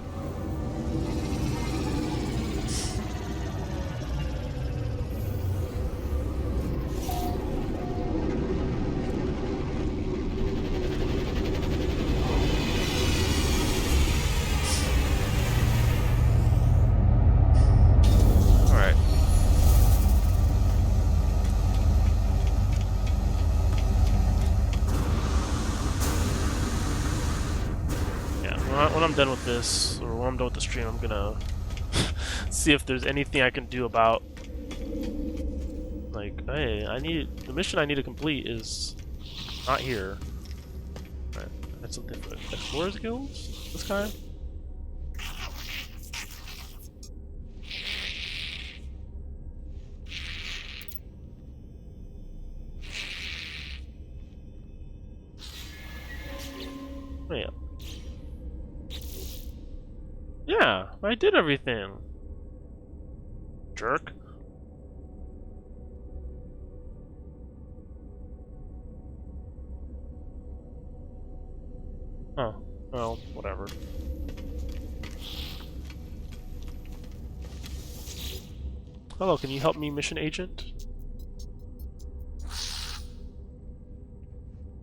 When I'm done with this, or when I'm done with the stream, I'm gonna see if there's anything I can do about, like, hey, the mission I need to complete is not here. Alright, that's something for Explorers Guilds? This guy? Oh, yeah. Yeah, I did everything. Jerk. Oh, well, whatever. Hello, can you help me, mission agent?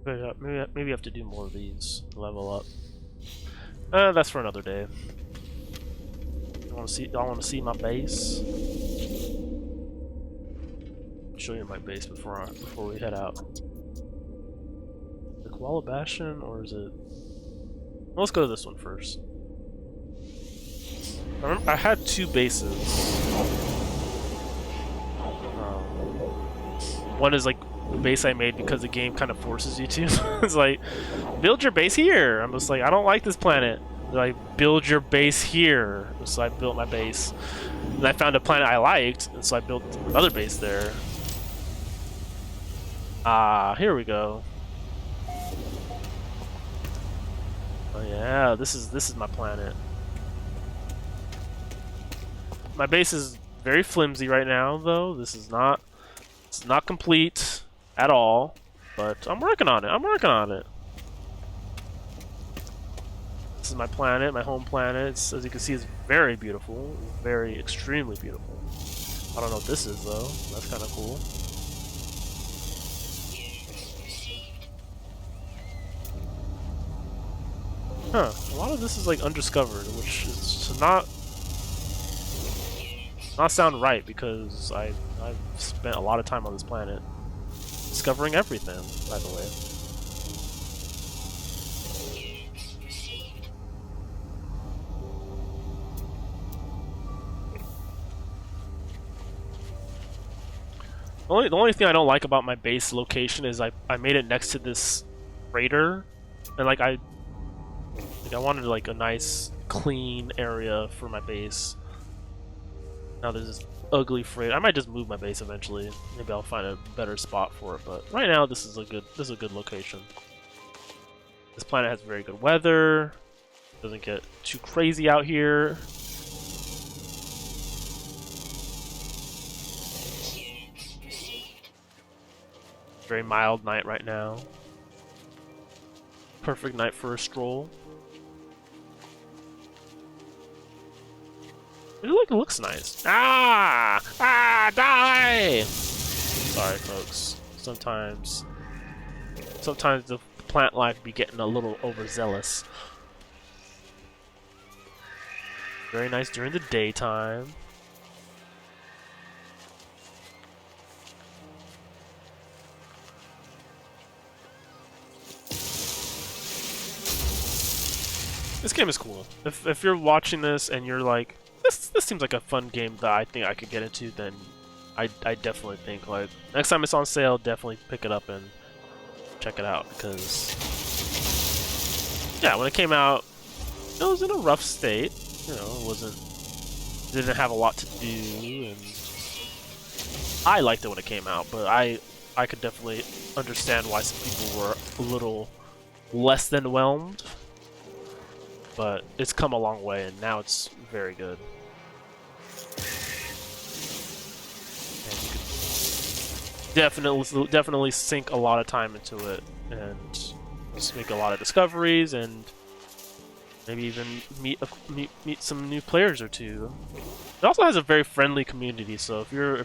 Maybe I have to do more of these. Level up. That's for another day. I want to see my base. Show you my base before we head out. The Koala Bastion, or is it? Well, let's go to this one first. I had two bases. One is like the base I made because the game kind of forces you to. It's like, build your base here. I'm just like, I don't like this planet. Like, build your base here. So I built my base. And I found a planet I liked, and so I built another base there. Here we go. Oh yeah, this is my planet. My base is very flimsy right now, though. It's not complete at all, but I'm working on it. This is my planet, my home planet. As you can see, it's very beautiful. Very, extremely beautiful. I don't know what this is, though. That's kind of cool. Huh, a lot of this is like undiscovered, which is not sound right because I've spent a lot of time on this planet discovering everything, by the way. Units received. The only thing I don't like about my base location is I made it next to this crater, and like I wanted like a nice clean area for my base. Now there's this ugly freighter. I might just move my base eventually. Maybe I'll find a better spot for it, but right now this is a good location. This planet has very good weather. Doesn't get too crazy out here. Units received. Very mild night right now. Perfect night for a stroll. It looks nice. Die! Sorry, folks. Sometimes the plant life be getting a little overzealous. Very nice during the daytime. This game is cool. If you're watching this and you're like, this seems like a fun game that I think I could get into, then I definitely think like next time it's on sale, definitely pick it up and check it out because yeah, when it came out, it was in a rough state. You know, didn't have a lot to do, and I liked it when it came out, but I could definitely understand why some people were a little less than whelmed. But it's come a long way, and now it's very good. And you can definitely sink a lot of time into it, and just make a lot of discoveries, and maybe even meet some new players or two. It also has a very friendly community, so if you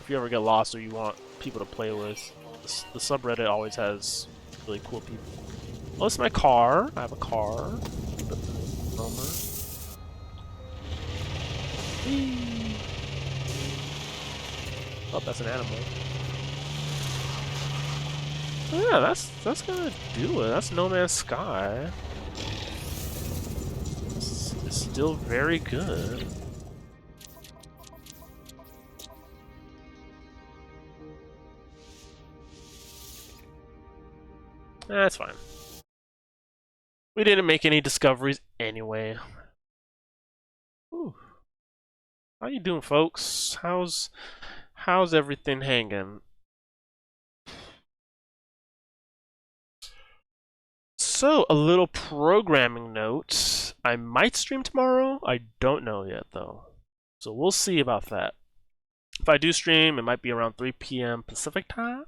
ever get lost or you want people to play with, the subreddit always has really cool people. Oh, this is my car. I have a car. Oh, that's an animal. Oh, yeah, that's gonna do it. That's No Man's Sky. It's still very good. That's fine. We didn't make any discoveries anyway. Ooh. How you doing, folks? How's everything hanging? So, a little programming note. I might stream tomorrow. I don't know yet, though. So we'll see about that. If I do stream, it might be around 3 p.m. Pacific time.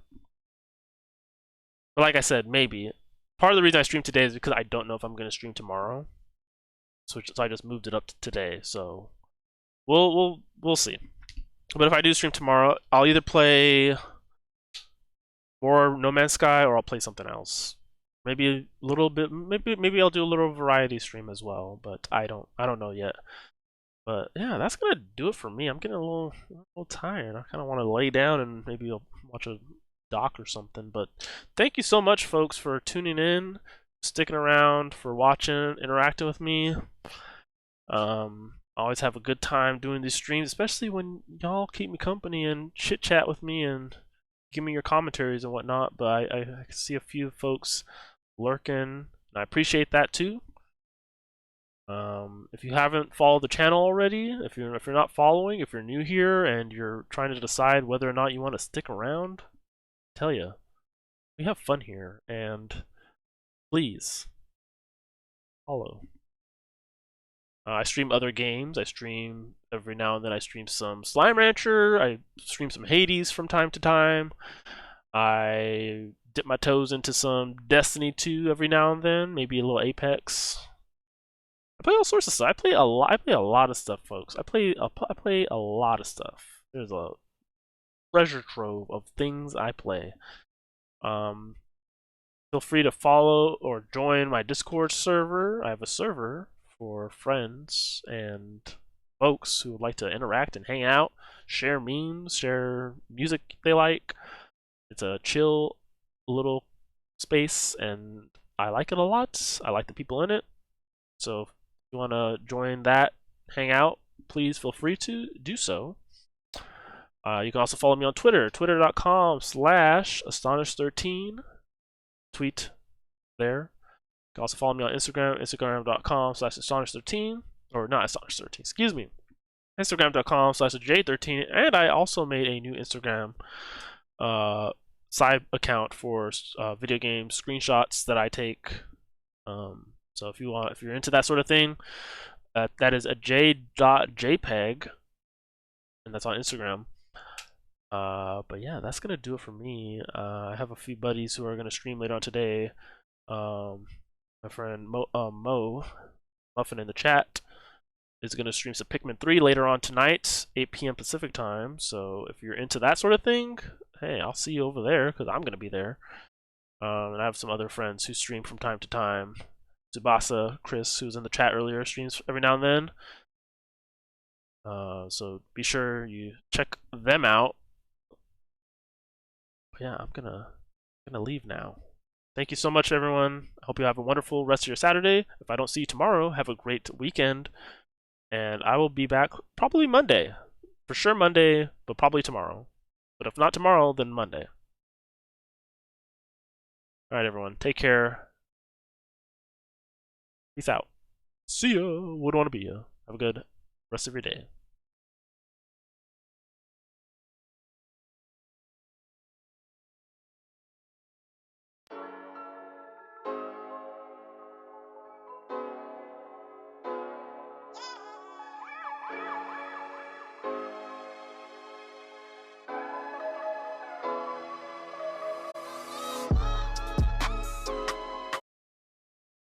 But like I said, maybe. Part of the reason I stream today is because I don't know if I'm going to stream tomorrow. So I just moved it up to today. So we'll see. But if I do stream tomorrow, I'll either play more No Man's Sky or I'll play something else. Maybe a little bit. Maybe I'll do a little variety stream as well. But I don't know yet. But yeah, that's gonna do it for me. I'm getting a little tired. I kind of want to lay down and maybe I'll watch a doc or something. But thank you so much, folks, for tuning in, sticking around, for watching, interacting with me. I always have a good time doing these streams, especially when y'all keep me company and chit chat with me and give me your commentaries and whatnot. But I see a few folks lurking, and I appreciate that too. If you haven't followed the channel already, if you're not following, if you're new here and you're trying to decide whether or not you want to stick around, I tell you, we have fun here, and please follow. I stream other games. I stream every now and then. I stream some Slime Rancher. I stream some Hades from time to time. I dip my toes into some Destiny 2 every now and then. Maybe a little Apex. I play all sorts of stuff. I play a lot of stuff, folks. I play a lot of stuff. There's a treasure trove of things I play. Feel free to follow or join my Discord server. I have a server for friends and folks who would like to interact and hang out, share memes, share music they like. It's a chill little space, and I like it a lot. I like the people in it. So if you want to join that, hang out, please feel free to do so. You can also follow me on Twitter, twitter.com/astonished13. Tweet there. You can also follow me on Instagram, instagram.com/astonished13. Or not astonished13, excuse me. Instagram.com/Adjei13. And I also made a new Instagram side account for video game screenshots that I take. So if you're into that sort of thing, that is adjei.jpg, and that's on Instagram. But yeah, that's gonna do it for me. I have a few buddies who are gonna stream later on today. My friend Mo Muffin in the chat is gonna stream some Pikmin 3 later on tonight, 8 p.m. Pacific time. So if you're into that sort of thing, hey, I'll see you over there because I'm gonna be there. And I have some other friends who stream from time to time. Tsubasa, Chris, who was in the chat earlier, streams every now and then. So be sure you check them out. But yeah, I'm gonna leave now. Thank you so much, everyone. I hope you have a wonderful rest of your Saturday. If I don't see you tomorrow, have a great weekend. And I will be back probably Monday. For sure Monday, but probably tomorrow. But if not tomorrow, then Monday. Alright, everyone. Take care. Peace out. See ya. Would want to be ya. Have a good rest of your day.